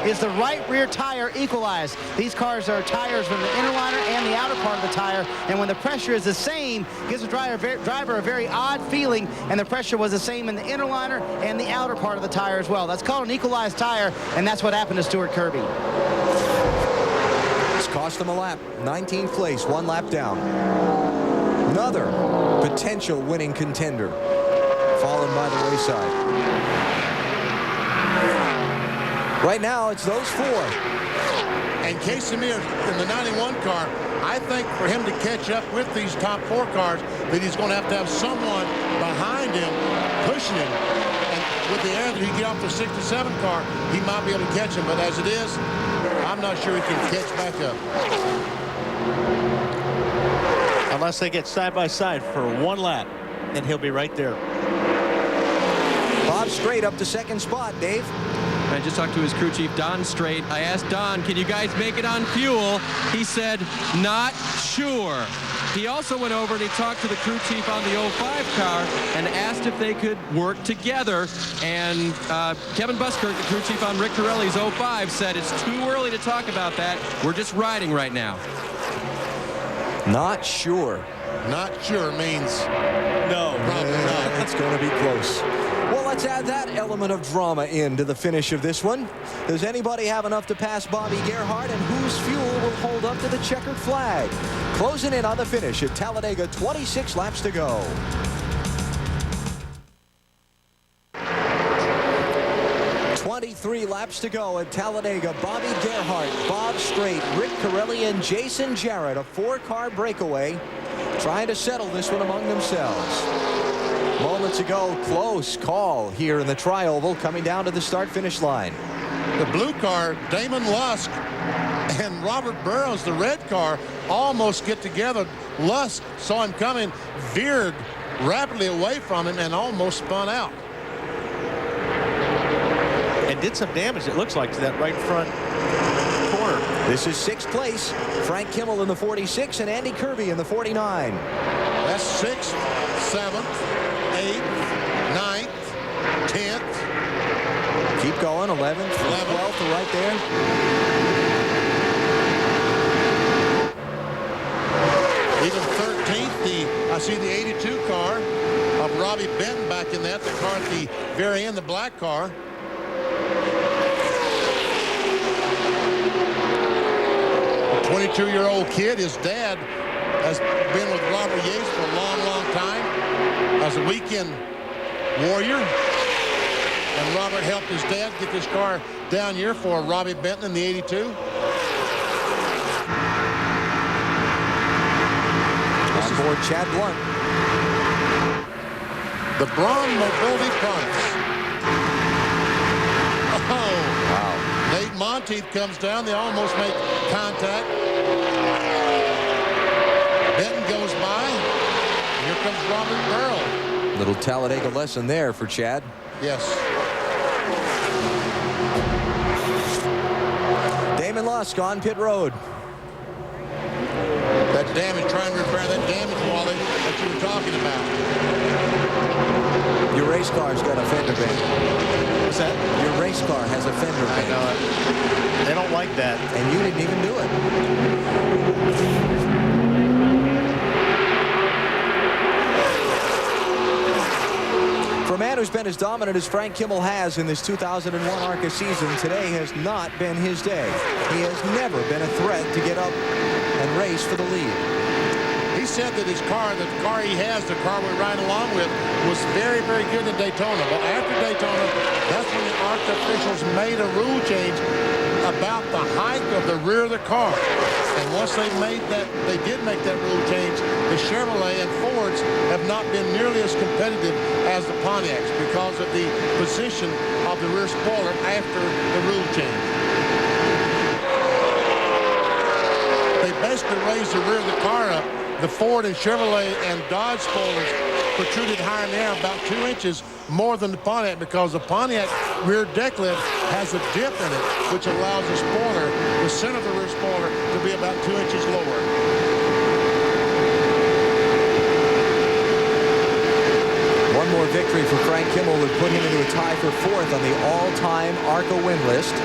is the right rear tire equalized. These cars are tires from the inner liner and the outer part of the tire. And when the pressure is the same, it gives the driver a very odd feeling. And the pressure was the same in the inner liner and the outer part of the tire as well. That's called an equalized tire. And that's what happened to Stuart Kirby. It's cost him a lap. 19th place, 1 lap down. Another potential winning contender fallen by the wayside. Right now, it's those 4. And Casey Mears in the 91 car, I think for him to catch up with these top 4 cars, that he's going to have someone behind him pushing him. With the air that he get off the 67 car, he might be able to catch him. But as it is, I'm not sure he can catch back up. Unless they get side by side for 1 lap, and he'll be right there. Bob Strait up to 2nd spot, Dave. I just talked to his crew chief, Don Strait. I asked Don, can you guys make it on fuel? He said, not sure. He also went over and he talked to the crew chief on the 05 car and asked if they could work together. And Kevin Buskirk, the crew chief on Rick Corelli's 05, said it's too early to talk about that. We're just riding right now. Not sure. Not sure means no, probably not. It's going to be close. Well, let's add that element of drama into the finish of this one. Does anybody have enough to pass Bobby Gerhart, and whose fuel will hold up to the checkered flag? Closing in on the finish at Talladega, 26 laps to go. 23 laps to go at Talladega. Bobby Gerhart, Bob Strait, Rick Corelli, and Jason Jarrett, a 4-car breakaway, trying to settle this one among themselves. Moments ago, close call here in the Tri-Oval, coming down to the start-finish line. The blue car, Damon Lusk, and Robert Burrows, the red car, almost get together. Lusk saw him coming, veered rapidly away from him, and almost spun out. And did some damage, it looks like, to that right front corner. This is 6th place. Frank Kimmel in the 46 and Andy Kirby in the 49. That's 6th, 7th, 8th, 9th, 10th. Keep going, 11th, 12th, right there. Even 13th, I see the 82 car of Robbie Benton back in that. The car at the very end, the black car. A 22-year-old kid, his dad has been with Robert Yates for a long, long time as a weekend warrior. And Robert helped his dad get this car down here for Robbie Benton in the 82. On board Chad Blunt. The Braun Mobility Products. Oh, wow. Nate Monteith comes down. They almost make contact. Benton goes by. Here comes Robert Burrow. Little Talladega lesson there for Chad. Yes. Damon Lusk on pit road. That damage, trying to repair that damage, Wally, that you were talking about. Your race car's got a fender bend. What's that? Your race car has a fender bend. I know it. They don't like that. And you didn't even do it. For a man who's been as dominant as Frank Kimmel has in this 2001 ARCA season, today has not been his day. He has never been a threat to get up and race for the lead. He said that his car, the car he has, the car we're riding along with, was very, very good in Daytona. But after Daytona, that's when the ARCA officials made a rule change about the height of the rear of the car. And once they did make that rule change, the Chevrolet and Fords have not been nearly as competitive as the Pontiacs because of the position of the rear spoiler after the rule change. They basically raised the rear of the car up. The Ford and Chevrolet and Dodge spoilers protruded higher in the air about 2 inches more than the Pontiac because the Pontiac rear deck lid has a dip in it, which allows the spoiler, the center of the rear spoiler, to be about 2 inches lower. One more victory for Frank Kimmel would put him into a tie for 4th on the all-time ARCA win list.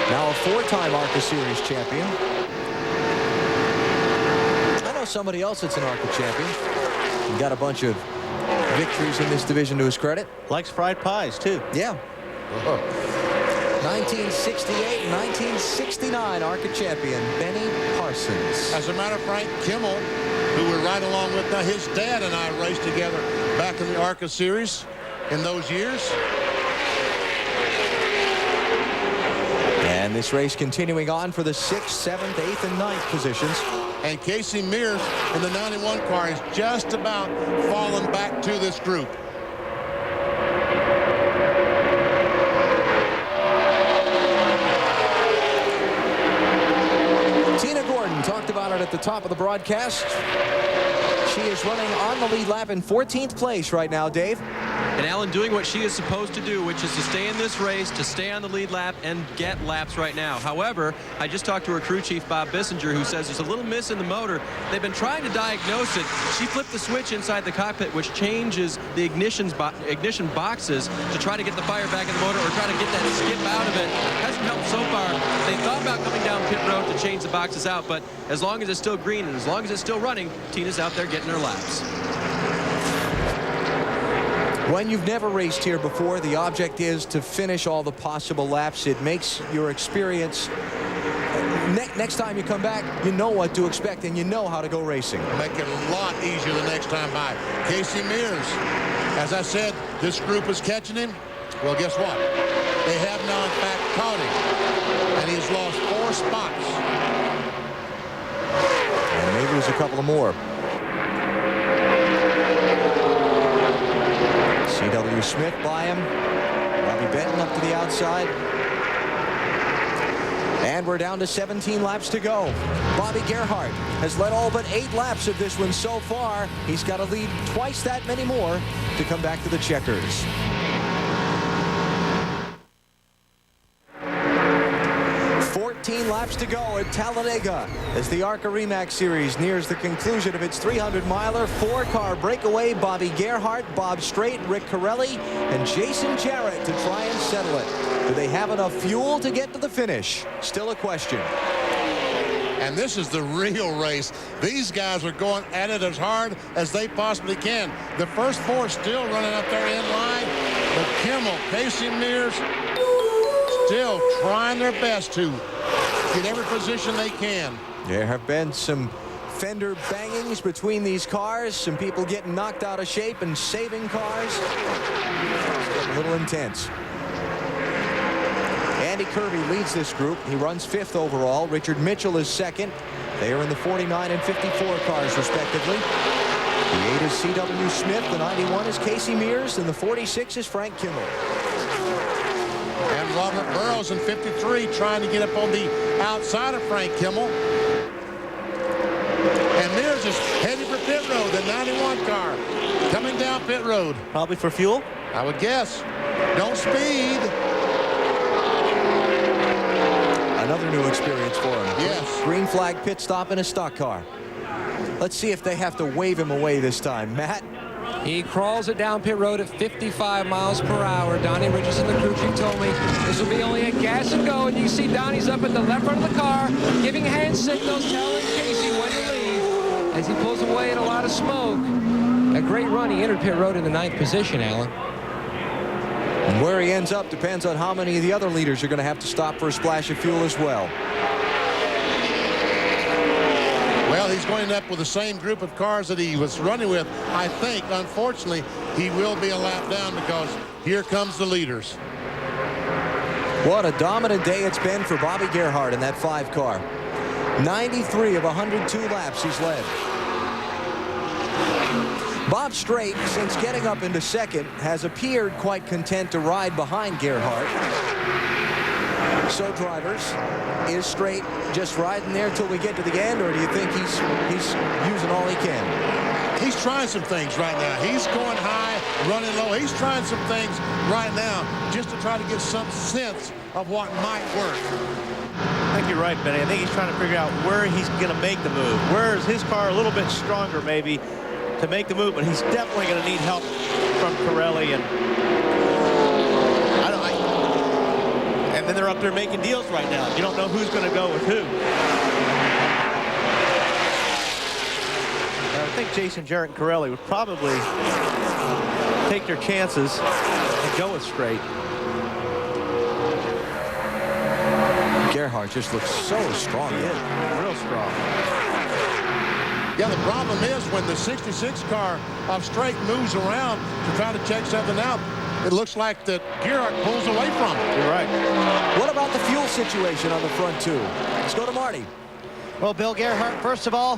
Now a 4-time ARCA Series champion. I know somebody else that's an ARCA champion. He got a bunch of victories in this division to his credit. Likes fried pies, too. Yeah. 1968 and 1969 ARCA champion Benny Parsons. As a matter of Frank Kimmel, who we're right along with now, his dad and I raced together back in the ARCA Series in those years. And this race continuing on for the 6th, 7th, 8th, and 9th positions. And Casey Mears in the 91 car is just about fallen back to this group. Tina Gordon talked about it at the top of the broadcast. She is running on the lead lap in 14th place right now, Dave. And Alan doing what she is supposed to do, which is to stay in this race, to stay on the lead lap and get laps right now. However, I just talked to her crew chief, Bob Bissinger, who says there's a little miss in the motor. They've been trying to diagnose it. She flipped the switch inside the cockpit, which changes the ignition boxes to try to get the fire back in the motor or try to get that skip out of it. Hasn't helped so far. They thought about coming down pit road to change the boxes out, but as long as it's still green and as long as it's still running, Tina's out there getting her laps. When you've never raced here before, the object is to finish all the possible laps. It makes your experience, next time you come back, you know what to expect and you know how to go racing. Make it a lot easier the next time by. Casey Mears As I said, this group is catching him. Well, guess what? They have now, in fact, caught him. And he's lost 4 spots. And maybe there's a couple of more. C.W. Smith by him. Bobby Benton up to the outside. And we're down to 17 laps to go. Bobby Gerhart has led all but 8 laps of this one so far. He's got to lead twice that many more to come back to the checkers. Laps to go at Talladega as the ARCA RE Series nears the conclusion of its 300-miler. 4-car breakaway. Bobby Gerhart, Bob Strait, Rick Corelli, and Jason Jarrett to try and settle it. Do they have enough fuel to get to the finish? Still a question. And this is the real race. These guys are going at it as hard as they possibly can. The first 4 still running up there in line. But Kimmel, Casey Mears still trying their best to get every position they can. There have been some fender bangings between these cars. Some people getting knocked out of shape and saving cars. It's getting a little intense. Andy Kirby leads this group. He runs 5th overall. Richard Mitchell is 2nd. They are in the 49 and 54 cars, respectively. The 8 is C.W. Smith. The 91 is Casey Mears. And the 46 is Frank Kimmel. And Robert Burrows in 53 trying to get up on the outside of Frank Kimmel. And Mears is heading for pit road, the 91 car. Coming down pit road. Probably for fuel? I would guess. Don't speed. Another new experience for him. Yes. Green flag pit stop in a stock car. Let's see if they have to wave him away this time. Matt? He crawls it down pit road at 55 miles per hour. Donnie Richardson, the crew chief, told me this will be only a gas and go. And you see Donnie's up at the left front of the car, giving hand signals, telling Casey when to leave as he pulls away in a lot of smoke. A great run. He entered pit road in the 9th position, Alan. And where he ends up depends on how many of the other leaders are going to have to stop for a splash of fuel as well. Well, he's going up with the same group of cars that he was running with. I think, unfortunately, he will be a lap down because here comes the leaders. What a dominant day it's been for Bobby Gerhart in that 5 car. 93 of 102 laps he's led. Bob Strait, since getting up into 2nd, has appeared quite content to ride behind Gerhart. So, drivers, is Strait just riding there till we get to the end, or do you think he's using all he can? He's trying some things right now. He's going high, running low. He's trying some things right now just to try to get some sense of what might work. I think you're right, Benny. I think he's trying to figure out where he's going to make the move. Where is his car a little bit stronger, maybe, to make the move, but he's definitely going to need help from Corelli and then they're up there making deals right now. You don't know who's going to go with who. I think Jason Jarrett and Corelli would probably take their chances and go with Strait. Gerhart just looks so strong. Yeah, real strong. Yeah, the problem is when the 66 car of Strait moves around to try to check something out, it looks like that Gerhart pulls away from it. You're right. What about the fuel situation on the front 2? Let's go to Marty. Well, Bill Gerhart, first of all,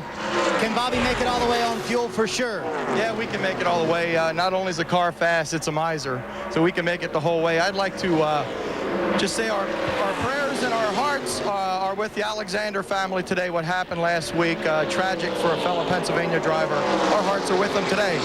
can Bobby make it all the way on fuel for sure? Yeah, we can make it all the way. Not only is the car fast, it's a miser, so we can make it the whole way. I'd like to just say our prayers and our hearts are with the Alexander family today. What happened last week, tragic for a fellow Pennsylvania driver. Our hearts are with them today.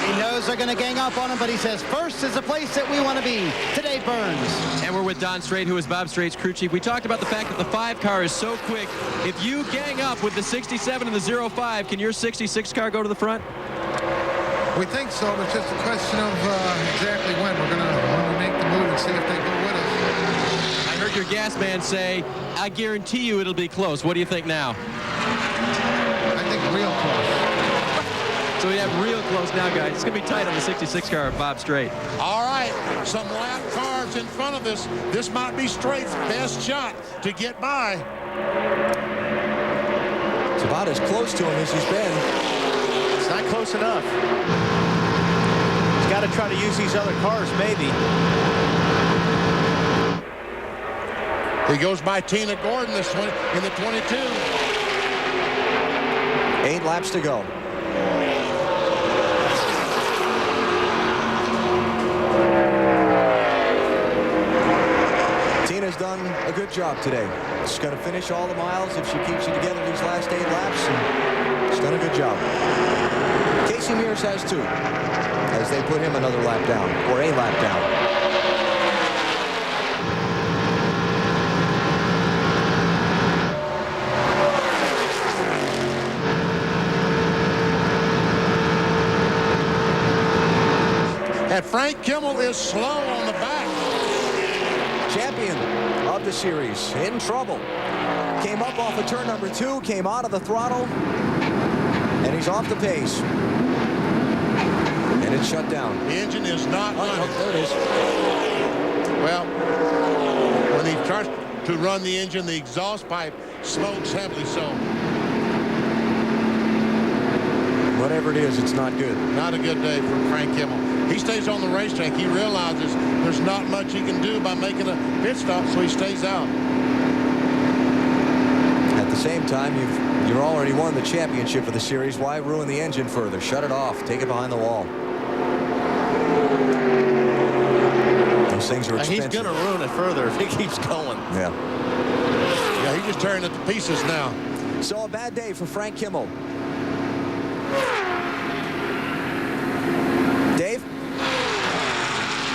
He knows they're going to gang up on him, but he says first is the place that we want to be. Today, Burns. And we're with Don Strait, who is Bob Strait's crew chief. We talked about the fact that the 5 car is so quick. If you gang up with the 67 and the 05, can your 66 car go to the front? We think so, but it's just a question of exactly when. We're going to make the move and see if they go with us. I heard your gas man say, I guarantee you it'll be close. What do you think now? I think real close. So we have real close now, guys. It's going to be tight on the 66 car of Bob Strait. All right, some lap cars in front of us. This might be Strait's best shot to get by. It's about as close to him as he's been. It's not close enough. He's got to try to use these other cars, maybe. He goes by Tina Gordon this one in the 22. 8 laps to go. Tina's done a good job today. She's going to finish all the miles if she keeps it together these last 8 laps. And she's done a good job. Casey Mears has 2 as they put him another lap down, or a lap down. And Frank Kimmel is slow on the back. Champion of the series, in trouble. Came up off of turn number 2, came out of the throttle, and he's off the pace. And it's shut down. The engine is not running. Oh, there it is. Well, when he starts to run the engine, the exhaust pipe smokes heavily, so. Whatever it is, it's not good. Not a good day for Frank Kimmel. He stays on the racetrack. He realizes there's not much he can do by making a pit stop, so he stays out. At the same time, you've already won the championship of the series. Why ruin the engine further? Shut it off. Take it behind the wall. Those things are expensive. He's going to ruin it further if he keeps going. Yeah. Yeah, he's just tearing it to pieces now. So a bad day for Frank Kimmel. Dave?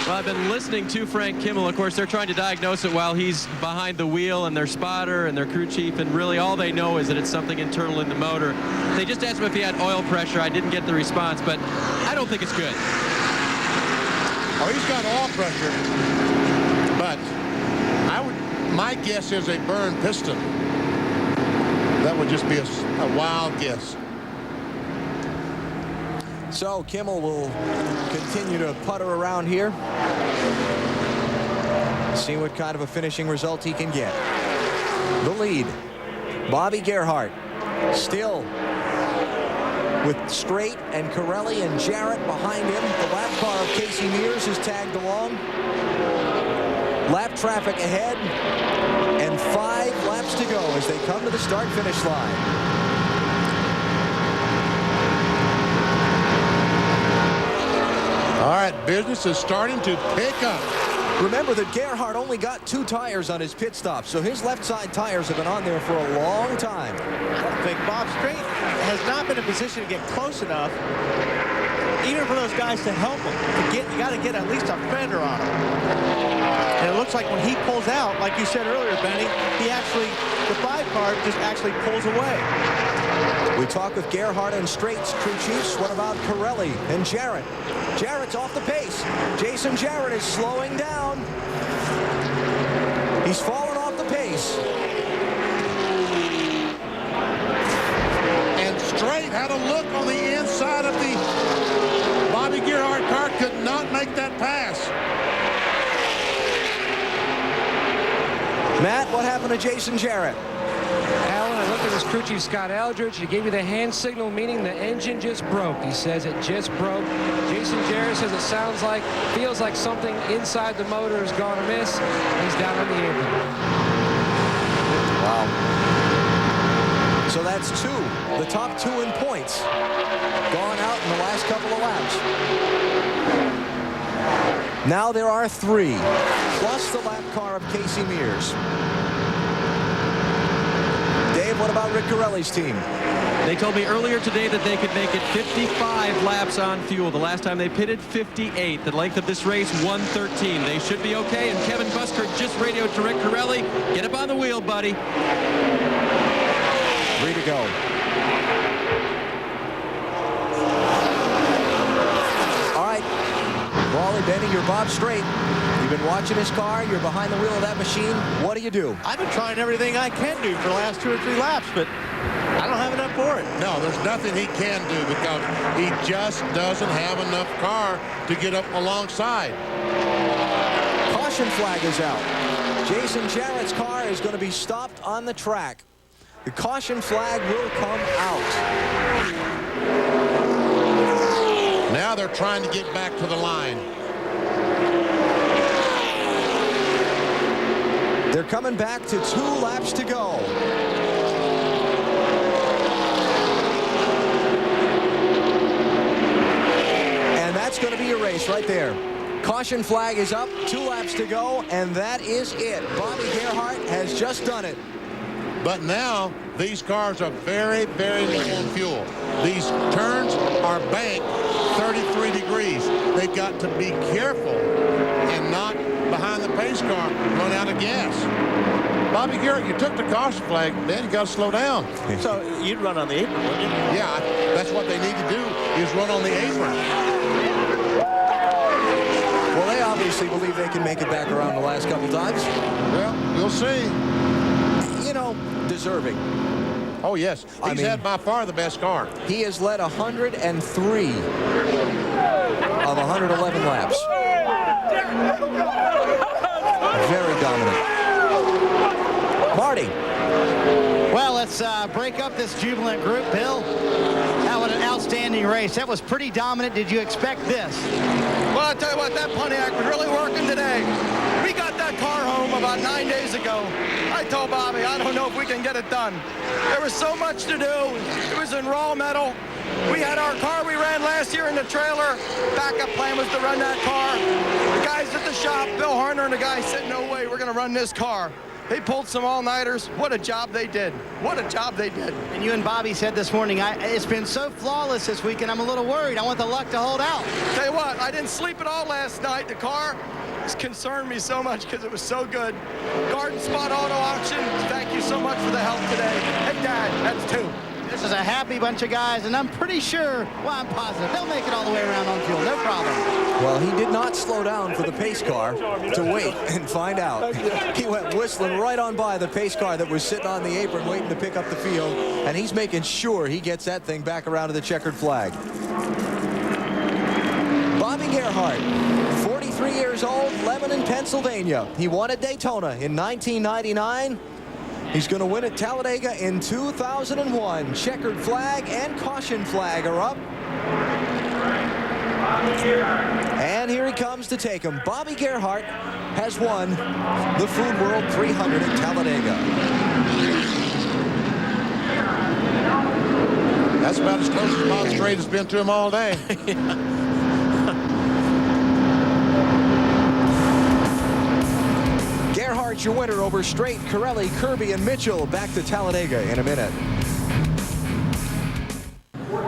Well, I've been listening to Frank Kimmel. Of course, they're trying to diagnose it while he's behind the wheel, and their spotter and their crew chief, and really all they know is that it's something internal in the motor. They just asked him if he had oil pressure. I didn't get the response, but I don't think it's good. Oh, he's got oil pressure, but my guess is a burned piston. That would just be a wild guess. So Kimmel will continue to putter around here. See what kind of a finishing result he can get. The lead, Bobby Gerhart, still with Strait and Corelli and Jarrett behind him. The lap car of Casey Mears is tagged along. Lap traffic ahead, and 5 laps to go as they come to the start-finish line. All right, business is starting to pick up. Remember that Gerhart only got 2 tires on his pit stop, so his left side tires have been on there for a long time. I think Bob Strait has not been in position to get close enough, even for those guys to help him. You got to get at least a fender on him. And it looks like when he pulls out, like you said earlier, Benny, the 5 car just actually pulls away. We talk with Gerhart and Strait's crew chiefs. What about Corelli and Jarrett? Jarrett's off the pace. Jason Jarrett is slowing down. He's fallen off the pace. And Strait had a look on the inside of the Bobby Gerhart car, could not make that pass. Matt, what happened to Jason Jarrett? Alan, I looked at his crew chief, Scott Eldridge. He gave me the hand signal, meaning the engine just broke. He says it just broke. Jason Jarrett says it feels like something inside the motor has gone amiss. He's down on the apron. Wow. So that's 2. The top 2 in points. Gone out in the last couple of laps. Now there are 3, plus the lap car of Casey Mears. Dave, what about Rick Corelli's team? They told me earlier today that they could make it 55 laps on fuel. The last time they pitted, 58. The length of this race, 1:13. They should be okay, and Kevin Busker just radioed to Rick Corelli. Get up on the wheel, buddy. 3 to go. All right, Wally, Benny, you're Bob Strait. You've been watching his car. You're behind the wheel of that machine. What do you do? I've been trying everything I can do for the last 2 or 3 laps, but I don't have enough for it. No, there's nothing he can do because he just doesn't have enough car to get up alongside. Caution flag is out. Jason Jarrett's car is going to be stopped on the track. The caution flag will come out. Now Now they're trying to get back to the line. They're coming back to 2 laps to go. And that's going to be a race right there. Caution flag is up, 2 laps to go, and that is it. Bobby Gerhart has just done it. But now these cars are very, very low on fuel. These turns are banked 33 degrees. They've got to be careful and not, behind the pace car, run out of gas. Bobby Garrett, you took the caution flag, then you got to slow down. So you'd run on the apron, wouldn't you? Yeah, that's what they need to do, is run on the apron. Well, they obviously believe they can make it back around the last couple times. Well, we'll see. You know, deserving. Oh, yes. He's had by far the best car. He has led 103 of 111 laps. Very dominant. Marty. Well, let's break up this jubilant group. Bill, that was an outstanding race. That was pretty dominant. Did you expect this? Well, I'll tell you what, that Pontiac was really working today. We got that car home about 9 days ago. I told Bobby, I don't know if we can get it done. There was so much to do. It was in raw metal. We had our car we ran last year in the trailer. Backup plan was to run that car. The guys at the shop, Bill Harner and the guys said, no way, we're going to run this car. They pulled some all-nighters. What a job they did. What a job they did. And you and Bobby said this morning, it's been so flawless this weekend, I'm a little worried. I want the luck to hold out. Tell you what, I didn't sleep at all last night. The car concerned me so much because it was so good. Garden Spot Auto Auction, thank you so much for the help today. Hey, Dad, that's 2. This is a happy bunch of guys, and I'm pretty sure, well, I'm positive, they'll make it all the way around on fuel, no problem. Well, he did not slow down for the pace car to wait and find out. He went whistling right on by the pace car that was sitting on the apron waiting to pick up the field, and he's making sure he gets that thing back around to the checkered flag. Bobby Gerhart, 43 years old, Lebanon, Pennsylvania. He won at Daytona in 1999. He's going to win at Talladega in 2001. Checkered flag and caution flag are up. And here he comes to take him. Bobby Gerhart has won the Food World 300 at Talladega. That's about as close as Bob Strait has been to him all day. Gerhart's your winner over Strait, Corelli, Kirby, and Mitchell. Back to Talladega in a minute.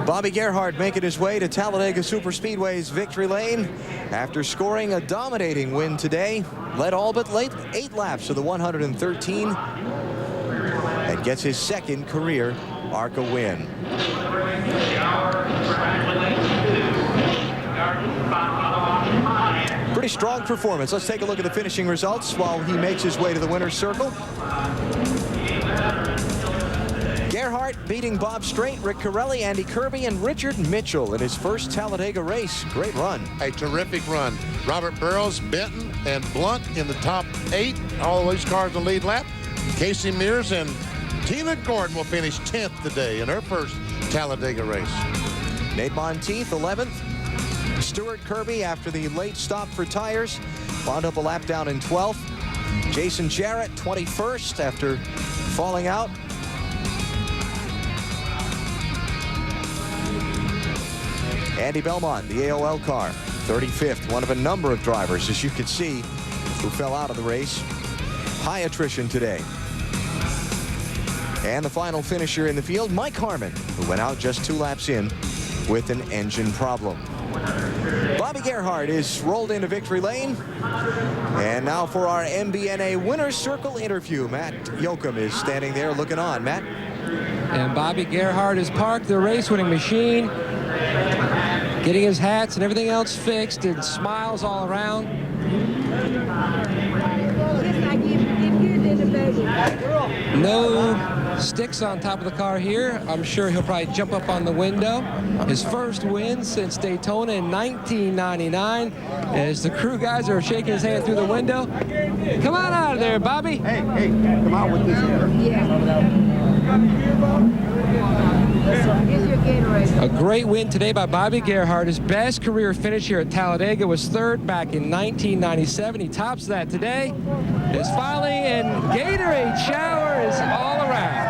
Bobby Gerhart making his way to Talladega Superspeedway's victory lane after scoring a dominating win today. Led all but 8 laps of the 113 and gets his 2nd career ARCA win. Pretty strong performance. Let's take a look at the finishing results while he makes his way to the winner's circle. Gerhart beating Bob Strait, Rick Corelli, Andy Kirby, and Richard Mitchell in his first Talladega race. Great run. A terrific run. Robert Burrows, Benton, and Blunt in the top 8. All of these cars in the lead lap. Casey Mears and Tina Gordon will finish 10th today in her first Talladega race. Nate Monteith, 11th. Stuart Kirby, after the late stop for tires, wound up a lap down in 12th. Jason Jarrett, 21st, after falling out. Andy Belmont, the AOL car, 35th, one of a number of drivers, as you can see, who fell out of the race. High attrition today. And the final finisher in the field, Mike Harmon, who went out just 2 laps in with an engine problem. Bobby Gerhart is rolled into victory lane. And now for our MBNA Winner's Circle interview. Matt Yoakum is standing there looking on. Matt? And Bobby Gerhart has parked the race-winning machine, getting his hats and everything else fixed, and smiles all around. No sticks on top of the car here. I'm sure he'll probably jump up on the window. His first win since Daytona in 1999. As the crew guys are shaking his hand through the window. Come on out of there, Bobby. Hey, come out with this here. Yeah. A great win today by Bobby Gerhardt. His best career finish here at Talladega was third back in 1997. He tops that today. His filing and Gatorade shower is all around.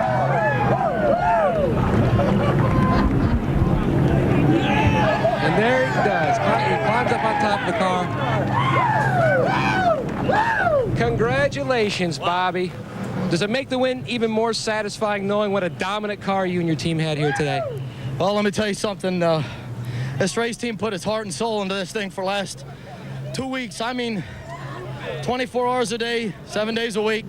And there he does. He climbs up on top of the car. Congratulations, Bobby. Does it make the win even more satisfying knowing what a dominant car you and your team had here today? Well, let me tell you something. This race team put its heart and soul into this thing for the last 2 weeks. I mean, 24 hours a day, 7 days a week,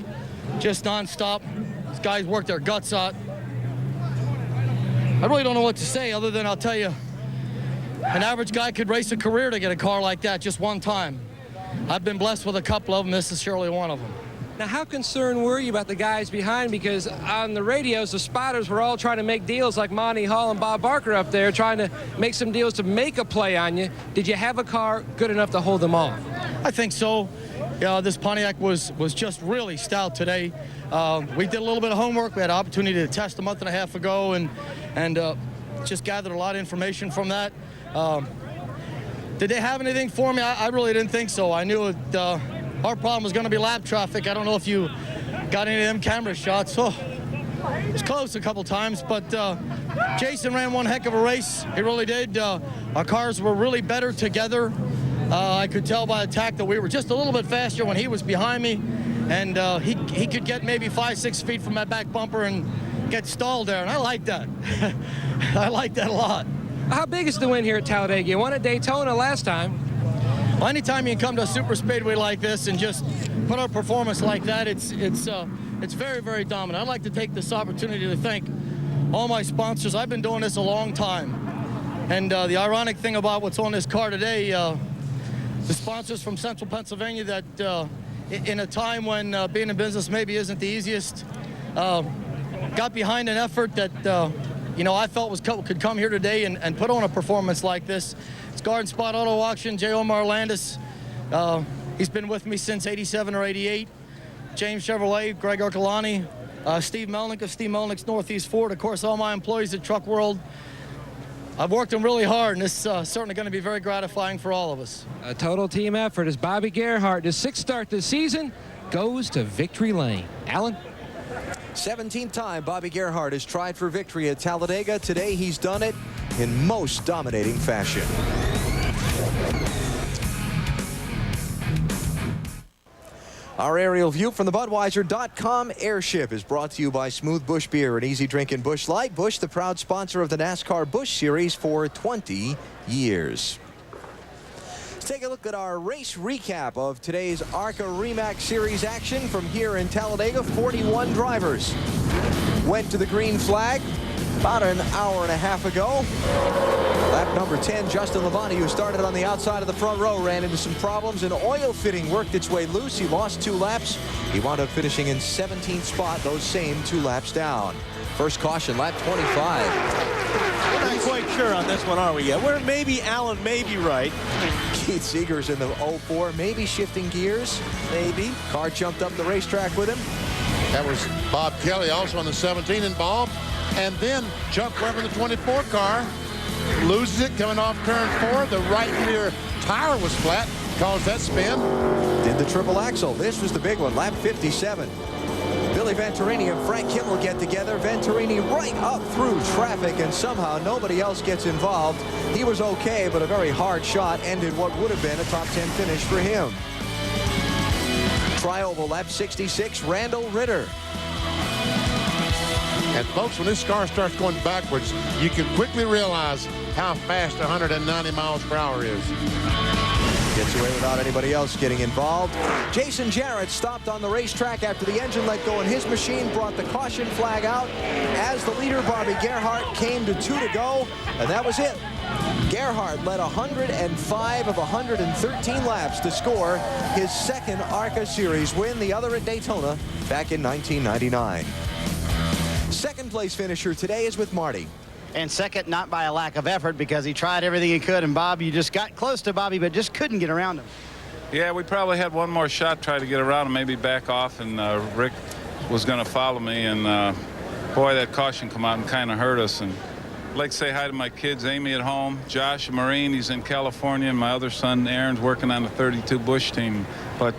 just nonstop. These guys work their guts out. I really don't know what to say other than I'll tell you, an average guy could race a career to get a car like that just one time. I've been blessed with a couple of them. This is surely one of them. Now, how concerned were you about the guys behind? Because on the radios, the spotters were all trying to make deals, like Monty Hall and Bob Barker up there, trying to make some deals to make a play on you. Did you have a car good enough to hold them off? I think so. This Pontiac was just really stout today. We did a little bit of homework. We had an opportunity to test a month and a half ago and just gathered a lot of information from that. Did they have anything for me? I really didn't think so. I knew our problem was going to be lap traffic. I don't know if you got any of them camera shots. Oh, it was close a couple times, but Jason ran one heck of a race. He really did. Our cars were really better together. I could tell by the tack that we were just a little bit faster when he was behind me, and he could get maybe 5-6 feet from that back bumper and get stalled there, and I like that. I like that a lot. How big is the win here at Talladega? You won at Daytona last time. Well, anytime you can come to a super speedway like this and just put out a performance like that, it's very, very dominant. I'd like to take this opportunity to thank all my sponsors. I've been doing this a long time, and the ironic thing about what's on this car today, the sponsors from Central Pennsylvania that in a time when being in business maybe isn't the easiest, got behind an effort that I felt could come here today and put on a performance like this. It's Garden Spot Auto Auction, J. Omar Landis. He's been with me since '87 or '88. James Chevrolet, Greg Arcolani, Steve Melnick of Steve Melnick's Northeast Ford. Of course, all my employees at Truck World. I've worked them really hard, and this is certainly going to be very gratifying for all of us. A total team effort as Bobby Gerhardt, his 6th start this season, goes to victory lane. Alan? 17th time Bobby Gerhardt has tried for victory at Talladega. Today he's done it in most dominating fashion. Our aerial view from the Budweiser.com airship is brought to you by Smooth Bush Beer and Easy Drinking Bush Light. Bush, the proud sponsor of the NASCAR Bush Series for 20 years. Let's take a look at our race recap of today's ARCA RE Series action from here in Talladega. 41 drivers went to the green flag about an hour and a half ago. Lap number 10, Justin Labonte, who started on the outside of the front row, ran into some problems. An oil fitting worked its way loose. He lost 2 laps. He wound up finishing in 17th spot, those same 2 laps down. First caution, lap 25. We're not quite sure on this one, are we yet? We're maybe Alan may be right. Keith Seeger's in the 04, maybe shifting gears. Maybe. Car jumped up the racetrack with him. That was Bob Kelly also on the 17 involved. And then Chuck Webber in the 24 car loses it coming off turn 4. The right rear tire was flat, caused that spin. Did the triple axle. This was the big one, lap 57. Billy Venturini and Frank Kimmel get together. Venturini right up through traffic, and somehow nobody else gets involved. He was okay, but a very hard shot ended what would have been a top 10 finish for him. Tri-oval lap 66, Randall Ritter. And folks, when this car starts going backwards, you can quickly realize how fast 190 miles per hour is. Gets away without anybody else getting involved. Jason Jarrett stopped on the racetrack after the engine let go in his machine, brought the caution flag out as the leader, Bobby Gerhardt, came to 2 to go, and that was it. Gerhardt led 105 of 113 laps to score his 2nd ARCA Series win, the other at Daytona back in 1999. Second place finisher today is with Marty. And second, not by a lack of effort, because he tried everything he could. And Bob, you just got close to Bobby, but just couldn't get around him. Yeah, we probably had one more shot, try to get around him, maybe back off, and Rick was going to follow me. And boy, that caution come out and kind of hurt us. And I'd like to say hi to my kids, Amy at home, Josh, a Marine, he's in California, and my other son, Aaron's working on the 32 Bush team. But,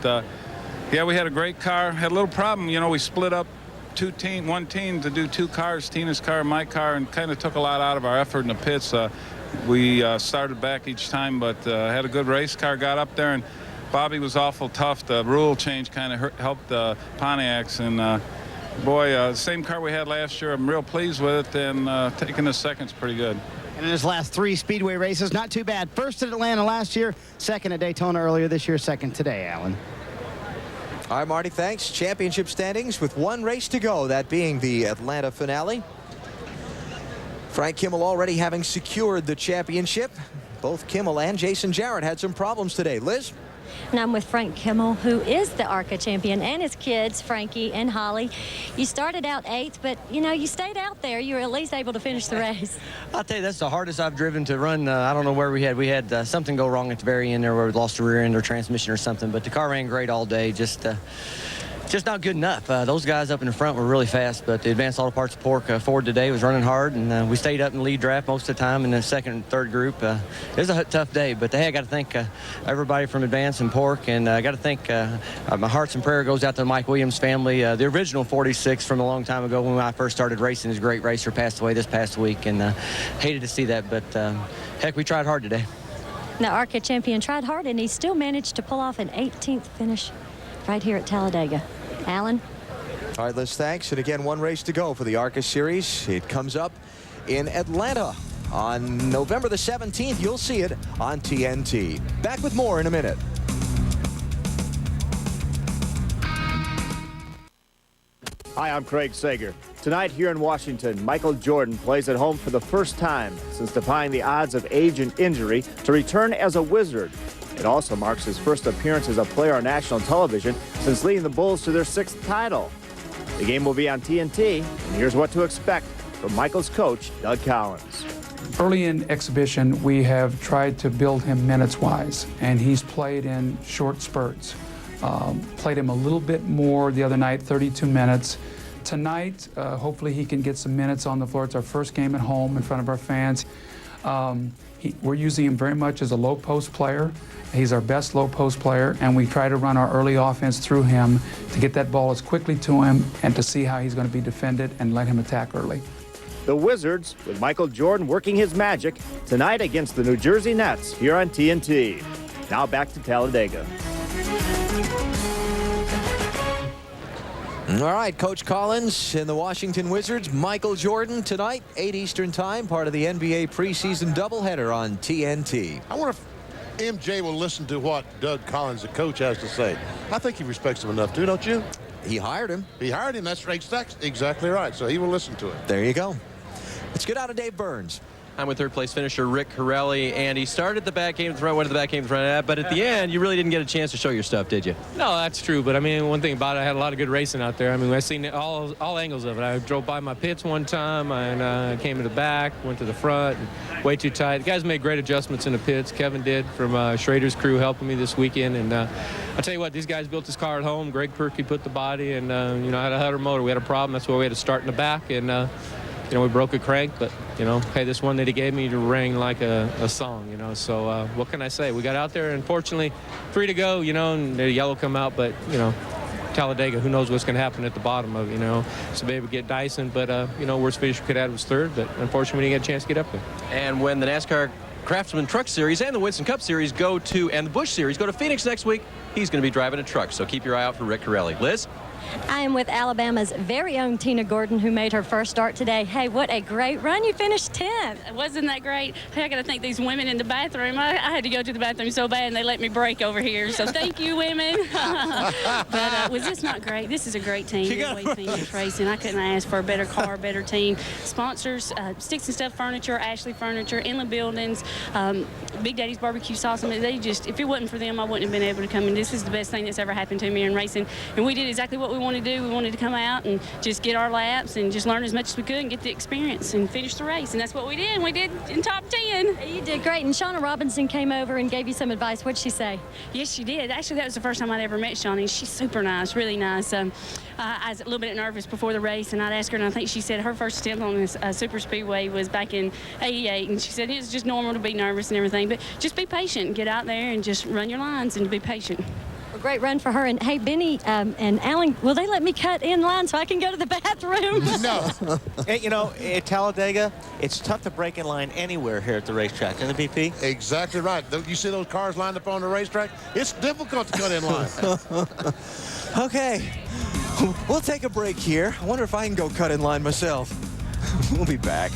yeah, we had a great car. Had a little problem. You know, we split up one team to do 2 cars, Tina's car and my car, and kind of took a lot out of our effort in the pits. We started back each time, but had a good race. Car got up there, and Bobby was awful tough. The rule change kind of helped the Pontiacs, and boy, same car we had last year. I'm real pleased with it, and taking the second's pretty good. And in his last 3 Speedway races, not too bad. First at Atlanta last year, second at Daytona earlier this year, second today, Alan. All right, Marty, thanks. Championship standings with 1 race to go, that being the Atlanta finale. Frank Kimmel already having secured the championship. Both Kimmel and Jason Jarrett had some problems today. Liz? And I'm with Frank Kimmel, who is the ARCA champion, and his kids, Frankie and Holly. You started out 8th, but, you know, you stayed out there. You were at least able to finish the race. I'll tell you, that's the hardest I've driven to run. I don't know where we had something go wrong at the very end there where we lost the rear end or transmission or something, but the car ran great all day. Just not good enough. Those guys up in the front were really fast, but the Advanced Auto Parts Pork Ford today was running hard, and we stayed up in the lead draft most of the time in the second and third group. It was a tough day, but hey, I got to thank everybody from Advance and Pork, and I got to thank my hearts and prayer goes out to the Mike Williams family. The original 46 from a long time ago when I first started racing, his great racer, passed away this past week, and hated to see that, but heck, we tried hard today. The ARCA champion tried hard, and he still managed to pull off an 18th finish right here at Talladega. Alan? All right, Liz, thanks. And again, 1 race to go for the ARCA Series. It comes up in Atlanta on November the 17th. You'll see it on TNT. Back with more in a minute. Hi, I'm Craig Sager. Tonight here in Washington, Michael Jordan plays at home for the first time since defying the odds of age and injury to return as a Wizard. It also marks his first appearance as a player on national television since leading the Bulls to their 6th title. The game will be on TNT, and here's what to expect from Michael's coach, Doug Collins. Early in exhibition, we have tried to build him minutes-wise, and he's played in short spurts. Played him a little bit more the other night, 32 minutes. Tonight, hopefully he can get some minutes on the floor. It's our first game at home in front of our fans. We're using him very much as a low post player. He's our best low post player, and we try to run our early offense through him to get that ball as quickly to him and to see how he's going to be defended and let him attack early. The Wizards, with Michael Jordan working his magic, tonight against the New Jersey Nets here on TNT. Now back to Talladega. All right, Coach Collins and the Washington Wizards. Michael Jordan tonight, 8 Eastern Time, part of the NBA preseason doubleheader on TNT. I wonder if MJ will listen to what Doug Collins, the coach, has to say. I think he respects him enough, too, don't you? He hired him. He hired him. That's exactly right. So he will listen to it. There you go. Let's get out of Dave Burns. I'm with 3rd place finisher Rick Corelli, and he started the back game in front, went to the back game in front, but at the end, you really didn't get a chance to show your stuff, did you? No, that's true, but I mean, one thing about it, I had a lot of good racing out there. I mean, I've seen all angles of it. I drove by my pits one time, and came to the back, went to the front, and way too tight. The guys made great adjustments in the pits. Kevin did from Schrader's crew helping me this weekend, and I'll tell you what, these guys built this car at home. Greg Perky put the body, and you know, I had a 100 motor. We had a problem. That's why we had to start in the back, and you know, we broke a crank, but, you know, hey, this one that he gave me rang like a song, you know. So what can I say? We got out there, and fortunately, 3 to go, you know, and the yellow come out, but, you know, Talladega, who knows what's going to happen at the bottom of it, you know. So maybe get Dyson, but, you know, worst finish we could have was 3rd, but unfortunately, we didn't get a chance to get up there. And when the NASCAR Craftsman Truck Series and the Winston Cup Series and the Busch Series go to Phoenix next week, he's going to be driving a truck. So keep your eye out for Rick Corelli. Liz? I am with Alabama's very own Tina Gordon, who made her first start today. Hey, what a great run. You finished 10th. Wasn't that great? Hey, I got to thank these women in the bathroom. I had to go to the bathroom so bad, and they let me break over here. So thank you, women. But was this not great? This is a great team. Phoenix Racing. I couldn't ask for a better car, better team. Sponsors, Sticks and Stuff Furniture, Ashley Furniture, Inland Buildings, Big Daddy's Barbecue Sauce. I mean, they just, if it wasn't for them, I wouldn't have been able to come in. This is the best thing that's ever happened to me in racing. And we did exactly what we wanted to do. We wanted to come out and just get our laps and just learn as much as we could and get the experience and finish the race. And that's what we did. And we did in top 10. You did great. And Shauna Robinson came over and gave you some advice. What'd she say? Yes, she did. Actually, that was the first time I'd ever met Shawnee. She's super nice, really nice. I was a little bit nervous before the race, and I'd asked her, and I think she said her first attempt on this super speedway was back in '88, and she said it's just normal to be nervous and everything, but just be patient. Get out there and just run your lines and be patient. A great run for her. And hey, Benny and Alan, will they let me cut in line so I can go to the bathroom? No. You know, at Talladega, it's tough to break in line anywhere here at the racetrack. Isn't it, BP? Exactly right. You see those cars lined up on the racetrack? It's difficult to cut in line. Okay, we'll take a break here. I wonder if I can go cut in line myself. We'll be back.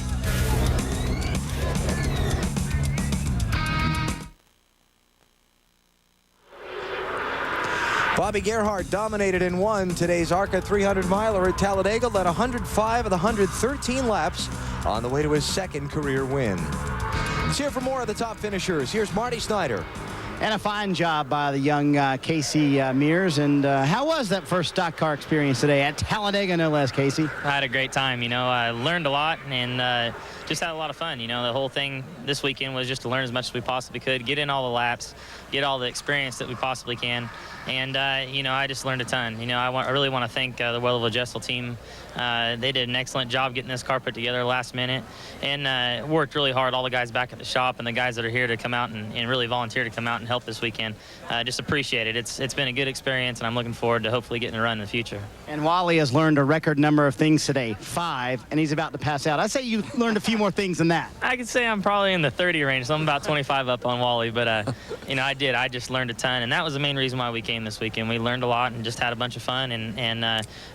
Bobby Gerhardt dominated and won today's ARCA 300-miler at Talladega, led 105 of the 113 laps on the way to his second career win. Let's hear from more of the top finishers. Here's Marty Snyder. And a fine job by the young Casey Mears. And how was that first stock car experience today at Talladega, no less, Casey? I had a great time. You know, I learned a lot and just had a lot of fun. You know, the whole thing this weekend was just to learn as much as we possibly could, get in all the laps, get all the experience that we possibly can. And, you know, I just learned a ton. You know, I really want to thank the Wellville Jesel team. They did an excellent job getting this car put together last minute and worked really hard, all the guys back at the shop and the guys that are here to come out and really volunteer to come out and help this weekend. Just appreciate it. It's been a good experience, and I'm looking forward to hopefully getting a run in the future. And Wally has learned a record number of things today, 5, and he's about to pass out. I say you learned a few more things than that. I could say I'm probably in the 30 range, so I'm about 25 up on Wally, but, you know, I just learned a ton, and that was the main reason why we came this weekend. We learned a lot and just had a bunch of fun, and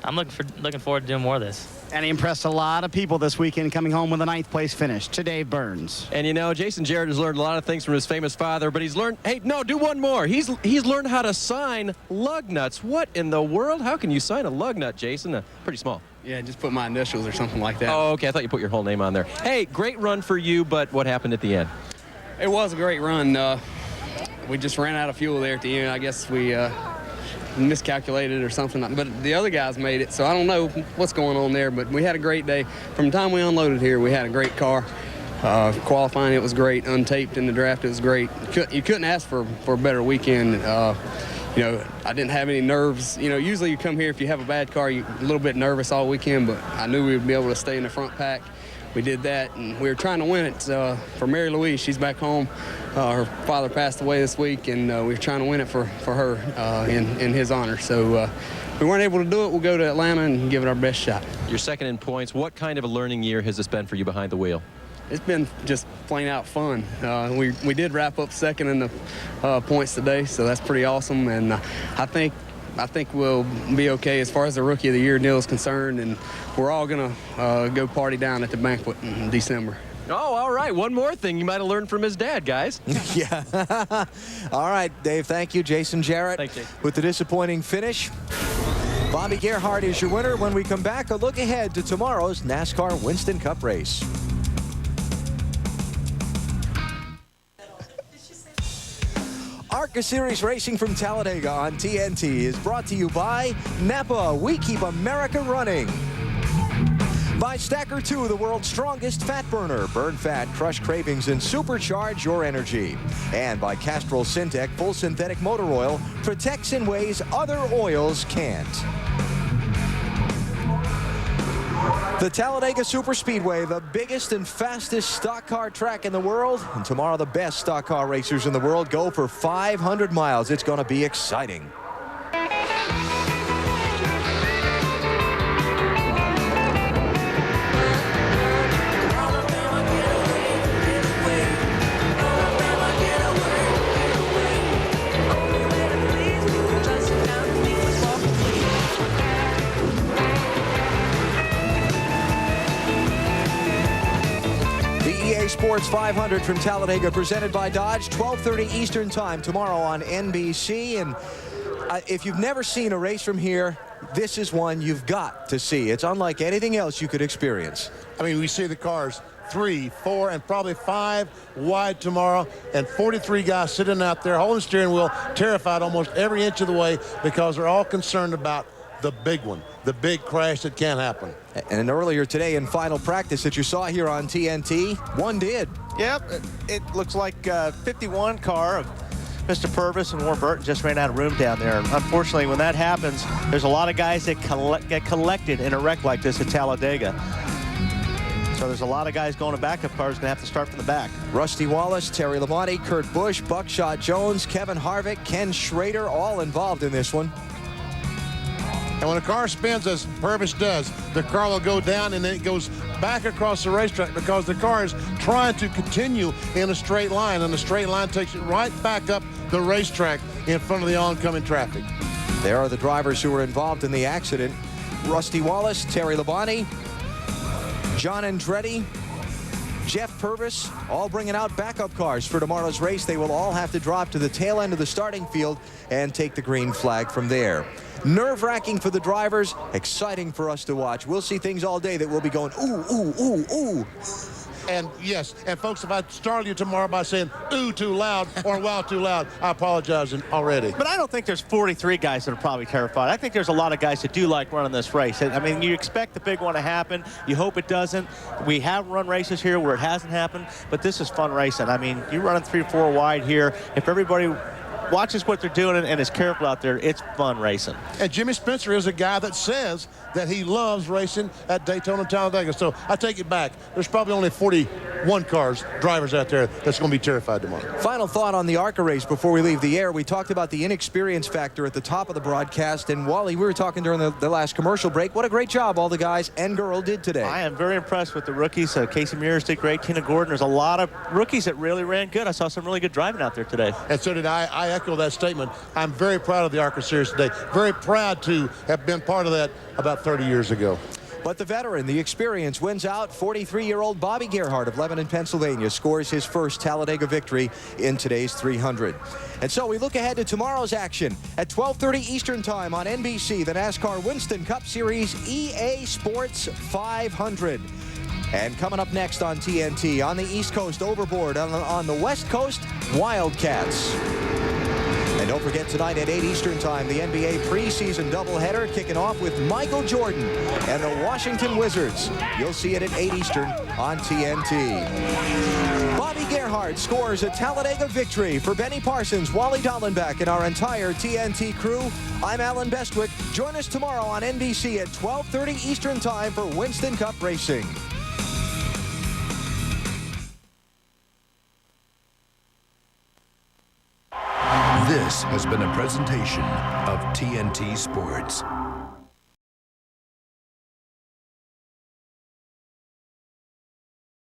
I'm looking forward to doing more of this. And he impressed a lot of people this weekend, coming home with a 9th place finish to Dave Burns. And you know, Jason Jarrett has learned a lot of things from his famous father, but he's learned, hey, no, do one more. He's learned how to sign lug nuts. What in the world? How can you sign a lug nut, Jason? Pretty small. Yeah, just put my initials or something like that. Oh, okay. I thought you put your whole name on there. Hey, great run for you, but what happened at the end? It was a great run. We just ran out of fuel there at the end. I guess we miscalculated or something, but the other guys made it, so I don't know what's going on there, but we had a great day. From the time we unloaded here, we had a great car. Qualifying, it was great. Untaped in the draft, it was great. You couldn't ask for a better weekend. You know, I didn't have any nerves. You know, usually you come here, if you have a bad car, you're a little bit nervous all weekend, but I knew we would be able to stay in the front pack. We did that, and we were trying to win it for Mary Louise. She's back home. Her father passed away this week, and we were trying to win it for her in his honor. So we weren't able to do it. We'll go to Atlanta and give it our best shot. You're second in points. What kind of a learning year has this been for you behind the wheel? It's been just plain out fun. We did wrap up second in the points today, so that's pretty awesome. And I think we'll be okay as far as the Rookie of the Year deal is concerned, and we're all going to go party down at the banquet in December. Oh, all right. One more thing you might have learned from his dad, guys. Yeah. All right, Dave, thank you. Jason Jarrett with the disappointing finish. Bobby Gerhardt is your winner. When we come back, a look ahead to tomorrow's NASCAR Winston Cup race. ARCA Series Racing from Talladega on TNT is brought to you by Napa. We keep America running. By Stacker 2, the world's strongest fat burner. Burn fat, crush cravings, and supercharge your energy. And by Castrol Syntec Full Synthetic Motor Oil. Protects in ways other oils can't. The Talladega Superspeedway, the biggest and fastest stock car track in the world. And tomorrow, the best stock car racers in the world go for 500 miles. It's going to be exciting. Sports 500 from Talladega, presented by Dodge, 12:30 Eastern Time tomorrow on NBC. And if you've never seen a race from here, this is one you've got to see. It's unlike anything else you could experience. I mean, we see the cars 3, 4, and probably 5 wide tomorrow, and 43 guys sitting out there holding the steering wheel, terrified almost every inch of the way because they're all concerned about the big one, the big crash that can happen. And earlier today in final practice that you saw here on TNT, one did. Yep, it looks like 51 car of Mr. Purvis and Warren Burton just ran out of room down there. And unfortunately, when that happens, there's a lot of guys that get collected in a wreck like this at Talladega. So there's a lot of guys going to backup cars going to have to start from the back. Rusty Wallace, Terry Labonte, Kurt Busch, Buckshot Jones, Kevin Harvick, Ken Schrader, all involved in this one. And when a car spins as Purvis does, the car will go down and then it goes back across the racetrack because the car is trying to continue in a straight line, and the straight line takes it right back up the racetrack in front of the oncoming traffic. There are the drivers who were involved in the accident. Rusty Wallace, Terry Labonte, John Andretti, Jeff Purvis, all bringing out backup cars for tomorrow's race. They will all have to drop to the tail end of the starting field and take the green flag from there. Nerve-wracking for the drivers, exciting for us to watch. We'll see things all day that will be going, ooh, ooh, ooh, ooh. And yes, and folks, if I startle you tomorrow by saying ooh too loud or wow too loud, I apologize already. But I don't think there's 43 guys that are probably terrified. I think there's a lot of guys that do like running this race. I mean, you expect the big one to happen. You hope it doesn't. We have run races here where it hasn't happened, but this is fun racing. I mean, you're running 3 or 4 wide here. If everybody watches what they're doing and is careful out there, it's fun racing. And Jimmy Spencer is a guy that says that he loves racing at Daytona and Talladega. So I take it back. There's probably only 41 drivers out there that's going to be terrified tomorrow. Final thought on the ARCA race before we leave the air. We talked about the inexperience factor at the top of the broadcast. And Wally, we were talking during the last commercial break. What a great job all the guys and girl did today. I am very impressed with the rookies. Casey Mears did great. Tina Gordon. There's a lot of rookies that really ran good. I saw some really good driving out there today. And so did I. I echo that statement. I'm very proud of the ARCA series today. Very proud to have been part of that about 30 years ago. But the veteran, the experience, wins out. 43-year-old Bobby Gerhardt of Lebanon, Pennsylvania, scores his first Talladega victory in today's 300. And so we look ahead to tomorrow's action at 12:30 Eastern Time on NBC, the NASCAR Winston Cup Series EA Sports 500. And coming up next on TNT, on the East Coast, Overboard. On the West Coast, Wildcats. And don't forget, tonight at 8 Eastern Time, the NBA preseason doubleheader kicking off with Michael Jordan and the Washington Wizards. You'll see it at 8 Eastern on TNT. Bobby Gerhardt scores a Talladega victory for Benny Parsons, Wally Dallenbach, and our entire TNT crew. I'm Alan Bestwick. Join us tomorrow on NBC at 12:30 Eastern Time for Winston Cup Racing. This has been a presentation of TNT Sports.